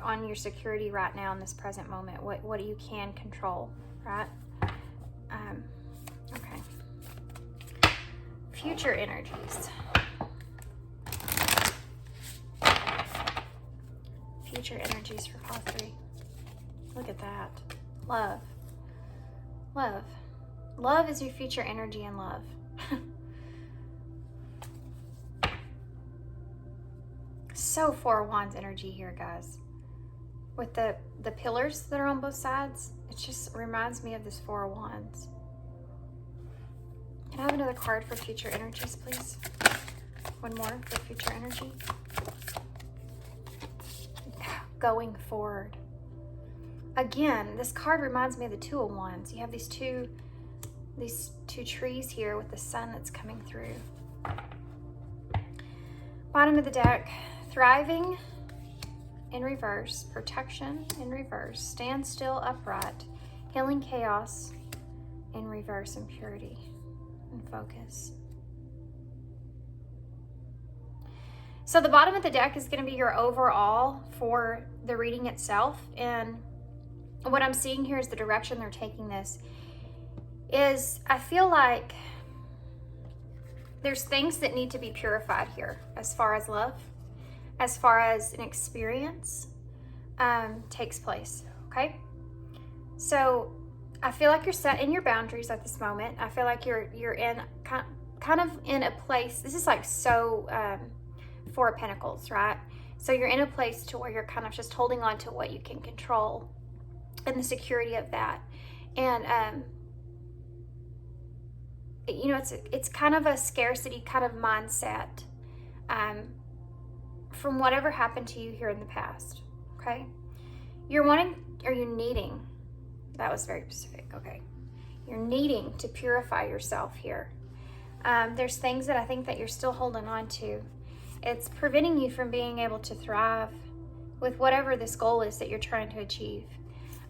on your security right now in this present moment. What you can control, right? Okay. Future energies. Future energies for pile 3. Look at that. Love. Love. Love is your future energy in love. So 4 of Wands energy here, guys. With the pillars that are on both sides, it just reminds me of this 4 of Wands. Can I have another card for future energies, please? One more for future energy. Going forward. Again, this card reminds me of the 2 of Wands. You have these two trees here with the sun that's coming through. Bottom of the deck, thriving in reverse, protection in reverse, stand still upright, healing chaos in reverse, and purity and focus. So the bottom of the deck is going to be your overall for the reading itself. And what I'm seeing here is the direction they're taking this is, I feel like there's things that need to be purified here as far as love, as far as an experience takes place, okay? So I feel like you're set in your boundaries at this moment. I feel like you're in kind of in a place, this is like so 4 of Pentacles, right? So you're in a place to where you're kind of just holding on to what you can control and the security of that. And you know, it's kind of a scarcity kind of mindset from whatever happened to you here in the past, okay? You're wanting, or you're needing, that was very specific, okay? You're needing to purify yourself here. There's things that I think that you're still holding on to. It's preventing you from being able to thrive with whatever this goal is that you're trying to achieve.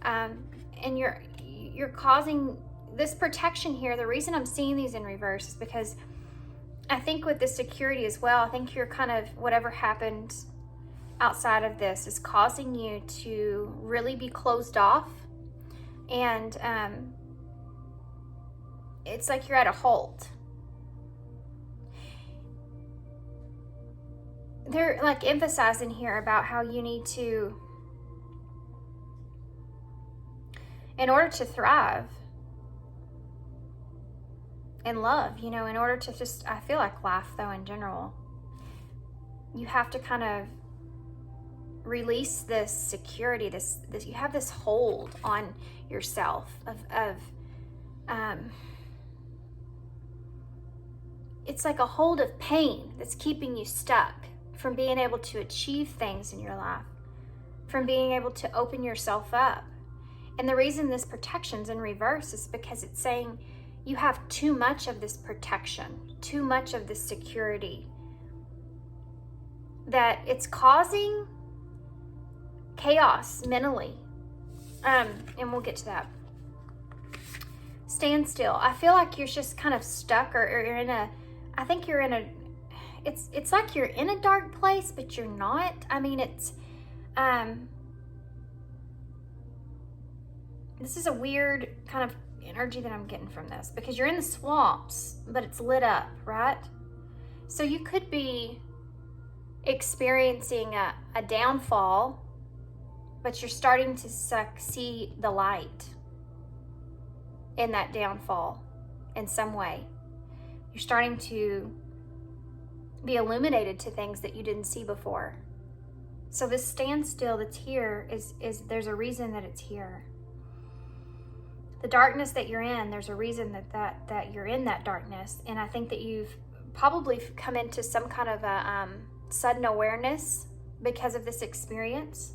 And you're causing this protection here. The reason I'm seeing these in reverse is because I think with the security as well, I think you're kind of, whatever happened outside of this is causing you to really be closed off. And it's like you're at a halt. They're like emphasizing here about how you need to, in order to thrive in love, you know, in order to just, I feel like life though in general, you have to kind of release this security, this you have this hold on yourself of it's like a hold of pain that's keeping you stuck from being able to achieve things in your life, from being able to open yourself up. And the reason this protection's in reverse is because it's saying you have too much of this protection, too much of this security, that it's causing chaos mentally. And we'll get to that. Stand still. I feel like you're just kind of stuck, or you're in a, I think you're in a, it's like you're in a dark place, but you're not. I mean, it's, this is a weird kind of energy that I'm getting from this, because you're in the swamps, but it's lit up, right? So you could be experiencing a downfall, but you're starting to see the light in that downfall in some way. You're starting to be illuminated to things that you didn't see before. So this standstill that's here is there's a reason that it's here. The darkness that you're in, there's a reason that you're in that darkness. And I think that you've probably come into some kind of a sudden awareness because of this experience.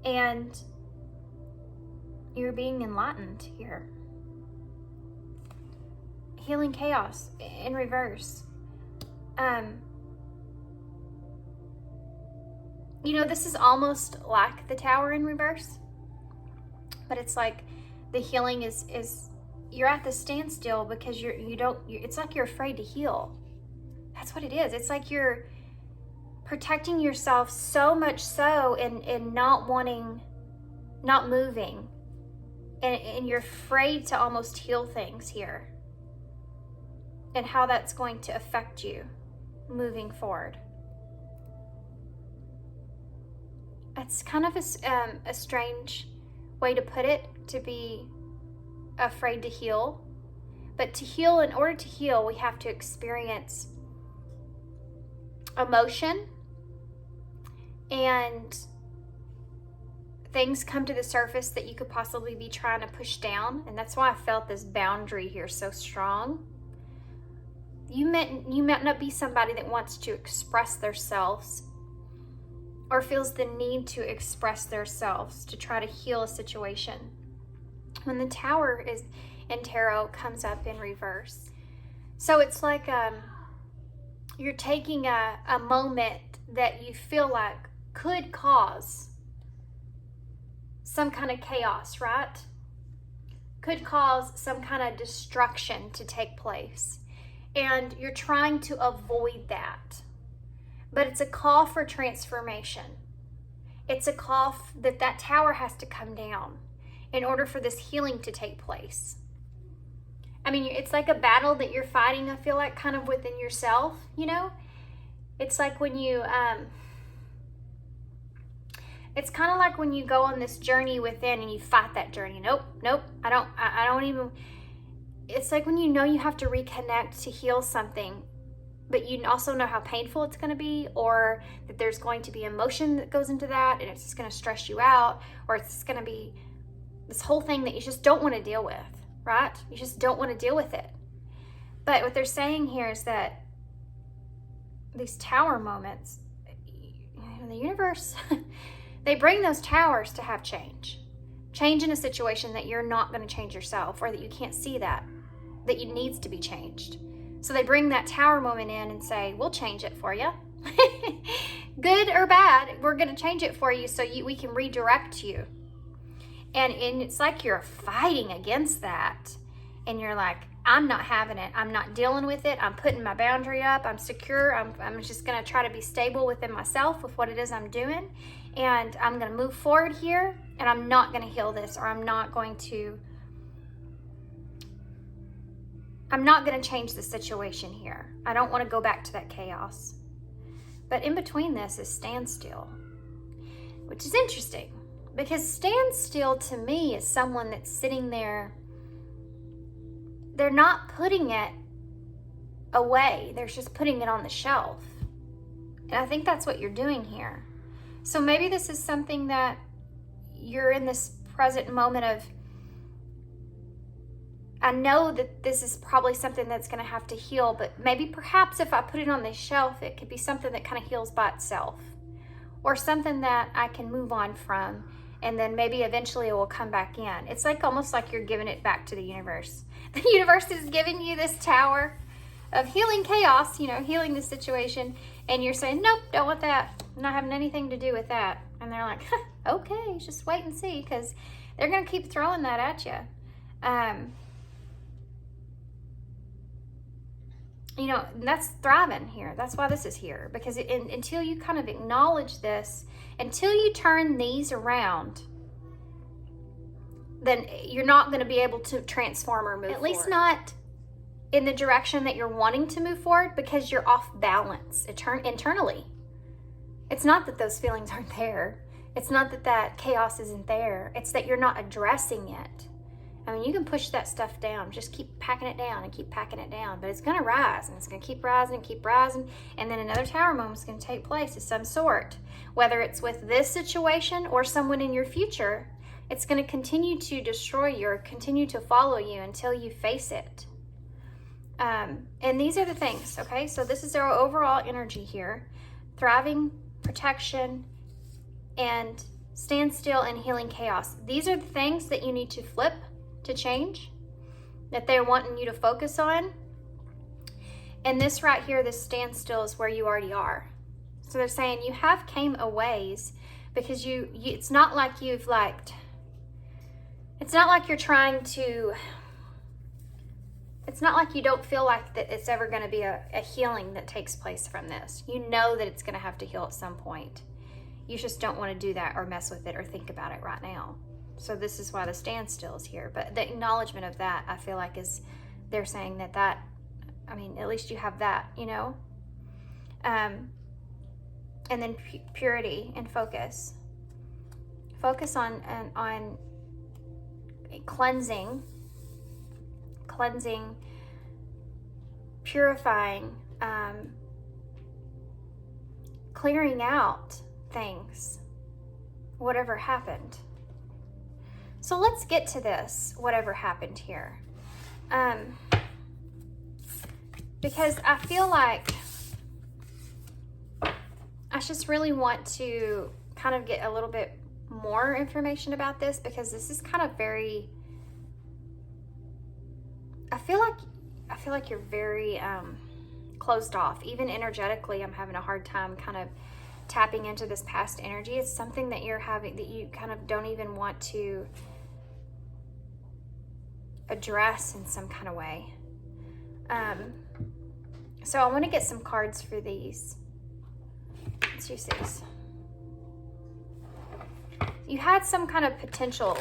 And you're being enlightened here. Healing chaos in reverse. You know, this is almost like the Tower in reverse, but it's like the healing is you're at the standstill because it's like you're afraid to heal. That's what it is. It's like you're protecting yourself so much so in not moving, and you're afraid to almost heal things here, and how that's going to affect you moving forward. It's kind of a strange way to put it, to be afraid to heal. But to heal, in order to heal, we have to experience emotion, and things come to the surface that you could possibly be trying to push down. And that's why I felt this boundary here so strong. You might not be somebody that wants to express themselves or feels the need to express themselves to try to heal a situation. When the Tower is in tarot comes up in reverse. So it's like you're taking a moment that you feel like could cause some kind of chaos, right? Could cause some kind of destruction to take place. And you're trying to avoid that. But it's a call for transformation. It's a call that Tower has to come down in order for this healing to take place. I mean, it's like a battle that you're fighting, I feel like, kind of within yourself, you know? It's like when you, it's kind of like when you go on this journey within and you fight that journey. Nope, I don't even, it's like when you know you have to reconnect to heal something, but you also know how painful it's going to be, or that there's going to be emotion that goes into that, and it's just going to stress you out, or it's going to be this whole thing that you just don't want to deal with, right? You just don't want to deal with it. But what they're saying here is that these Tower moments, the universe, they bring those towers to have change. Change in a situation that you're not going to change yourself, or that you can't see that it needs to be changed. So they bring that Tower moment in and say, we'll change it for you. Good or bad, we're going to change it for you so we can redirect you. And it's like you're fighting against that. And you're like, I'm not having it. I'm not dealing with it. I'm putting my boundary up. I'm secure. I'm just going to try to be stable within myself with what it is I'm doing. And I'm going to move forward here. And I'm not going to heal this, or I'm not going to change the situation here. I don't want to go back to that chaos. But in between this is standstill, which is interesting, because standstill to me is someone that's sitting there. They're not putting it away. They're just putting it on the shelf. And I think that's what you're doing here. So maybe this is something that you're in this present moment of, I know that this is probably something that's going to have to heal, but maybe perhaps if I put it on the shelf, it could be something that kind of heals by itself, or something that I can move on from, and then maybe eventually it will come back in. It's like almost like you're giving it back to the universe. The universe is giving you this Tower of healing chaos, healing the situation, and you're saying, nope, don't want that. I'm not having anything to do with that. And they're like, okay, just wait and see, because they're going to keep throwing that at you. That's thriving here. That's why this is here, because until you kind of acknowledge this, until you turn these around, then you're not going to be able to transform or move forward. At least not in the direction that you're wanting to move forward, because you're off balance internally. It's not that those feelings aren't there. It's not that that chaos isn't there. It's that you're not addressing it. I mean, you can push that stuff down. Just keep packing it down and keep packing it down. But it's going to rise, and it's going to keep rising and keep rising. And then another tower moment is going to take place of some sort. Whether it's with this situation or someone in your future, it's going to continue to destroy you or continue to follow you until you face it. And these are the things, okay? So this is our overall energy here. Thriving, protection, and stand still and healing chaos. These are the things that you need to flip, to change, that they're wanting you to focus on. And this right here, this standstill, is where you already are. So they're saying you have came a ways, because you it's not like you've it's not like you're trying to, it's not like you don't feel like that it's ever going to be a healing that takes place from this. You know that it's going to have to heal at some point. You just don't want to do that or mess with it or think about it right now. So this is why the standstill is here. But the acknowledgement of that, I feel like, is, they're saying that, I mean, at least you have that, you know? And then purity and focus. Focus on cleansing, purifying, clearing out things, whatever happened. So let's get to this, whatever happened here. Because I feel like I just really want to kind of get a little bit more information about this, because this is kind of very, I feel like you're very closed off. Even energetically, I'm having a hard time kind of tapping into this past energy. It's something that you're having, that you kind of don't even want to address in some kind of way. So I want to get some cards for these. Let's use these. You had some kind of potential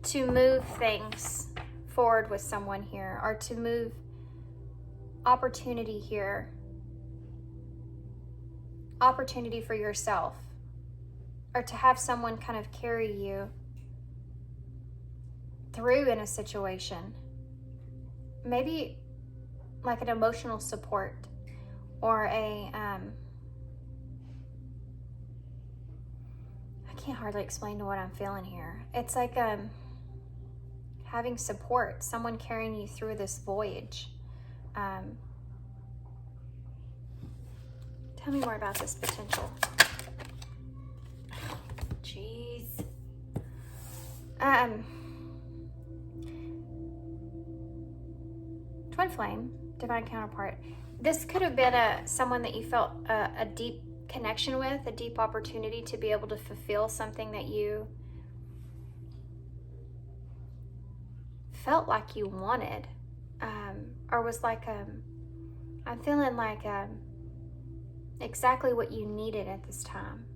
to move things forward with someone here, or to move opportunity here. Opportunity for yourself, or to have someone kind of carry you through in a situation. Maybe like an emotional support, or a, I can't hardly explain to what I'm feeling here. It's like having support, someone carrying you through this voyage. Tell me more about this potential. Jeez. Twin flame, divine counterpart. This could have been someone that you felt a deep connection with, a deep opportunity to be able to fulfill something that you felt like you wanted, or was like, I'm feeling like exactly what you needed at this time.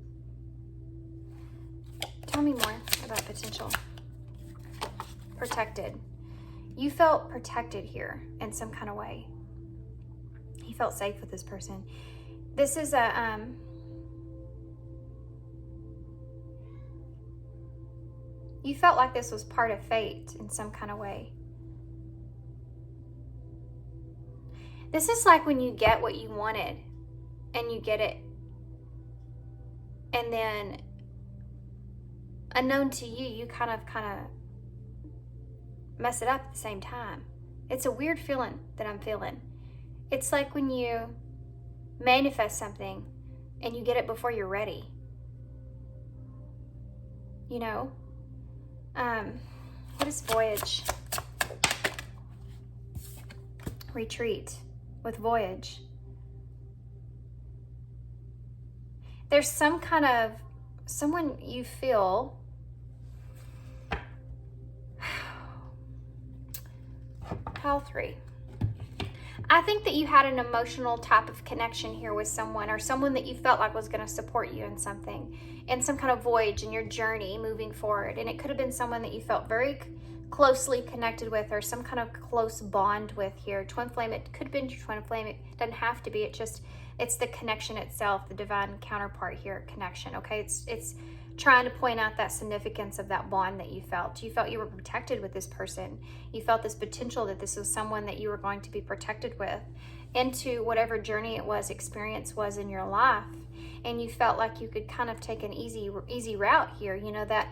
Tell me more about potential. Protected. You felt protected here in some kind of way. You felt safe with this person. This is a, you felt like this was part of fate in some kind of way. This is like when you get what you wanted and you get it, and then unknown to you, you kind of mess it up at the same time. It's a weird feeling that I'm feeling. It's like when you manifest something and you get it before you're ready. You know? What is voyage? Retreat with voyage. There's some kind of, someone you feel, pile 3. I think that you had an emotional type of connection here with someone, or someone that you felt like was going to support you in something, in some kind of voyage in your journey moving forward. And it could have been someone that you felt very closely connected with, or some kind of close bond with here. Twin flame, it could have been your twin flame. It doesn't have to be. It just It's the connection itself, the divine counterpart here, connection, okay? It's trying to point out that significance of that bond that you felt. You felt you were protected with this person. You felt this potential that this was someone that you were going to be protected with into whatever journey it was, experience was in your life. And you felt like you could kind of take an easy route here, you know, that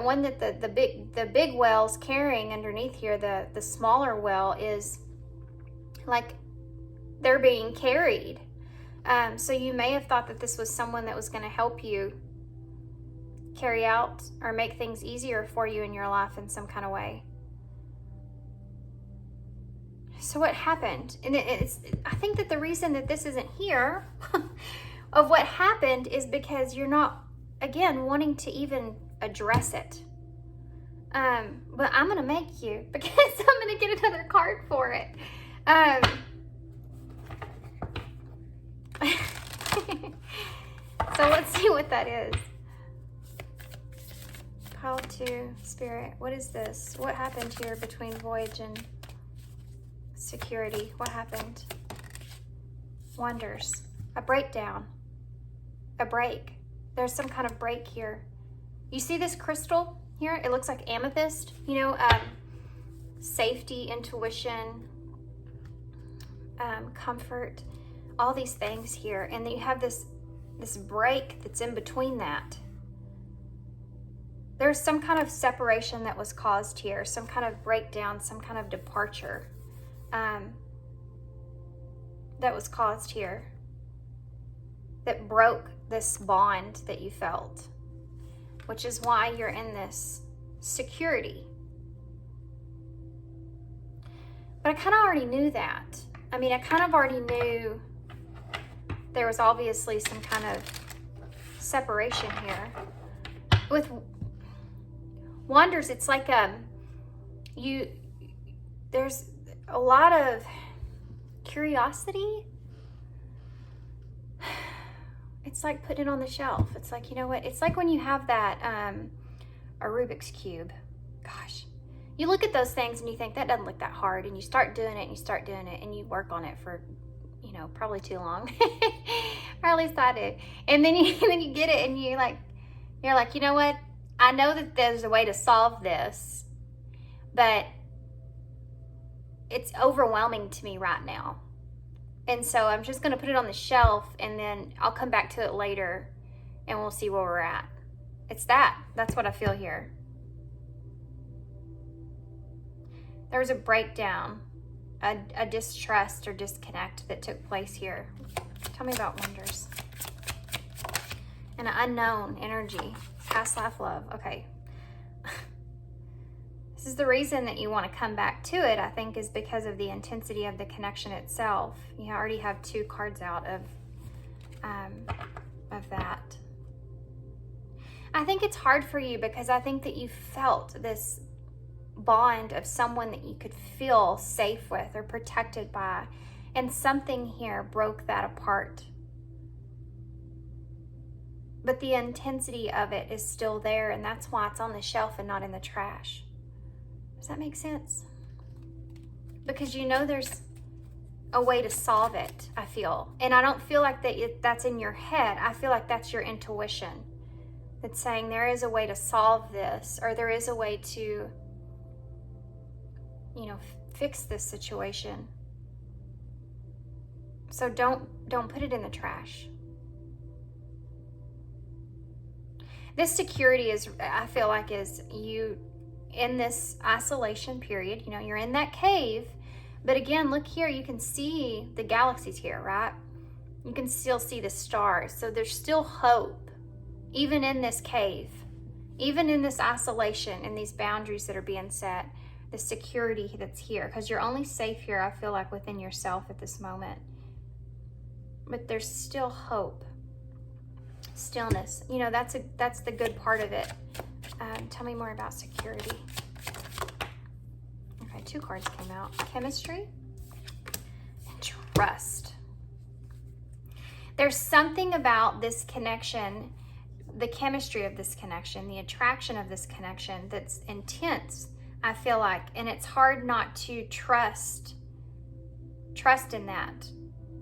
one that the big well's carrying underneath here, the smaller well is like they're being carried. So you may have thought that this was someone that was going to help you carry out or make things easier for you in your life in some kind of way. So what happened? And I think that the reason that this isn't here of what happened is because you're not, again, wanting to even address it. But I'm going to make you, because I'm going to get another card for it. So let's see what that is. Call to Spirit. What is this? What happened here between voyage and security? What happened? Wonders. A breakdown. A break. There's some kind of break here. You see this crystal here? It looks like amethyst. You know, safety, intuition, comfort, all these things here. And then you have this break that's in between that. There's some kind of separation that was caused here, some kind of breakdown, some kind of departure that was caused here that broke this bond that you felt, which is why you're in this security. But I kind of already knew that. I mean, I kind of already knew there was obviously some kind of separation here. With wonders, it's like there's a lot of curiosity. It's like putting it on the shelf. It's like, you know what? It's like when you have that a Rubik's Cube. Gosh. You look at those things and you think, that doesn't look that hard. And you start doing it and you start doing it and you work on it for, you know, probably too long. Or at least I did. And then you get it and you're like, you know what? I know that there's a way to solve this, but it's overwhelming to me right now. And so I'm just going to put it on the shelf and then I'll come back to it later and we'll see where we're at. It's that's what I feel here. There was a breakdown, a distrust or disconnect that took place here. Tell me about wonders. An unknown energy, past life love. Okay. This is the reason that you want to come back to it, I think, is because of the intensity of the connection itself. You already have 2 cards out of that. I think it's hard for you because I think that you felt this bond of someone that you could feel safe with or protected by, and something here broke that apart. But the intensity of it is still there, and that's why it's on the shelf and not in the trash. Does that make sense? Because you know there's a way to solve it, I feel. And I don't feel like that's in your head. I feel like that's your intuition that's saying there is a way to solve this, or there is a way to, you know, fix this situation. So don't put it in the trash. This security is, I feel like, is you in this isolation period. You know, you're in that cave, but again, look here, you can see the galaxies here, right? You can still see the stars. So there's still hope, even in this cave, even in this isolation and these boundaries that are being set, the security that's here, because you're only safe here, I feel like, within yourself at this moment. But there's still hope. Stillness, you know, that's the good part of it. Tell me more about security. Okay, 2 cards came out. Chemistry and trust. There's something about this connection, the chemistry of this connection, the attraction of this connection that's intense, I feel like, and it's hard not to trust in that.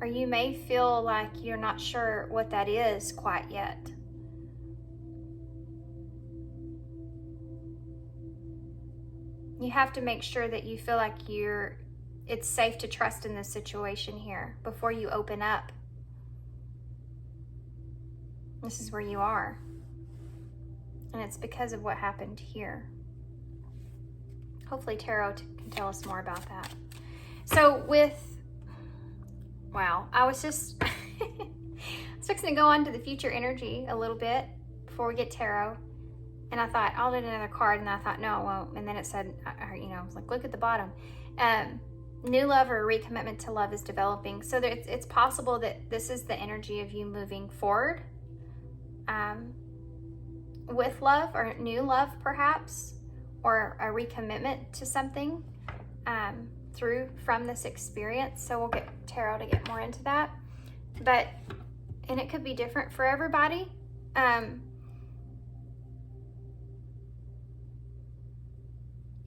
Or you may feel like you're not sure what that is quite yet. You have to make sure that you feel like it's safe to trust in this situation here before you open up. This is where you are. And it's because of what happened here. Hopefully tarot can tell us more about that. So wow, I was just fixing to go on to the future energy a little bit before we get tarot. And I thought, I'll do another card. And I thought, no, I won't. And then it said, I was like, look at the bottom. New love or recommitment to love is developing. So it's possible that this is the energy of you moving forward with love or new love, perhaps, or a recommitment to something from this experience. So we'll get tarot to get more into that. And it could be different for everybody.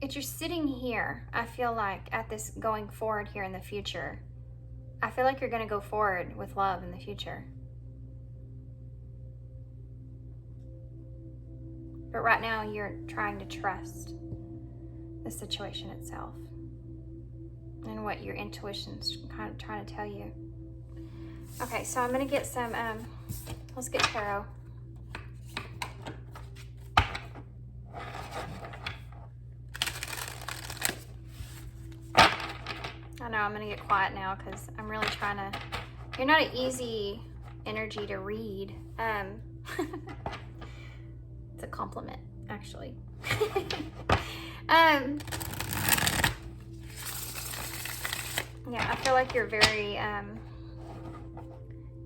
If you're sitting here, I feel like at this going forward here in the future, I feel like you're going to go forward with love in the future. But right now you're trying to trust the situation itself and what your intuition's kind of trying to tell you. Okay, so I'm going to get some, let's get tarot. I know I'm going to get quiet now because I'm really trying to, you're not an easy energy to read. It's a compliment, actually. Yeah, I feel like you're very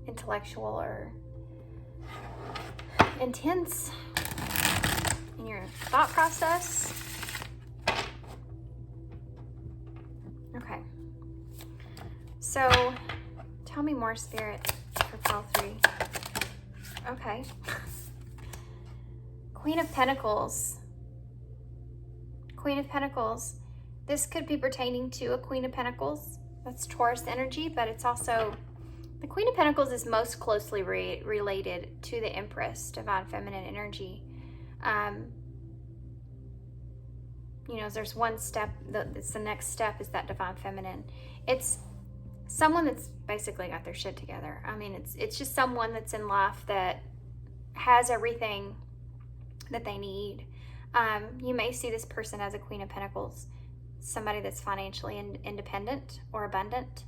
intellectual or intense in your thought process. Okay. So, tell me more, Spirit, for pile 3. Okay. Queen of Pentacles. Queen of Pentacles. This could be pertaining to a Queen of Pentacles. That's Taurus energy, but it's also, the Queen of Pentacles is most closely related to the Empress, Divine Feminine energy. There's one step, it's the next step is that Divine Feminine. It's someone that's basically got their shit together. I mean, it's just someone that's in life that has everything that they need. You may see this person as a Queen of Pentacles, somebody that's financially independent or abundant.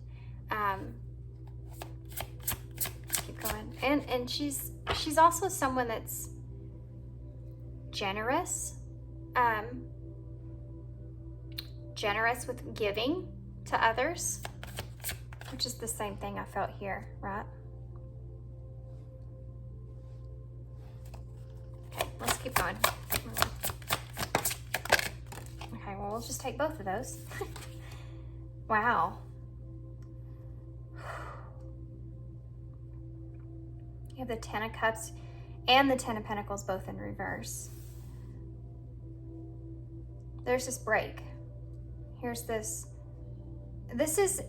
Keep going. And she's also someone that's generous. Generous with giving to others, which is the same thing I felt here, right? Okay, let's keep going. Okay, well, we'll just take both of those. Wow. You have the Ten of Cups and the Ten of Pentacles both in reverse. There's this break. Here's this. This is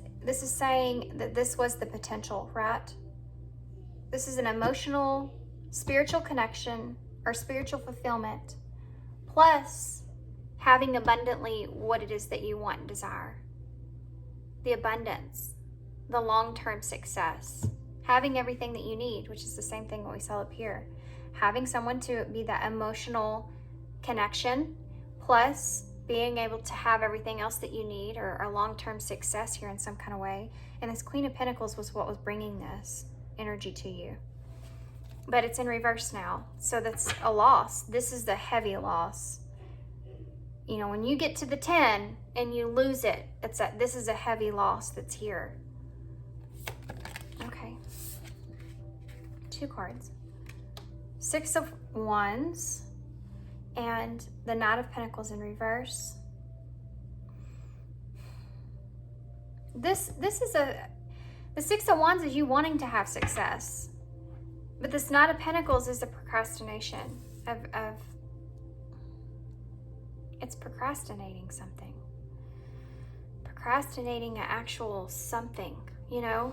saying that this was the potential, right? This is an emotional, spiritual connection or spiritual fulfillment, plus having abundantly what it is that you want and desire. The abundance, the long-term success, having everything that you need, which is the same thing what we saw up here. Having someone to be that emotional connection, plus being able to have everything else that you need, or a long-term success here in some kind of way. And this Queen of Pentacles was what was bringing this energy to you. But it's in reverse now. So that's a loss. This is the heavy loss. When you get to the 10 and you lose it, this is a heavy loss that's here. Okay. 2 cards. 6 of Wands. And the Knight of Pentacles in reverse. This is the 6 of Wands is you wanting to have success. But this Knight of Pentacles is a procrastination of it's procrastinating something. Procrastinating an actual something. you know.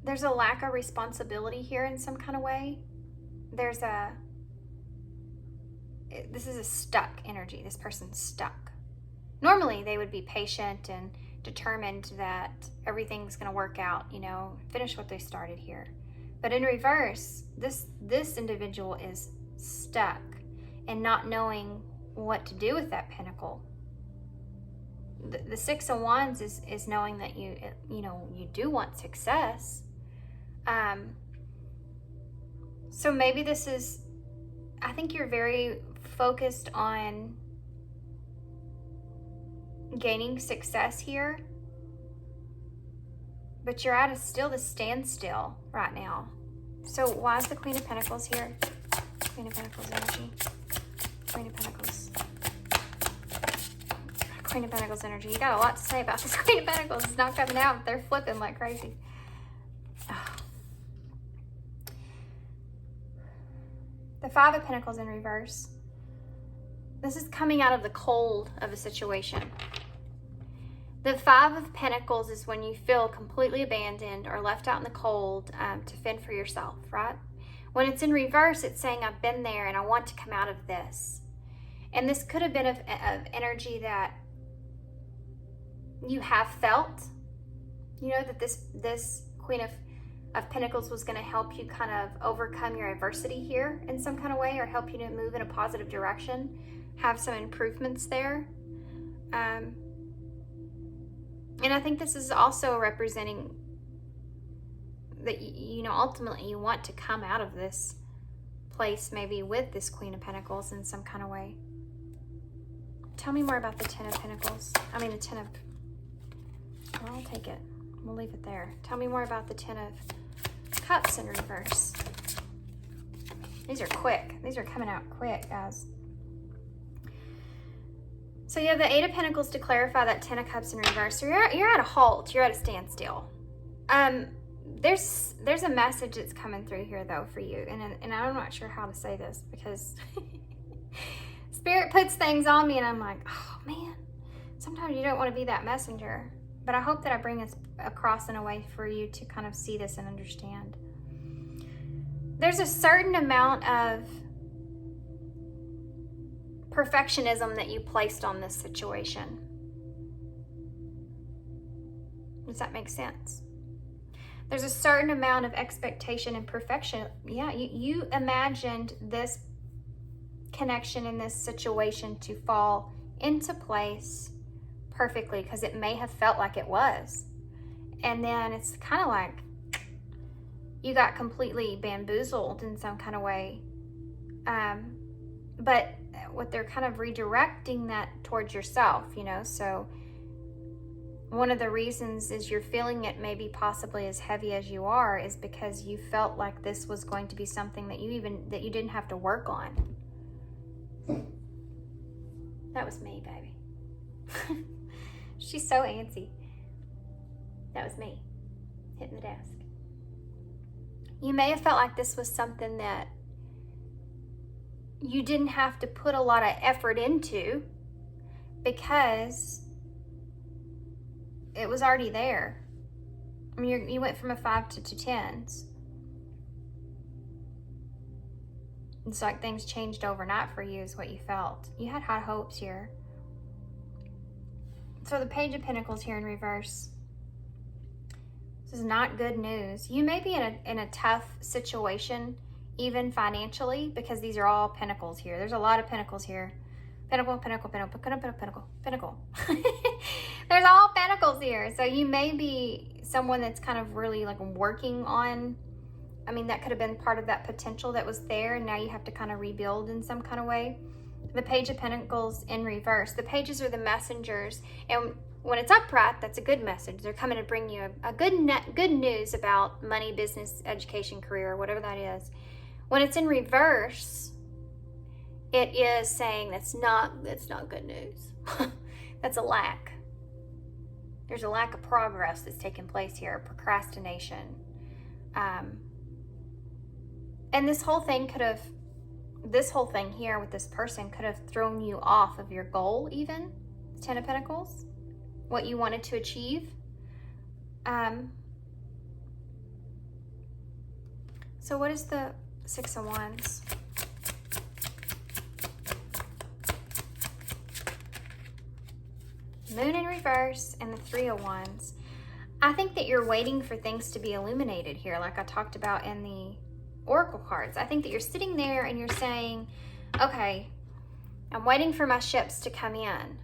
There's a lack of responsibility here in some kind of way. This is a stuck energy. This person's stuck. Normally they would be patient and determined that everything's going to work out, you know, finish what they started here. But in reverse, this individual is stuck and not knowing what to do with that pentacle. The Six of Wands is knowing that you do want success. So maybe this is, I think you're very focused on gaining success here, but you're at still the standstill right now. So why is the Queen of Pentacles here? Queen of Pentacles energy. Queen of Pentacles. Queen of Pentacles energy. You got a lot to say about this Queen of Pentacles. It's not coming out. They're flipping like crazy. Oh. The Five of Pentacles in reverse. This is coming out of the cold of a situation. The Five of Pentacles is when you feel completely abandoned or left out in the cold to fend for yourself, right? When it's in reverse, it's saying, I've been there and I want to come out of this. And this could have been of energy that you have felt. You know, that this Queen of Pentacles was going to help you kind of overcome your adversity here in some kind of way, or help you to move in a positive direction, have some improvements there. And I think this is also representing that, you know, ultimately you want to come out of this place maybe with this Queen of Pentacles in some kind of way. Tell me more about the Ten of Pentacles. I mean the Ten of... Well, I'll take it. We'll leave it there. Tell me more about the Ten of Cups in reverse. These are quick. These are coming out quick, guys. So you have the Eight of Pentacles to clarify that Ten of Cups in reverse. So you're at a halt. You're at a standstill. There's a message that's coming through here though for you, and I'm not sure how to say this because Spirit puts things on me, and I'm like, oh man. Sometimes you don't want to be that messenger, but I hope that I bring this across in a way for you to kind of see this and understand. There's a certain amount of perfectionism that you placed on this situation. Does that make sense? There's a certain amount of expectation and perfection. Yeah, you imagined this connection in this situation to fall into place perfectly because it may have felt like it was. And then it's kind of like you got completely bamboozled in some kind of way. But what they're kind of redirecting that towards yourself, you know. So one of the reasons is you're feeling it maybe possibly as heavy as you are is because you felt like this was going to be something that you didn't have to work on. That was me, baby. She's so antsy. That was me hitting the desk. You may have felt like this was something that you didn't have to put a lot of effort into because it was already there. I mean, you went from a 5 to 2 10s. It's like things changed overnight for you is what you felt. You had high hopes here. So the Page of Pentacles here in reverse. This is not good news. You may be in a tough situation, even financially, because these are all pentacles here. There's a lot of pentacles here. Pentacle, pentacle, pentacle, pentacle, pentacle, pentacle. There's all pentacles here. So you may be someone that's kind of really like working on, I mean, that could have been part of that potential that was there, and now you have to kind of rebuild in some kind of way. The Page of Pentacles in reverse. The pages are the messengers, and when it's upright, that's a good message. They're coming to bring you a good news about money, business, education, career, whatever that is. When it's in reverse, it is saying that's not good news. That's a lack. There's a lack of progress that's taking place here, procrastination. And this whole thing here with this person could have thrown you off of your goal even, Ten of Pentacles. what you wanted to achieve. So what is the Six of Wands? Moon in reverse and the Three of Wands. I think that you're waiting for things to be illuminated here, like I talked about in the Oracle cards. I think that you're sitting there and you're saying, okay, I'm waiting for my ships to come in.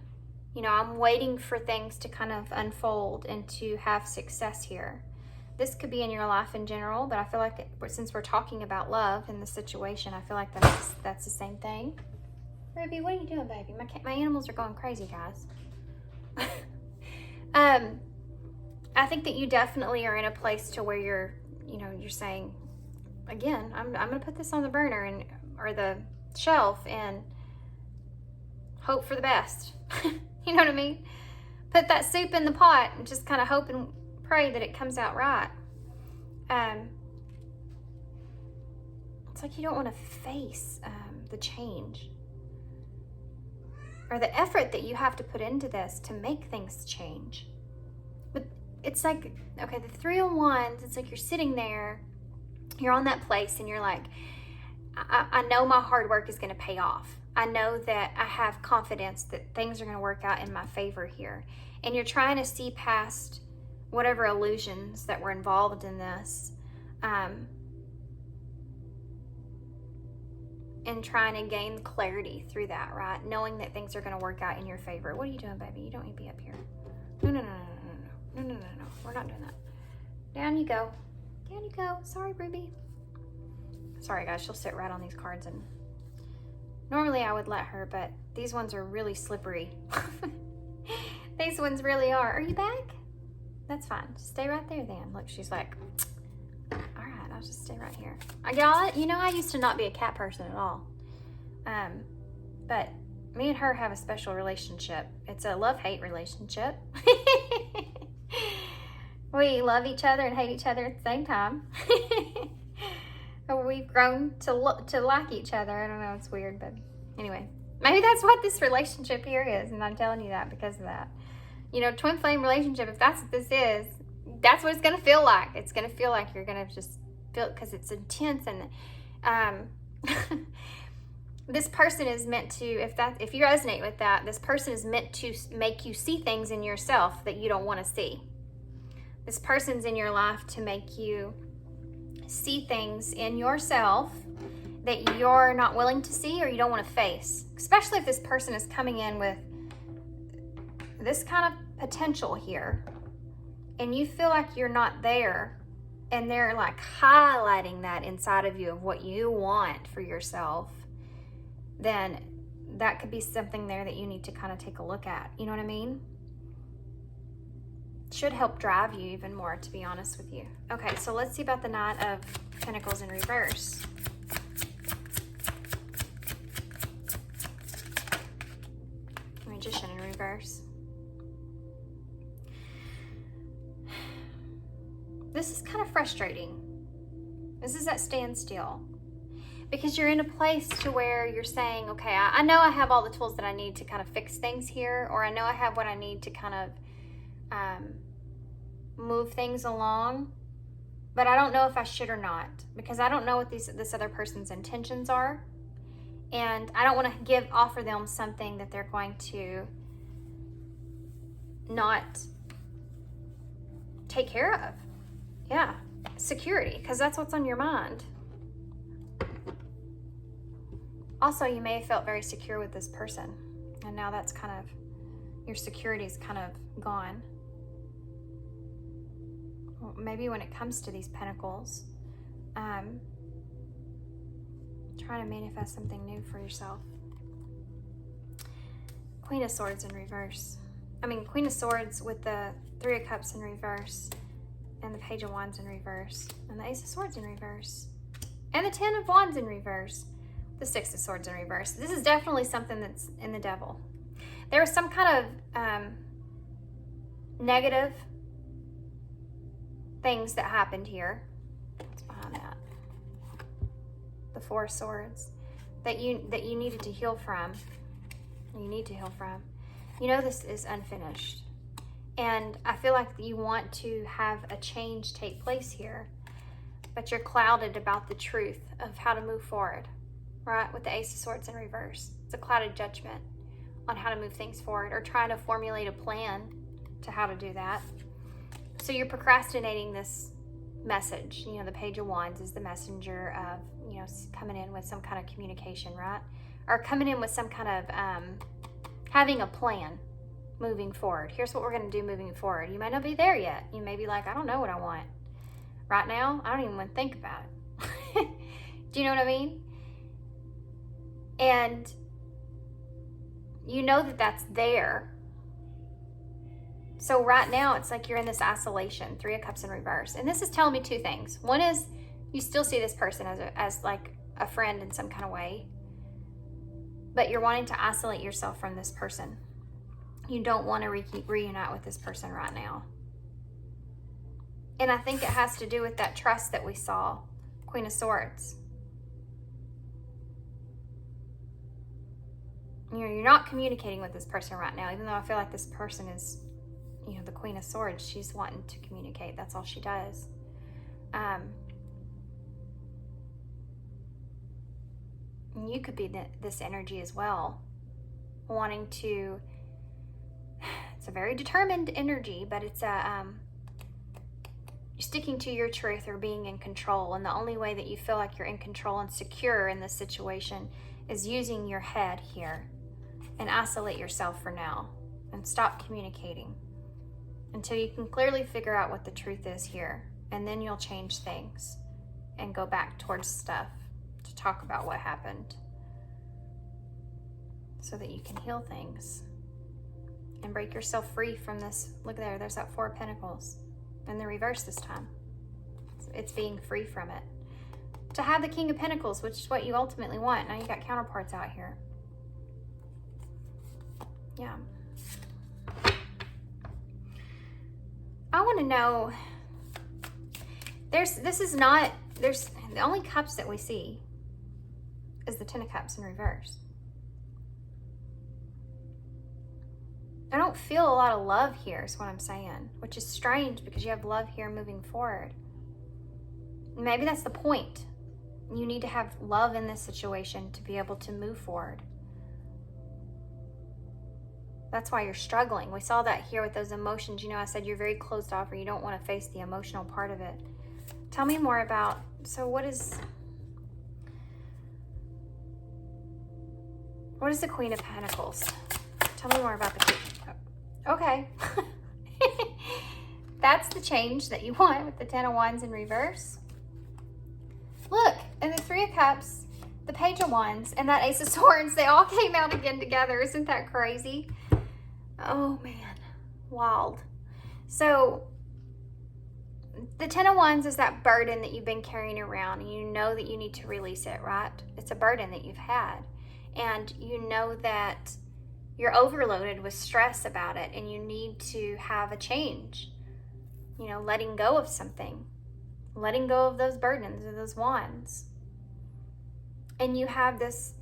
You know, I'm waiting for things to kind of unfold and to have success here. This could be in your life in general, but I feel like since we're talking about love in this situation, I feel like that's the same thing. Ruby, what are you doing, baby? My animals are going crazy, guys. I think that you definitely are in a place to where you're saying, again, I'm going to put this on the burner or the shelf and hope for the best. You know what I mean? Put that soup in the pot and just kind of hope and pray that it comes out right. It's like you don't want to face the change or the effort that you have to put into this to make things change. But it's like, okay, the Three of Wands, it's like you're sitting there, you're on that place and you're like, I know my hard work is going to pay off. I know that I have confidence that things are going to work out in my favor here. And you're trying to see past whatever illusions that were involved in this, and trying to gain clarity through that, right? Knowing that things are going to work out in your favor. What are you doing, baby? You don't need to be up here. No. We're not doing that. Down you go. Down you go. Sorry, Ruby. Sorry, guys. She'll sit right on these cards, and normally I would let her, but these ones are really slippery. These ones really are. Are you back? That's fine. Just stay right there then. Look, she's like, all right, I'll just stay right here. Y'all, you know, I used to not be a cat person at all. But me and her have a special relationship. It's a love-hate relationship. We love each other and hate each other at the same time. We've grown to like each other. I don't know, it's weird, but anyway. Maybe that's what this relationship here is, and I'm telling you that because of that. You know, twin flame relationship, if that's what this is, that's what it's going to feel like. It's going to feel like you're going to just feel, because it's intense, and this person is meant to, if you resonate with that, this person is meant to make you see things in yourself that you don't want to see. This person's in your life to make you see things in yourself that you're not willing to see or you don't want to face. Especially if this person is coming in with this kind of potential here and you feel like you're not there, and they're like highlighting that inside of you of what you want for yourself, then that could be something there that you need to kind of take a look at. You know what I mean? Should help drive you even more, to be honest with you. Okay, so let's see about the Knight of Pentacles in reverse. Magician in reverse. This is kind of frustrating. This is at standstill. Because you're in a place to where you're saying, okay, I know I have all the tools that I need to kind of fix things here, or I know I have what I need to kind of move things along, but I don't know if I should or not, because I don't know what this other person's intentions are, and I don't want to offer them something that they're going to not take care of. Yeah, security, because that's what's on your mind. Also, you may have felt very secure with this person, and now that's kind of, your security's kind of gone. Maybe when it comes to these pentacles, trying to manifest something new for yourself. Queen of Swords in reverse. Queen of Swords with the Three of Cups in reverse, and the Page of Wands in reverse, and the Ace of Swords in reverse, and the Ten of Wands in reverse, the Six of Swords in reverse. This is definitely something that's in the devil. There was some kind of negative things that happened here. What's behind that? The Four of Swords that you needed to heal from. You need to heal from. You know this is unfinished. And I feel like you want to have a change take place here, but you're clouded about the truth of how to move forward, right? With the Ace of Swords in reverse. It's a clouded judgment on how to move things forward, or trying to formulate a plan to how to do that. So you're procrastinating this message. You know, the Page of Wands is the messenger of, you know, coming in with some kind of communication, right? Or coming in with some kind of having a plan moving forward. Here's what we're going to do moving forward. You might not be there yet. You may be like, I don't know what I want. Right now, I don't even want to think about it. Do you know what I mean? And you know that that's there. So right now, it's like you're in this isolation, 3 of Cups in reverse. And this is telling me 2 things. One is you still see this person as like a friend in some kind of way, but you're wanting to isolate yourself from this person. You don't want to reunite with this person right now. And I think it has to do with that trust that we saw, Queen of Swords. You know, you're not communicating with this person right now, even though I feel like this person is, you know, the Queen of Swords. She's wanting to communicate. That's all she does. And you could be this energy as well, wanting to, it's a very determined energy, but it's a, you're sticking to your truth or being in control. And the only way that you feel like you're in control and secure in this situation is using your head here, and isolate yourself for now and stop communicating until you can clearly figure out what the truth is here. And then you'll change things and go back towards stuff to talk about what happened so that you can heal things and break yourself free from this. Look there, there's that 4 of Pentacles in the reverse this time. It's being free from it. To have the King of Pentacles, which is what you ultimately want. Now you got counterparts out here. Yeah. I want to know, the only cups that we see is the 10 of Cups in reverse. I don't feel a lot of love here is what I'm saying, which is strange because you have love here moving forward. Maybe that's the point. You need to have love in this situation to be able to move forward. That's why you're struggling. We saw that here with those emotions. You know, I said you're very closed off, or you don't want to face the emotional part of it. Tell me more about, so what is the Queen of Pentacles? Tell me more about the Queen. Okay. That's the change that you want with the 10 of Wands in reverse. Look, and the 3 of Cups, the Page of Wands, and that Ace of Swords, they all came out again together. Isn't that crazy? Oh man, wild. So the 10 of Wands is that burden that you've been carrying around, and you know that you need to release it, right? It's a burden that you've had, and you know that you're overloaded with stress about it, and you need to have a change. You know, letting go of something, letting go of those burdens or those wands. And you have this,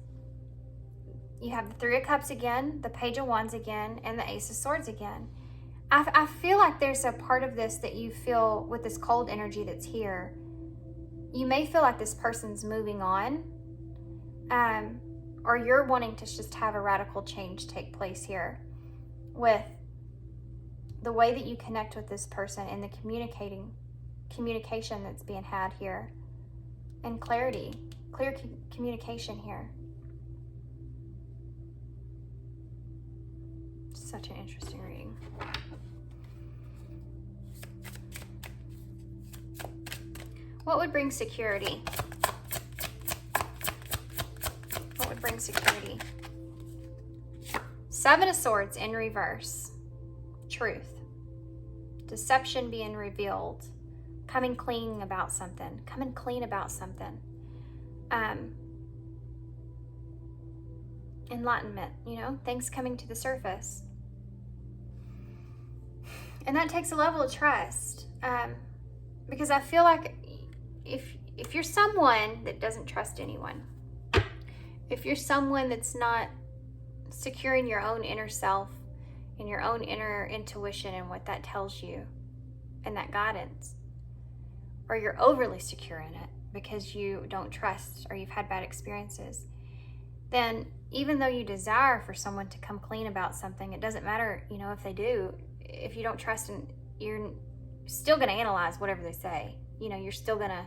you have the 3 of Cups again, the Page of Wands again, and the Ace of Swords again. I feel like there's a part of this that you feel with this cold energy that's here. You may feel like this person's moving on, or you're wanting to just have a radical change take place here with the way that you connect with this person and the communication that's being had here, and clarity, clear communication here. Such an interesting reading. What would bring security? What would bring security? 7 of Swords in reverse. Truth. Deception being revealed. Coming clean about something. Coming clean about something. Enlightenment, you know, things coming to the surface. And that takes a level of trust. Because I feel like if you're someone that doesn't trust anyone, if you're someone that's not securing your own inner self and your own inner intuition and what that tells you and that guidance, or you're overly secure in it because you don't trust or you've had bad experiences, then even though you desire for someone to come clean about something, it doesn't matter, you know, if they do. If you don't trust, and you're still going to analyze whatever they say, you know, you're still going to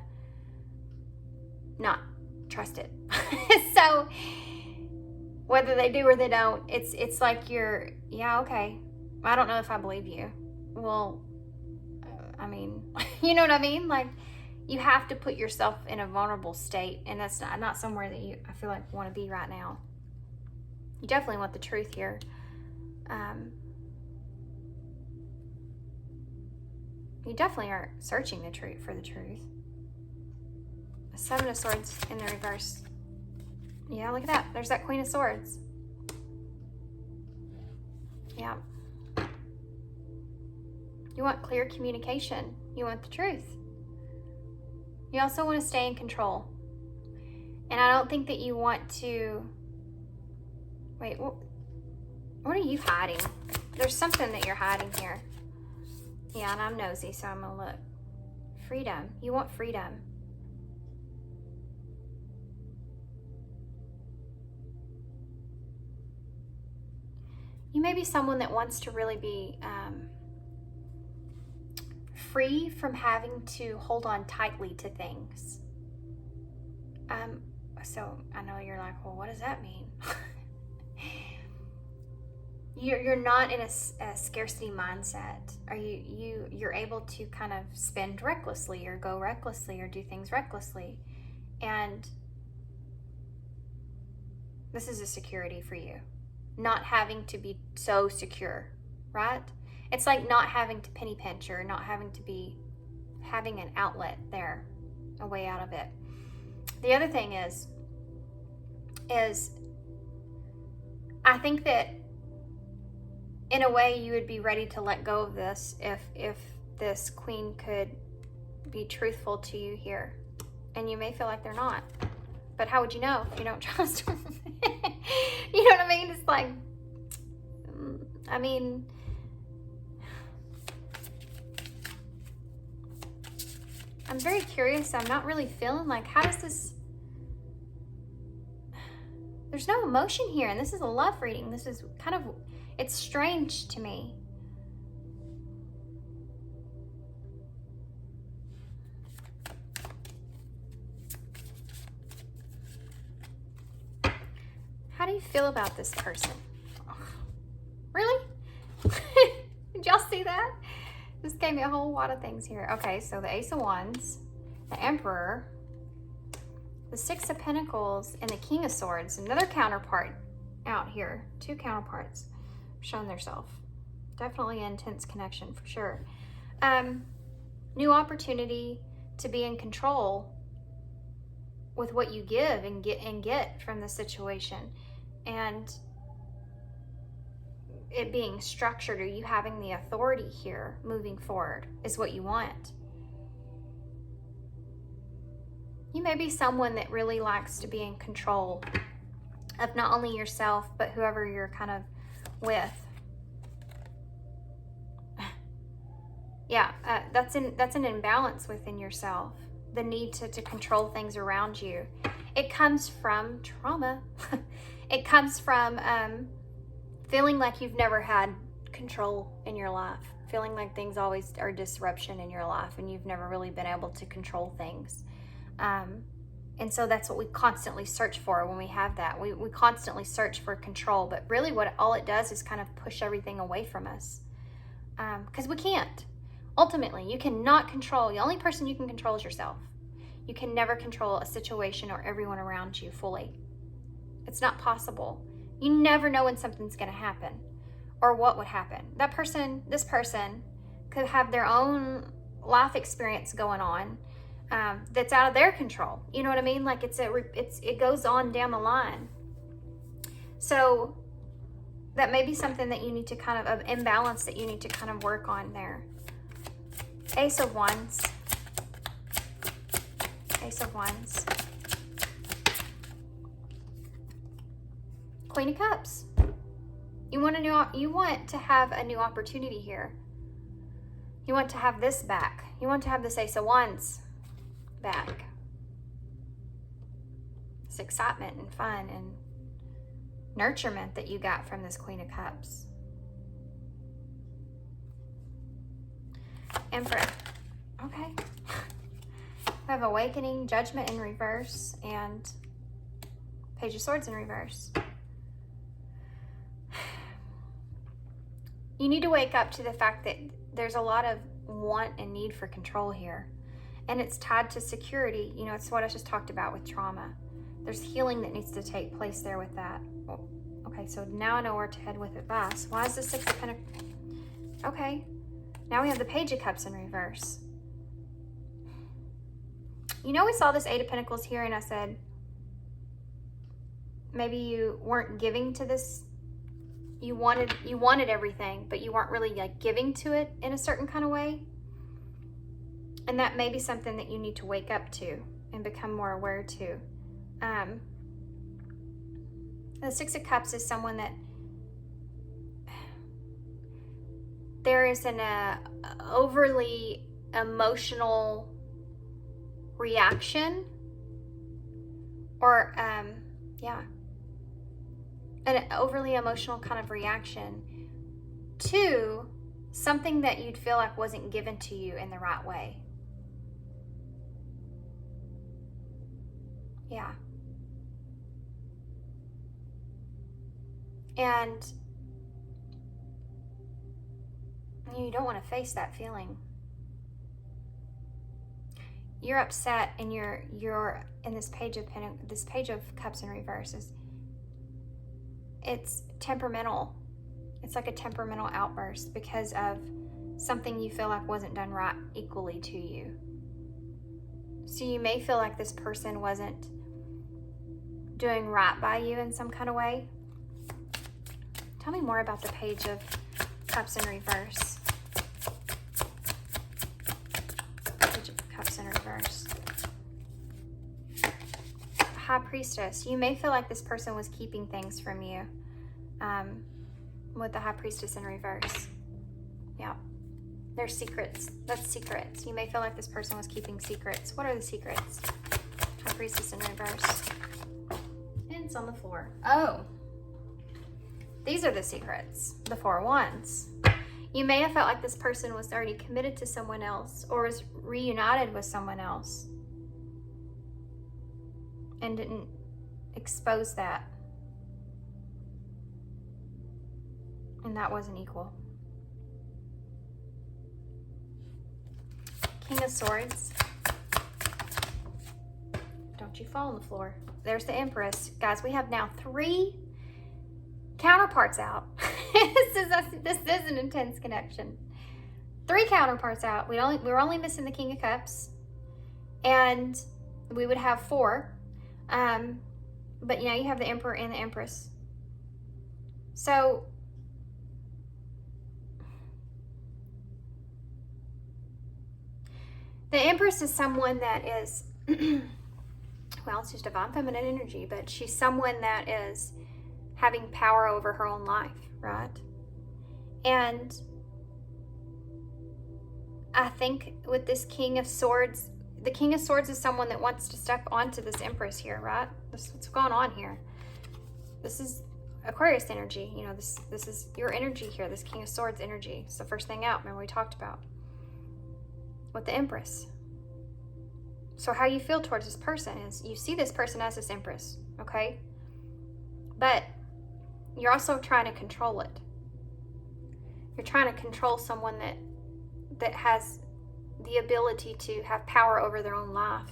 not trust it. So whether they do or they don't, it's like you're, yeah, okay, I don't know if I believe you. Well, I mean, you know what I mean? Like, you have to put yourself in a vulnerable state, and that's not somewhere that you, I feel like, want to be right now. You definitely want the truth here. You definitely are searching the truth for the truth. The Seven of Swords in the reverse. Yeah, look at that. There's that Queen of Swords. Yeah. You want clear communication. You want the truth. You also want to stay in control. And I don't think that you want to... Wait, what are you hiding? There's something that you're hiding here. Yeah, and I'm nosy, so I'm going to look. Freedom. You want freedom. You may be someone that wants to really be free from having to hold on tightly to things. So I know you're like, well, what does that mean? You're not in a scarcity mindset. Are you're able to kind of spend recklessly or go recklessly or do things recklessly, and this is a security for you. Not having to be so secure, right? It's like not having to penny pinch or not having to be having an outlet there, a way out of it. The other thing is I think that in a way you would be ready to let go of this if this queen could be truthful to you here. And you may feel like they're not. But how would you know if you don't trust them? You know what I mean? It's like, I mean, I'm very curious. I'm not really feeling like, how does this, there's no emotion here, and this is a love reading. This is kind of, it's strange to me. How do you feel about this person? Really? Did y'all see that? This gave me a whole lot of things here. Okay, so the Ace of Wands, the Emperor, the Six of Pentacles, and the King of Swords. Another counterpart out here. Two counterparts showing themselves. Definitely an intense connection for sure. New opportunity to be in control with what you give and get from the situation, and it being structured, or you having the authority here moving forward is what you want. You may be someone that really likes to be in control of not only yourself, but whoever you're kind of with. Yeah, that's an imbalance within yourself. The need to control things around you. It comes from trauma. It comes from feeling like you've never had control in your life. Feeling like things always are disruption in your life and you've never really been able to control things. And so that's what we constantly search for when we have that. We constantly search for control, but really what all it does is kind of push everything away from us. Because we can't. Ultimately, you cannot control. The only person you can control is yourself. You can never control a situation or everyone around you fully. It's not possible. You never know when something's going to happen or what would happen. This person could have their own life experience going on that's out of their control. You know what I mean? Like it goes on down the line. So that may be something that you need to kind of imbalance that you need to kind of work on there. Ace of Wands. Ace of Wands. Queen of Cups. You want to have a new opportunity here. You want to have this back. You want to have this Ace of Wands back. This excitement and fun and nurturement that you got from this Queen of Cups. Emperor. Okay. We have Awakening, Judgment in reverse, and Page of Swords in reverse. You need to wake up to the fact that there's a lot of want and need for control here. And it's tied to security. You know, it's what I just talked about with trauma. There's healing that needs to take place there with that. Okay, so now I know where to head with advice. Why is the Six of Pentacles? Okay, now we have the Page of Cups in reverse. You know, we saw this Eight of Pentacles here, and I said, maybe you weren't giving to this. You wanted everything, but you weren't really like giving to it in a certain kind of way. And that may be something that you need to wake up to and become more aware to. The Six of Cups is someone that there is an overly emotional reaction, or an overly emotional kind of reaction to something that you'd feel like wasn't given to you in the right way. Yeah. And you don't want to face that feeling. You're upset, and you're in this Page of Cups in reverse. It's temperamental. It's like a temperamental outburst because of something you feel like wasn't done right equally to you. So you may feel like this person wasn't doing right by you in some kind of way. Tell me more about the Page of Cups in reverse. Page of Cups in reverse. High Priestess. You may feel like this person was keeping things from you with the High Priestess in reverse. Yeah. There's secrets. That's secrets. You may feel like this person was keeping secrets. What are the secrets? High Priestess in reverse. And it's on the floor. Oh. These are the secrets. The Four of Wands. You may have felt like this person was already committed to someone else or was reunited with someone else and didn't expose that. And that wasn't equal. King of Swords. Don't you fall on the floor. There's the Empress. Guys, we have now 3 counterparts out. This is an intense connection. 3 counterparts out. We're only missing the King of Cups. And we would have 4. But you know, you have the Emperor and the Empress. So the Empress is someone that is, well, it's just divine feminine energy, but she's someone that is having power over her own life, right? And I think with this King of Swords, the King of Swords is someone that wants to step onto this Empress here, right? This is what's going on here. This is Aquarius energy. You know, this is your energy here, this King of Swords energy. It's the first thing out, remember we talked about with the Empress. So how you feel towards this person is you see this person as this Empress, okay? But you're also trying to control it. You're trying to control someone that has the ability to have power over their own life.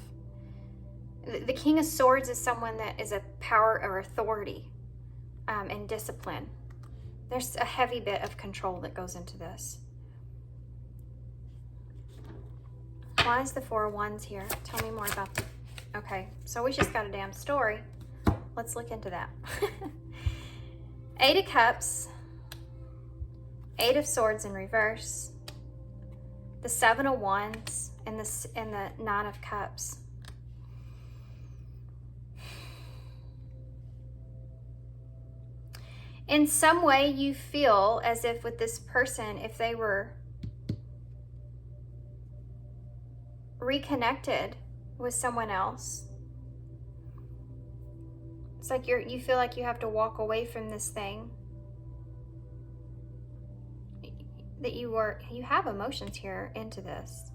The King of Swords is someone that is a power or authority and discipline. There's a heavy bit of control that goes into this. Why is the Four of Wands here? Tell me more about the... Okay, so we just got a damn story. Let's look into that. 8 of Cups, 8 of Swords in reverse, the 7 of Wands, and the 9 of Cups. in some way you feel as if with this person, if they were reconnected with someone else, it's like you feel like you have to walk away from this thing that you have emotions here into this.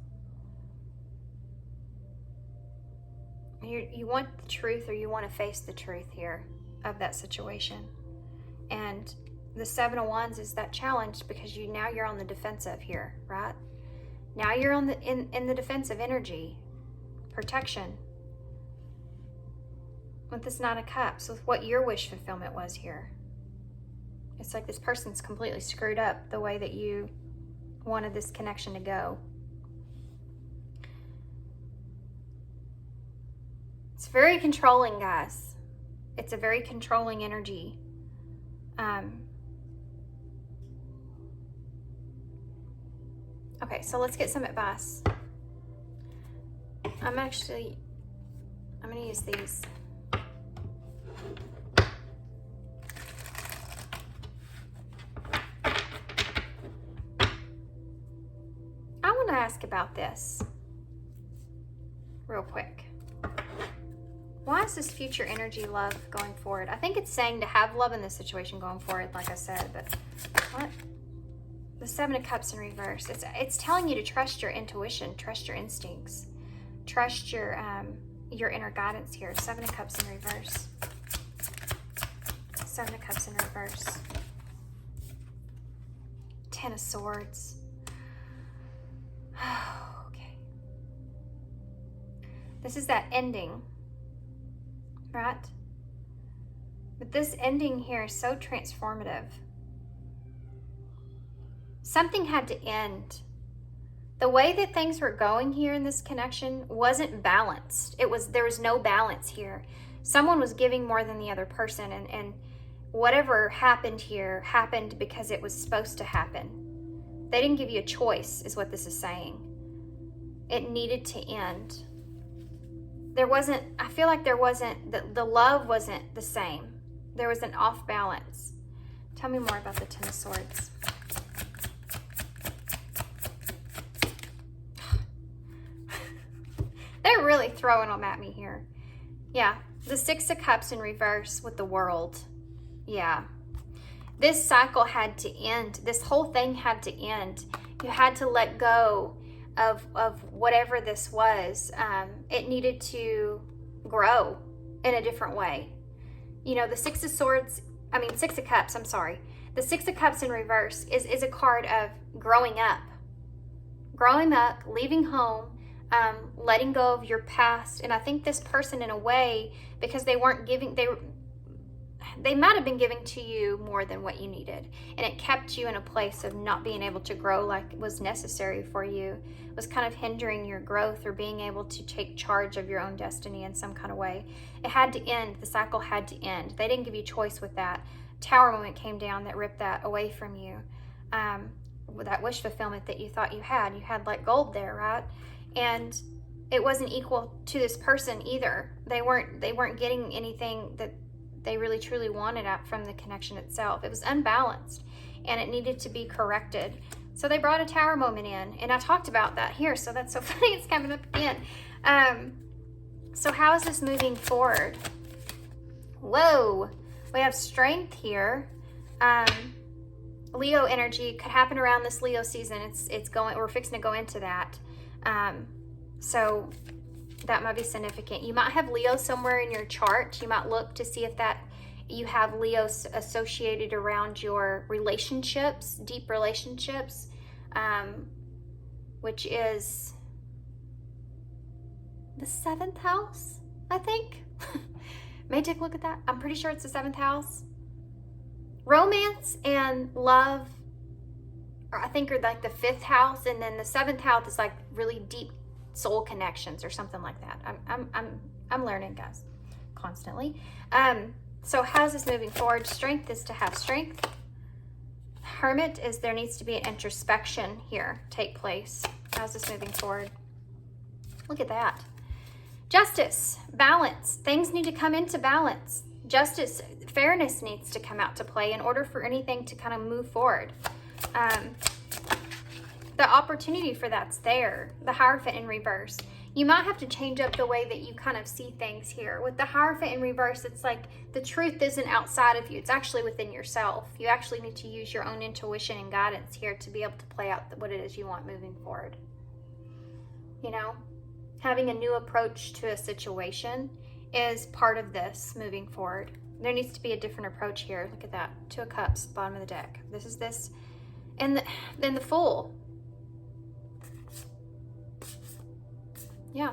You want the truth, or you want to face the truth here of that situation. And the Seven of Wands is that challenge, because now you're on the defensive here, right? Now you're on in the defensive energy, protection. With this Nine of Cups, with what your wish fulfillment was here. It's like this person's completely screwed up the way that you wanted this connection to go. It's very controlling, guys. It's a very controlling energy. Okay, so let's get some advice. I'm going to use these. I want to ask about this real quick. Why is this future energy love going forward? I think it's saying to have love in this situation going forward, like I said, but what? The Seven of Cups in reverse. It's telling you to trust your intuition, trust your instincts, trust your inner guidance here. Seven of Cups in reverse. Seven of Cups in reverse. Ten of Swords. Okay. This is that ending. Right? But this ending here is so transformative. Something had to end. The way that things were going here in this connection wasn't balanced. There was no balance here. Someone was giving more than the other person, and whatever happened here happened because it was supposed to happen. They didn't give you a choice, is what this is saying. It needed to end. I feel like the love wasn't the same. There was an off balance. Tell me more about the Ten of Swords. They're really throwing them at me here. Yeah, the Six of Cups in reverse with the World. Yeah. This cycle had to end. This whole thing had to end. You had to let go of whatever this was. It needed to grow in a different way. You know, the Six of Cups, I'm sorry. The Six of Cups in reverse is a card of growing up. Growing up, leaving home, letting go of your past. And I think this person, in a way, because they weren't giving, they might have been giving to you more than what you needed. And it kept you in a place of not being able to grow like was necessary for you. It was kind of hindering your growth or being able to take charge of your own destiny in some kind of way. It had to end. The cycle had to end. They didn't give you choice with that. Tower moment came down that ripped that away from you. That wish fulfillment that you thought you had like gold there, right? And it wasn't equal to this person either. They weren't getting anything that they really truly wanted out from the connection itself. It was unbalanced and it needed to be corrected. So they brought a Tower moment in, and I talked about that here, so that's so funny it's coming up again. So how is this moving forward? Whoa, we have Strength here. Leo energy could happen around this Leo season. We're fixing to go into that. So that might be significant. You might have Leo somewhere in your chart. You might look to see if that you have Leo associated around your relationships, deep relationships, which is the 7th house, I think. May take a look at that. I'm pretty sure it's the 7th house. Romance and love, I think, are like the 5th house, and then the 7th house is like really deep soul connections or something like that. I'm learning, guys, constantly. So how's this moving forward? Strength is to have strength. Hermit is there needs to be an introspection here take place. How's this moving forward? Look at that. Justice, balance. Things need to come into balance. justice, fairness needs to come out to play in order for anything to kind of move forward. The opportunity for that's there. The Hierophant in reverse. You might have to change up the way that you kind of see things here. With the Hierophant in reverse, it's like the truth isn't outside of you. It's actually within yourself. You actually need to use your own intuition and guidance here to be able to play out what it is you want moving forward. You know, having a new approach to a situation is part of this moving forward. There needs to be a different approach here. Look at that. 2 of Cups, bottom of the deck. This is this. And then the Fool. Yeah.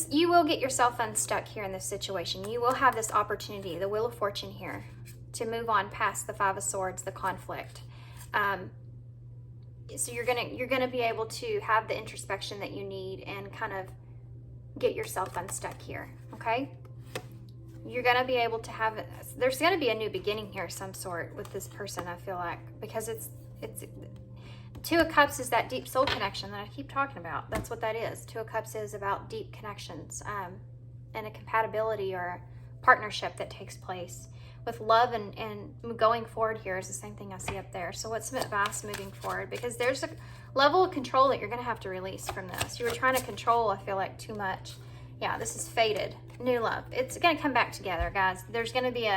You will get yourself unstuck here in this situation. You will have this opportunity, the Wheel of Fortune here, to move on past the 5 of Swords, the conflict. So you're gonna be able to have the introspection that you need and kind of get yourself unstuck here, okay? You're gonna be able to have it. There's gonna be a new beginning here of some sort with this person, I feel like, because it's 2 of Cups is that deep soul connection that I keep talking about. That's what that is. 2 of Cups is about deep connections and a compatibility or a partnership that takes place. With love and going forward here is the same thing I see up there. So what's some advice moving forward? Because there's a level of control that you're going to have to release from this. You were trying to control, I feel like, too much. Yeah, this is fated. New love. It's going to come back together, guys. There's going to be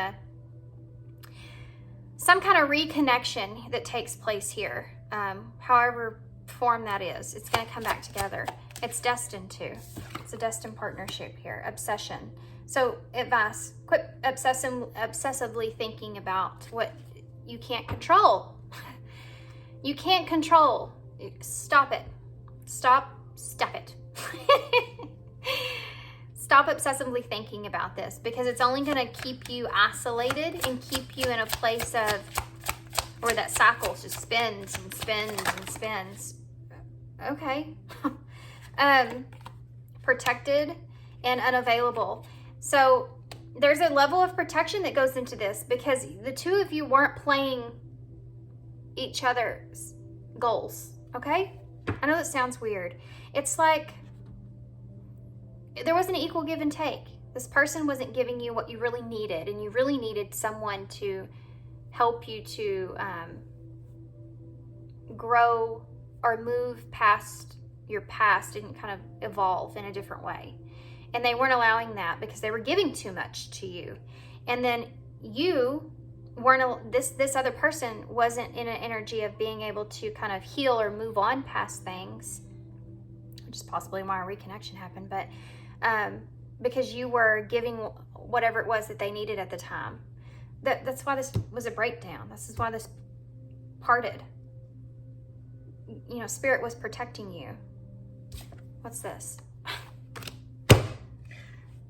some kind of reconnection that takes place here. However form that is, it's going to come back together. It's destined to. It's a destined partnership here. Obsession. So advice, quit obsessively thinking about what you can't control. You can't control. Stop it. Stop it. Stop obsessively thinking about this, because it's only going to keep you isolated and keep you in a place of where that cycle just spins and spins and spins. Okay. Protected and unavailable. So there's a level of protection that goes into this because the 2 of you weren't playing each other's goals, okay? I know that sounds weird. It's like there wasn't an equal give and take. This person wasn't giving you what you really needed, and you really needed someone to help you to grow or move past your past and kind of evolve in a different way. And they weren't allowing that because they were giving too much to you. And then you weren't, this other person wasn't in an energy of being able to kind of heal or move on past things, which is possibly why a reconnection happened, but because you were giving whatever it was that they needed at the time. That's why this was a breakdown. This is why this parted. You know, Spirit was protecting you. What's this?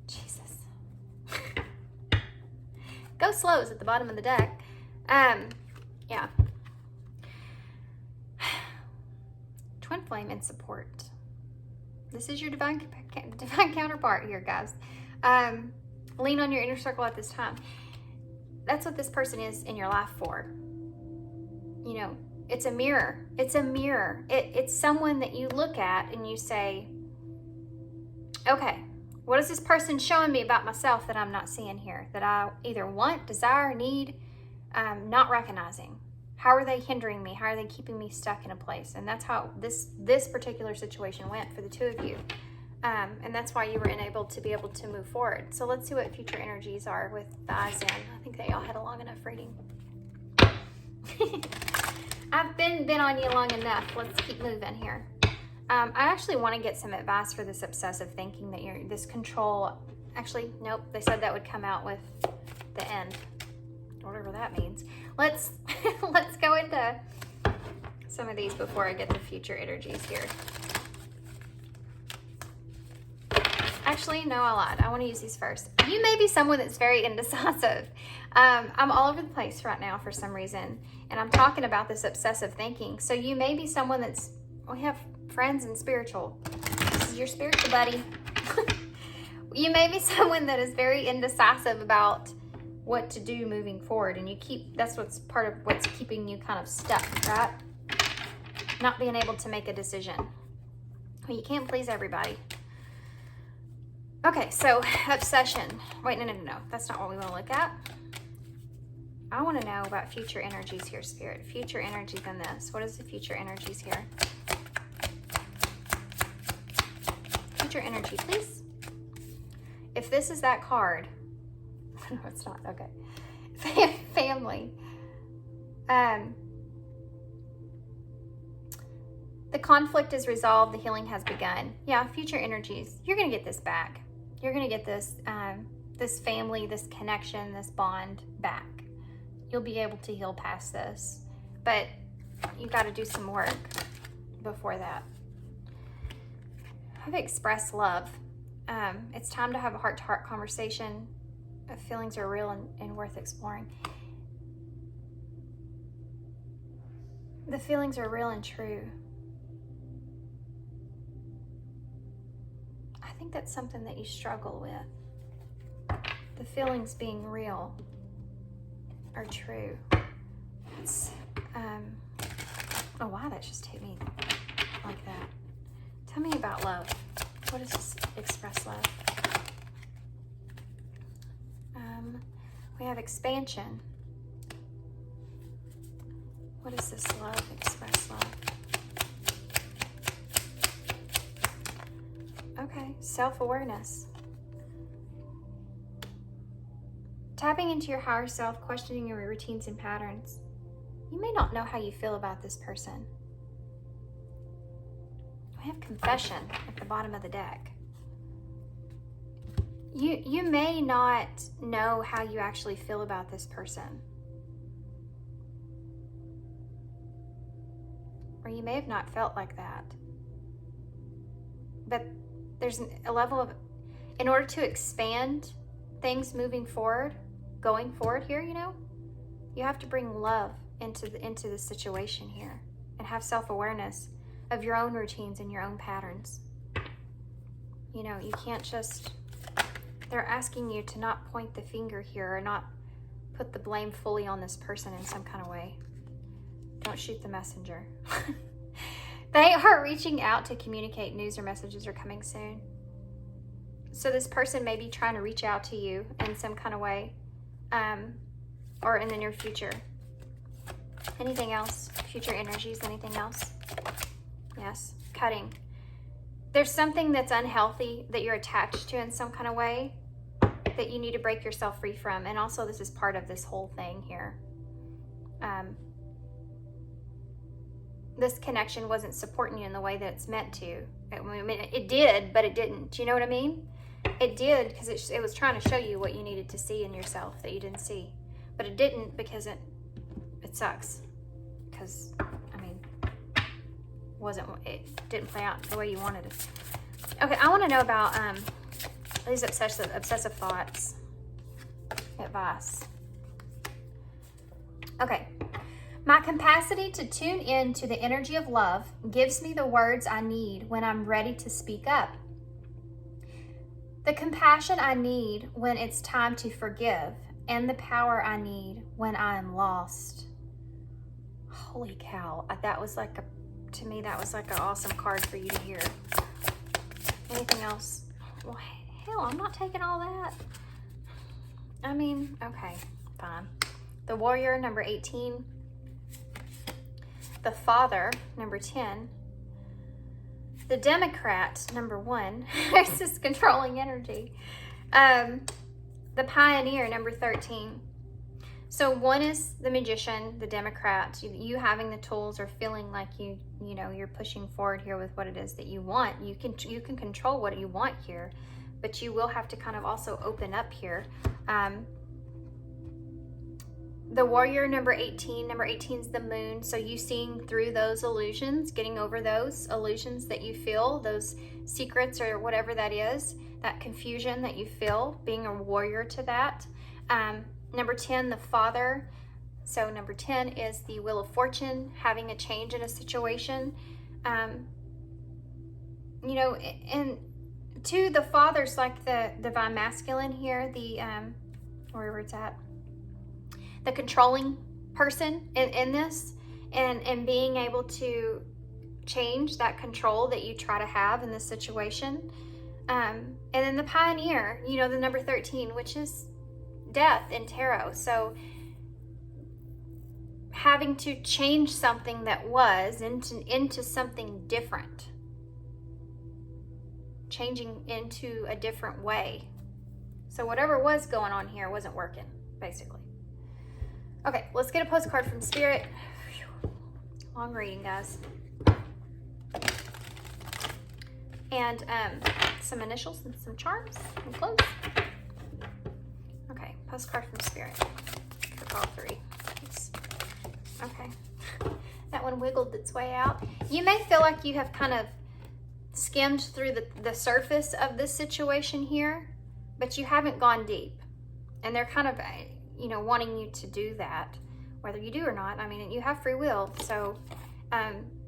Jesus. Go slow is at the bottom of the deck. Yeah. Twin flame in support. This is your divine counterpart here, guys. Lean on your inner circle at this time. That's what this person is in your life for. You know, it's a mirror. It's a mirror. It's someone that you look at and you say, okay, what is this person showing me about myself that I'm not seeing here? That I either want, desire, need, not recognizing. How are they hindering me? How are they keeping me stuck in a place? And that's how this particular situation went for the 2 of you. And that's why you were enabled to be able to move forward. So let's see what future energies are with the eyes in. I think they all had a long enough reading. I've been on you long enough. Let's keep moving here. I actually want to get some advice for this obsessive thinking that this control. Actually, nope. They said that would come out with the end, whatever that means. Let's go into some of these before I get to future energies here. Actually, no, I lied. I want to use these first. You may be someone that's very indecisive. I'm all over the place right now for some reason, and I'm talking about this obsessive thinking. So you may be someone that's, we have friends in spiritual. This is your spiritual buddy. You may be someone that is very indecisive about what to do moving forward, and that's what's part of what's keeping you kind of stuck, right? Not being able to make a decision. Well, you can't please everybody. Okay, so obsession. Wait, no. That's not what we want to look at. I want to know about future energies here, Spirit. Future energies in this. What is the future energies here? Future energy, please. If this is that card, no, it's not. Okay. Family. The conflict is resolved. The healing has begun. Yeah, future energies. You're going to get this back. You're going to get this, this family, this connection, this bond back. You'll be able to heal past this. But you got to do some work before that. Have expressed love. It's time to have a heart-to-heart conversation. Feelings are real and worth exploring. The feelings are real and true. I think that's something that you struggle with. The feelings being real are true. It's, oh wow, that just hit me like that. Tell me about love. What is this express love? We have expansion. What is this love, express love? Okay, self-awareness. Tapping into your higher self, questioning your routines and patterns. You may not know how you feel about this person. We have confession at the bottom of the deck. You may not know how you actually feel about this person. Or you may have not felt like that. But there's a level of, in order to expand things moving forward, going forward here, you know, you have to bring love into the situation here and have self-awareness of your own routines and your own patterns. You know, you can't just, they're asking you to not point the finger here or not put the blame fully on this person in some kind of way. Don't shoot the messenger. They are reaching out to communicate. News or messages are coming soon. So this person may be trying to reach out to you in some kind of way, or in the near future. Anything else? Future energies, anything else? Yes, cutting. There's something that's unhealthy that you're attached to in some kind of way that you need to break yourself free from. And also this is part of this whole thing here. This connection wasn't supporting you in the way that it's meant to. I mean, it did, but it didn't. Do you know what I mean? It did because it was trying to show you what you needed to see in yourself that you didn't see. But it didn't because it sucks. Because, I mean, it didn't play out the way you wanted it. Okay, I want to know about these obsessive thoughts. Advice. Okay. My capacity to tune in to the energy of love gives me the words I need when I'm ready to speak up. The compassion I need when it's time to forgive, and the power I need when I am lost. Holy cow. That was like to me, that was like an awesome card for you to hear. Anything else? Well, hell, I'm not taking all that. I mean, okay, fine. The Warrior, number 18. The Father, number 10. The Democrat, number 1. There's this controlling energy. The Pioneer, number 13. So 1 is the Magician, the Democrat. You having the tools or feeling like you know you're pushing forward here with what it is that you want. You can control what you want here, but you will have to kind of also open up here. The Warrior, number 18. Number 18 is the Moon. So you seeing through those illusions, getting over those illusions that you feel, those secrets or whatever that is, that confusion that you feel, being a warrior to that. Number 10, the Father. So number 10 is the Wheel of Fortune, having a change in a situation. You know, and to the Father's like the Divine Masculine here, the, wherever it's at. The controlling person in this, and being able to change that control that you try to have in this situation. And then the pioneer, you know, the number 13, which is death in tarot. So having to change something that was into something different. Changing into a different way. So whatever was going on here wasn't working, basically. Okay, let's get a postcard from Spirit. Whew. Long reading, guys. And some initials and some charms and clothes. Okay, postcard from Spirit for all three. Oops. Okay, that one wiggled its way out. You may feel like you have kind of skimmed through the surface of this situation here, but you haven't gone deep. And they're kind of, you know, wanting you to do that, whether you do or not. I mean, you have free will, so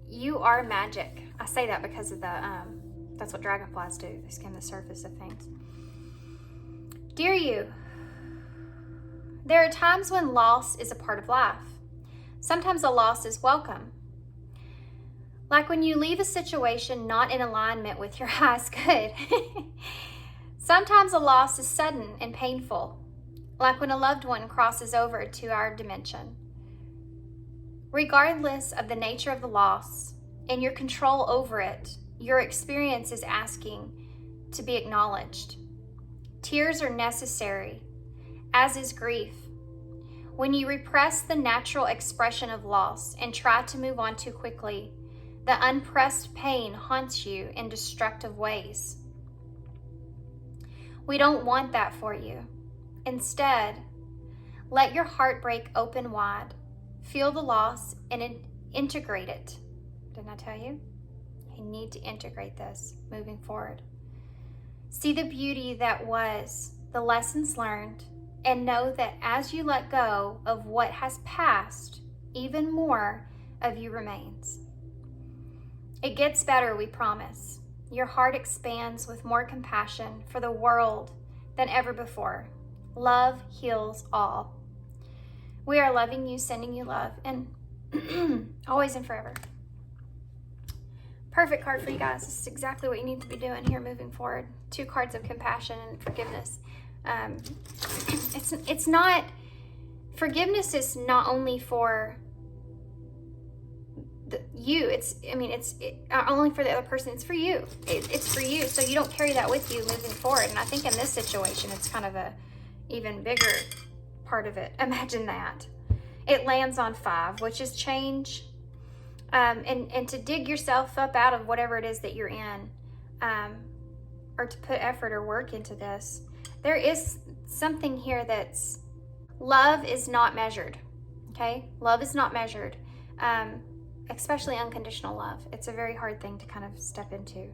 you are magic. I say that because of the, that's what dragonflies do. They skim the surface of things. Dear you, there are times when loss is a part of life. Sometimes a loss is welcome. Like when you leave a situation not in alignment with your highest good. Sometimes a loss is sudden and painful, like when a loved one crosses over to our dimension. Regardless of the nature of the loss and your control over it, your experience is asking to be acknowledged. Tears are necessary, as is grief. When you repress the natural expression of loss and try to move on too quickly, the unpressed pain haunts you in destructive ways. We don't want that for you. Instead, let your heart break open wide. Feel the loss and integrate it. Didn't I tell you? You need to integrate this moving forward. See the beauty that was, the lessons learned, and know that as you let go of what has passed, even more of you remains. It gets better, we promise. Your heart expands with more compassion for the world than ever before. Love heals all. We are loving you, sending you love, and always and forever. Perfect card for you guys. This is exactly what you need to be doing here moving forward. 2 cards of compassion and forgiveness. It's not, forgiveness is not only for you, it's only for the other person, it's for you. It's for you, so you don't carry that with you moving forward. And I think in this situation, it's kind of a even bigger part of it. Imagine that. It lands on 5, which is change, and to dig yourself up out of whatever it is that you're in, or to put effort or work into this. There is something here that's, love is not measured, okay? Love is not measured. Especially unconditional love. It's a very hard thing to kind of step into.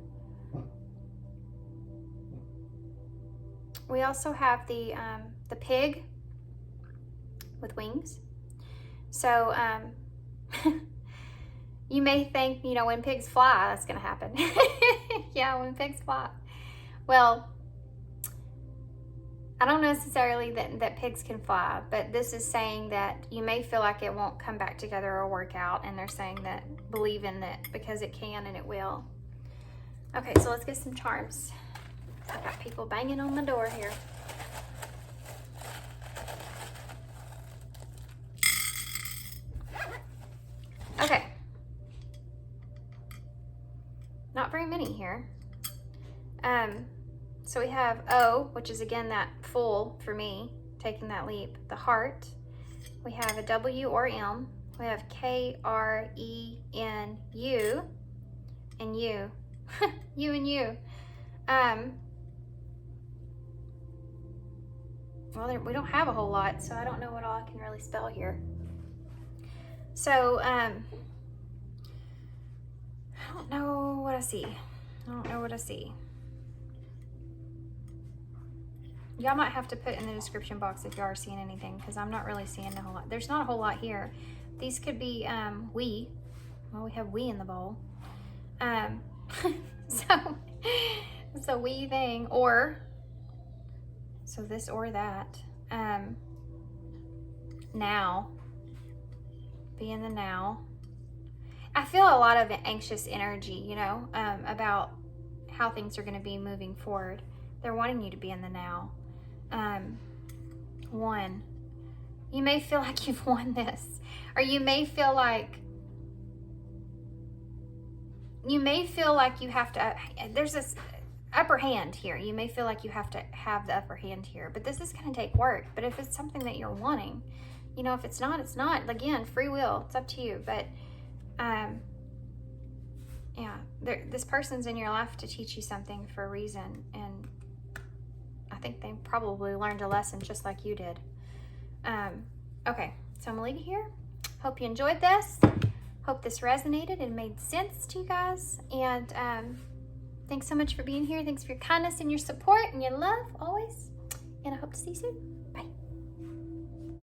We also have the pig with wings. So you may think, you know, when pigs fly, that's going to happen. Yeah, when pigs fly. Well, I don't necessarily that pigs can fly, but this is saying that you may feel like it won't come back together or work out, and they're saying that believe in it because it can and it will. Okay, so let's get some charms. I've got people banging on the door here. Okay. Not very many here. So we have O, which is again that full for me, taking that leap. The heart. We have a W or M. We have KRENU and U. You and you. Well, we don't have a whole lot, so I don't know what all I can really spell here. So, I don't know what I see. Y'all might have to put in the description box if y'all are seeing anything, because I'm not really seeing a whole lot. There's not a whole lot here. These could be we. Well, we have we in the bowl. So it's a we thing, or so this or that. Now. Be in the now. I feel a lot of anxious energy, you know, about how things are going to be moving forward. They're wanting you to be in the now. 1, you may feel like you've won this, or you may feel like you have to, there's this upper hand here. You may feel like you have to have the upper hand here, but this is going to take work. But if it's something that you're wanting, you know, if it's not, it's not. Again, free will, it's up to you. But yeah, this person's in your life to teach you something for a reason, and I think they probably learned a lesson just like you did. Okay, so I'm gonna leave it here. Hope you enjoyed this. Hope this resonated and made sense to you guys. And thanks so much for being here. Thanks for your kindness and your support and your love always. And I hope to see you soon. Bye.